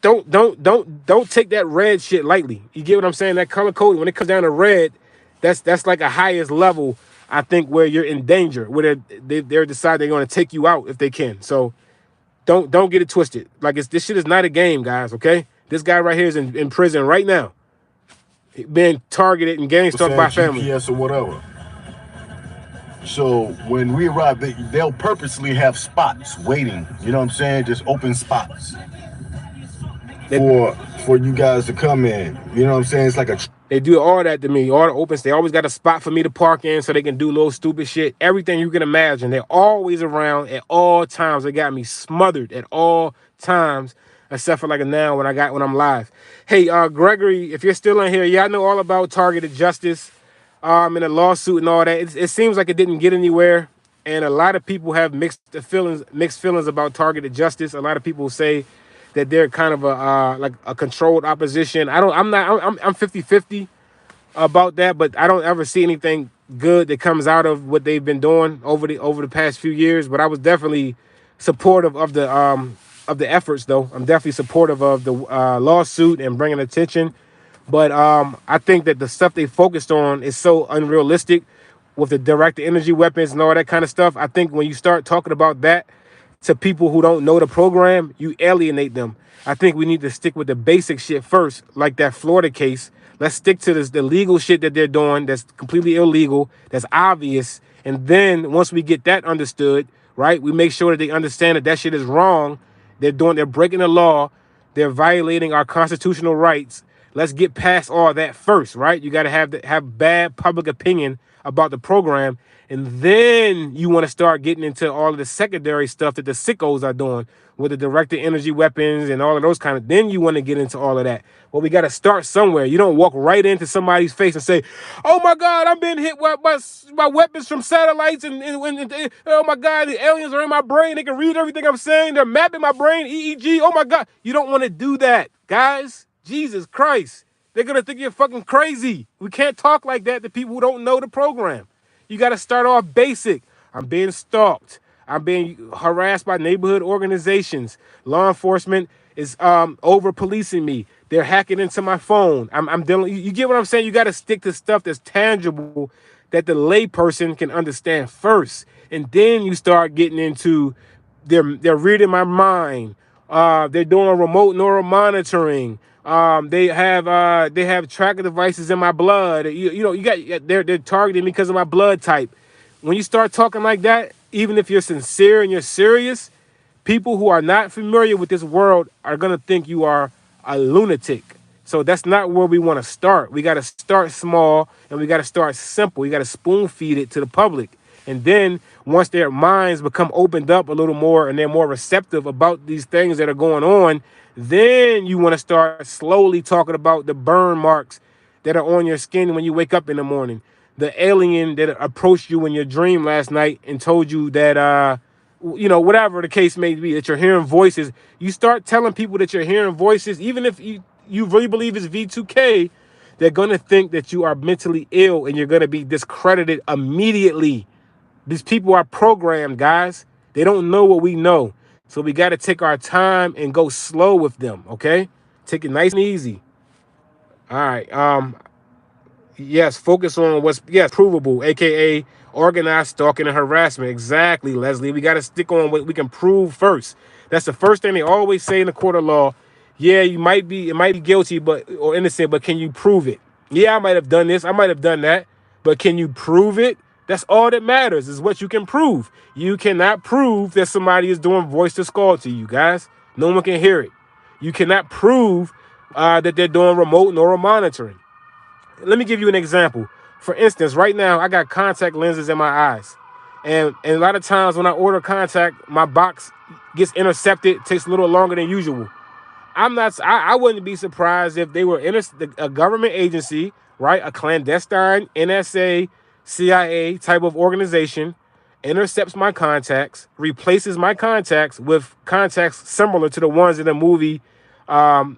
don't take that red shit lightly. You get what I'm saying? That color code, when it comes down to red, that's like a highest level, I think, where you're in danger, where they're decide they're going to take you out if they can. So don't get it twisted. Like this shit is not a game, guys. Okay, this guy right here is in prison right now, being targeted and gang stalked by family. GPS or whatever. So when we arrive, they'll purposely have spots waiting. You know what I'm saying? Just open spots for you guys to come in. You know what I'm saying? It's like they do all that to me. All the opens, they always got a spot for me to park in so they can do little stupid shit. Everything you can imagine. They're always around at all times. They got me smothered at all times, except for like now when I'm live. Hey, Gregory, if you're still in here, yeah, I know all about targeted justice. In a lawsuit and all that. It seems like it didn't get anywhere, and a lot of people have mixed feelings about targeted justice. A lot of people say that they're kind of like a controlled opposition. I'm 50-50 about that, but I don't ever see anything good that comes out of what they've been doing over the past few years. But I was definitely supportive of the efforts, though. I'm definitely supportive of the lawsuit and bringing attention. But I think that the stuff they focused on is so unrealistic with the directed energy weapons and all that kind of stuff. I think when you start talking about that to people who don't know the program, you alienate them. I think we need to stick with the basic shit first, like that Florida case. Let's stick to the legal shit that they're doing that's completely illegal, that's obvious. And then once we get that understood, right, we make sure that they understand that shit is wrong. They're breaking the law. They're violating our constitutional rights. Let's get past all that first, right? You got to have bad public opinion about the program, and then you want to start getting into all of the secondary stuff that the sickos are doing with the directed energy weapons and all of those kind of. Then you want to get into all of that. Well, we got to start somewhere. You don't walk right into somebody's face and say, "Oh my God, I'm being hit by weapons from satellites, and oh my God, the aliens are in my brain. They can read everything I'm saying. They're mapping my brain. EEG. Oh my God." You don't want to do that, guys. Jesus Christ. They're going to think you're fucking crazy. We can't talk like that to people who don't know the program. You got to start off basic. I'm being stalked. I'm being harassed by neighborhood organizations. Law enforcement is over policing me. They're hacking into my phone. I'm dealing. You get what I'm saying? You got to stick to stuff that's tangible that the layperson can understand first. And then you start getting into they're reading my mind. They're doing remote neural monitoring. They have tracker devices in my blood. They're targeting me because of my blood type. When you start talking like that, even if you're sincere and you're serious, people who are not familiar with this world are gonna think you are a lunatic. So that's not where we want to start. We got to start small and we got to start simple. You got to spoon feed it to the public. And then once their minds become opened up a little more and they're more receptive about these things that are going on, then you want to start slowly talking about the burn marks that are on your skin when you wake up in the morning. The alien that approached you in your dream last night and told you that, whatever the case may be, that you're hearing voices. You start telling people that you're hearing voices, even if you really believe it's V2K, they're going to think that you are mentally ill and you're going to be discredited immediately. These people are programmed, guys. They don't know what we know. So we got to take our time and go slow with them, okay? Take it nice and easy. All right. Yes, focus on what's provable, aka organized stalking and harassment. Exactly, Leslie. We got to stick on what we can prove first. That's the first thing they always say in the court of law. Yeah, it might be guilty, or innocent, but can you prove it? Yeah, I might have done this, I might have done that, but can you prove it? That's all that matters, is what you can prove. You cannot prove that somebody is doing voice to skull to you, guys. No one can hear it. You cannot prove that they're doing remote neural monitoring. Let me give you an example. For instance, right now, I got contact lenses in my eyes. And a lot of times when I order contact, my box gets intercepted. It takes a little longer than usual. I wouldn't be surprised if they were a government agency, right? A clandestine NSA, CIA type of organization intercepts my contacts, replaces my contacts with contacts similar to the ones in the movie, the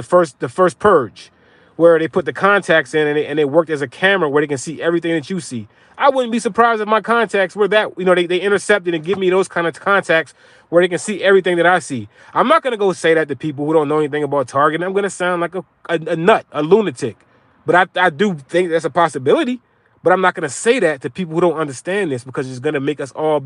first Purge, where they put the contacts in and it worked as a camera where they can see everything that you see. I wouldn't be surprised if my contacts were that, they intercepted and give me those kind of contacts where they can see everything that I see. I'm not going to go say that to people who don't know anything about targeting. I'm going to sound like a nut, a lunatic. But I do think that's a possibility. But I'm not going to say that to people who don't understand this, because it's going to make us all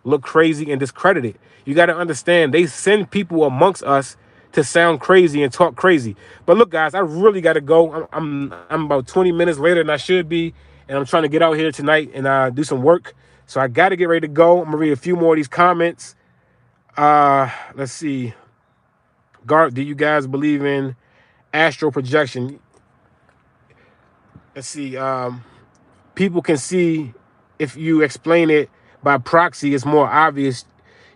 look crazy and discredited. You got to understand, they send people amongst us to sound crazy and talk crazy. But look, guys, I really got to go. I'm about 20 minutes later than I should be, and I'm trying to get out here tonight and do some work. So I got to get ready to go. I'm going to read a few more of these comments. Let's see. Garth, do you guys believe in astral projection? Let's see. People can see if you explain it by proxy. It's more obvious.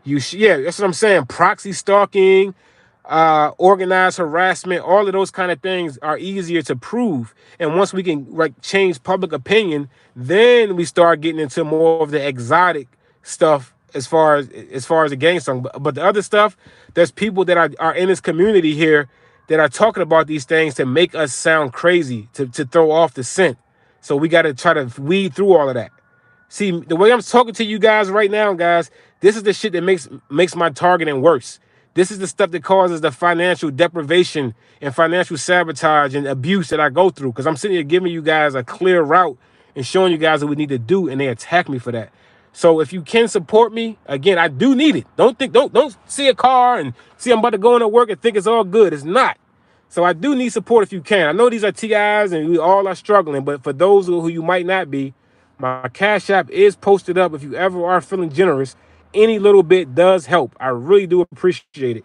Yeah, that's what I'm saying. Proxy stalking, organized harassment, all of those kind of things are easier to prove. And once we can change public opinion, then we start getting into more of the exotic stuff as far as the gang song. But the other stuff, there's people that are in this community here that are talking about these things to make us sound crazy, to throw off the scent. So we got to try to weed through all of that. See, the way I'm talking to you guys right now, guys, this is the shit that makes my targeting worse. This is the stuff that causes the financial deprivation and financial sabotage and abuse that I go through, because I'm sitting here giving you guys a clear route and showing you guys what we need to do, and they attack me for that. So if you can support me, again, I do need it. Don't see a car and see I'm about to go into work and think it's all good. It's not. So I do need support if you can. I know these are TIs and we all are struggling, but for those who you might not be, my Cash App is posted up. If you ever are feeling generous, any little bit does help. I really do appreciate it.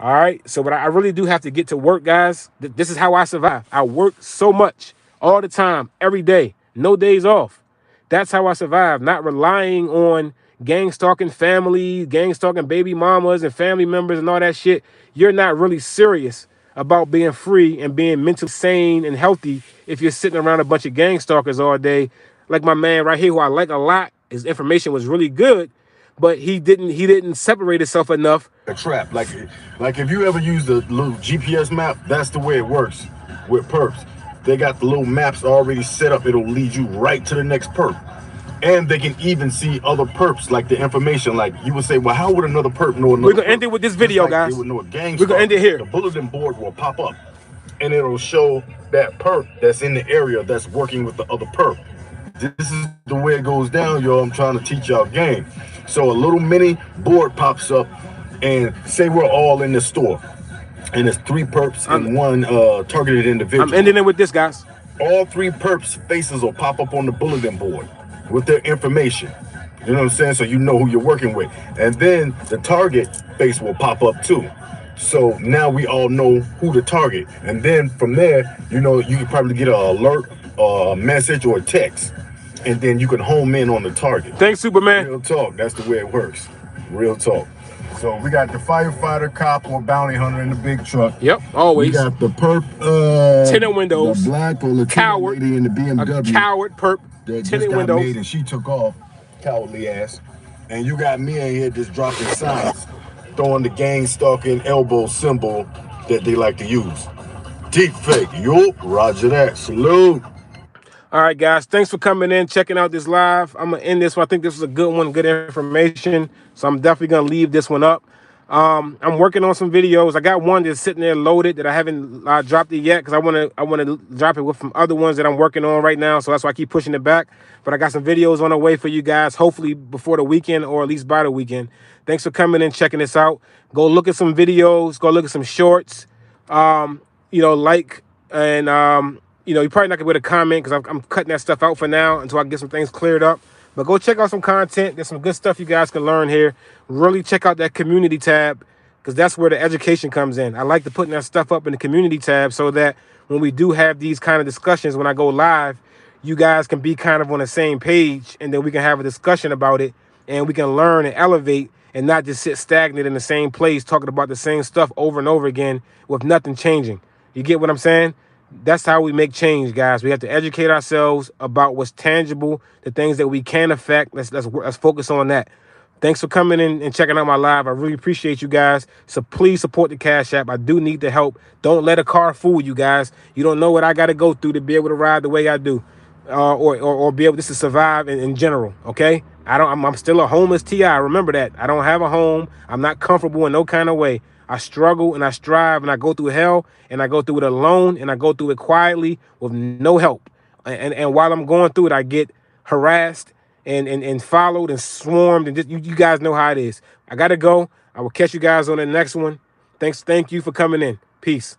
All right. So, but I really do have to get to work, guys. This is how I survive. I work so much all the time, every day, no days off. That's how I survive, not relying on gang stalking family, gang stalking baby mamas and family members and all that shit. You're not really serious about being free and being mentally sane and healthy if you're sitting around a bunch of gang stalkers all day. Like my man right here, who I like a lot, his information was really good, but he didn't separate himself enough. A trap, like if you ever use the little GPS map, that's the way it works with perps. They got the little maps already set up. It'll lead you right to the next perp. And they can even see other perps, like the information. Like you would say, well, how would another perp know another? We're gonna end it with this video, guys. They would know a gang. We're gonna end it here. The bulletin board will pop up, and it'll show that perp that's in the area that's working with the other perp. This is the way it goes down, y'all. I'm trying to teach y'all game. So a little mini board pops up, and say we're all in the store, and there's 3 perps and 1 targeted individual. I'm ending it with this, guys. All 3 perps' faces will pop up on the bulletin board with their information. You know what I'm saying? So you know who you're working with. And then the target face will pop up too. So now we all know who to target. And then from there, you can probably get an alert, a message, or a text. And then you can home in on the target. Thanks, Superman. Real talk. That's the way it works. Real talk. So we got the firefighter, cop, or bounty hunter in the big truck. Yep, always. We got the perp, tinted windows, the black or Latino coward lady in the BMW. A coward perp, that tinted just got windows. made and she took off, cowardly ass. And you got me in here just dropping signs, throwing the gang stalking elbow symbol that they like to use. Deep fake, yup, roger that, salute. All right, guys. Thanks for coming in, checking out this live. I'm going to end this one. I think this was a good one, good information. So I'm definitely going to leave this one up. I'm working on some videos. I got one that's sitting there loaded that I haven't dropped it yet because I want to drop it with some other ones that I'm working on right now. So that's why I keep pushing it back. But I got some videos on the way for you guys, hopefully before the weekend or at least by the weekend. Thanks for coming in, checking this out. Go look at some videos. Go look at some shorts. Like and you're probably not gonna be able to comment because I'm cutting that stuff out for now until I get some things cleared up. But go check out some content. There's some good stuff you guys can learn here. Really check out that community tab because that's where the education comes in. I like to put that stuff up in the community tab so that when we do have these kind of discussions, when I go live, you guys can be kind of on the same page and then we can have a discussion about it and we can learn and elevate and not just sit stagnant in the same place talking about the same stuff over and over again with nothing changing. You get what I'm saying? That's how we make change, guys. We have to educate ourselves about what's tangible, the things that we can affect. Let's focus on that. Thanks for coming in and checking out my live. I really appreciate you guys. So please support the Cash App. I do need the help. Don't let a car fool you guys. You don't know what I got to go through to be able to ride the way I do, or be able just to survive in general. Okay, I'm still a homeless TI. Remember that. I don't have a home. I'm not comfortable in no kind of way. I struggle and I strive and I go through hell and I go through it alone and I go through it quietly with no help. And while I'm going through it, I get harassed and followed and swarmed. And just, you guys know how it is. I got to go. I will catch you guys on the next one. Thank you for coming in. Peace.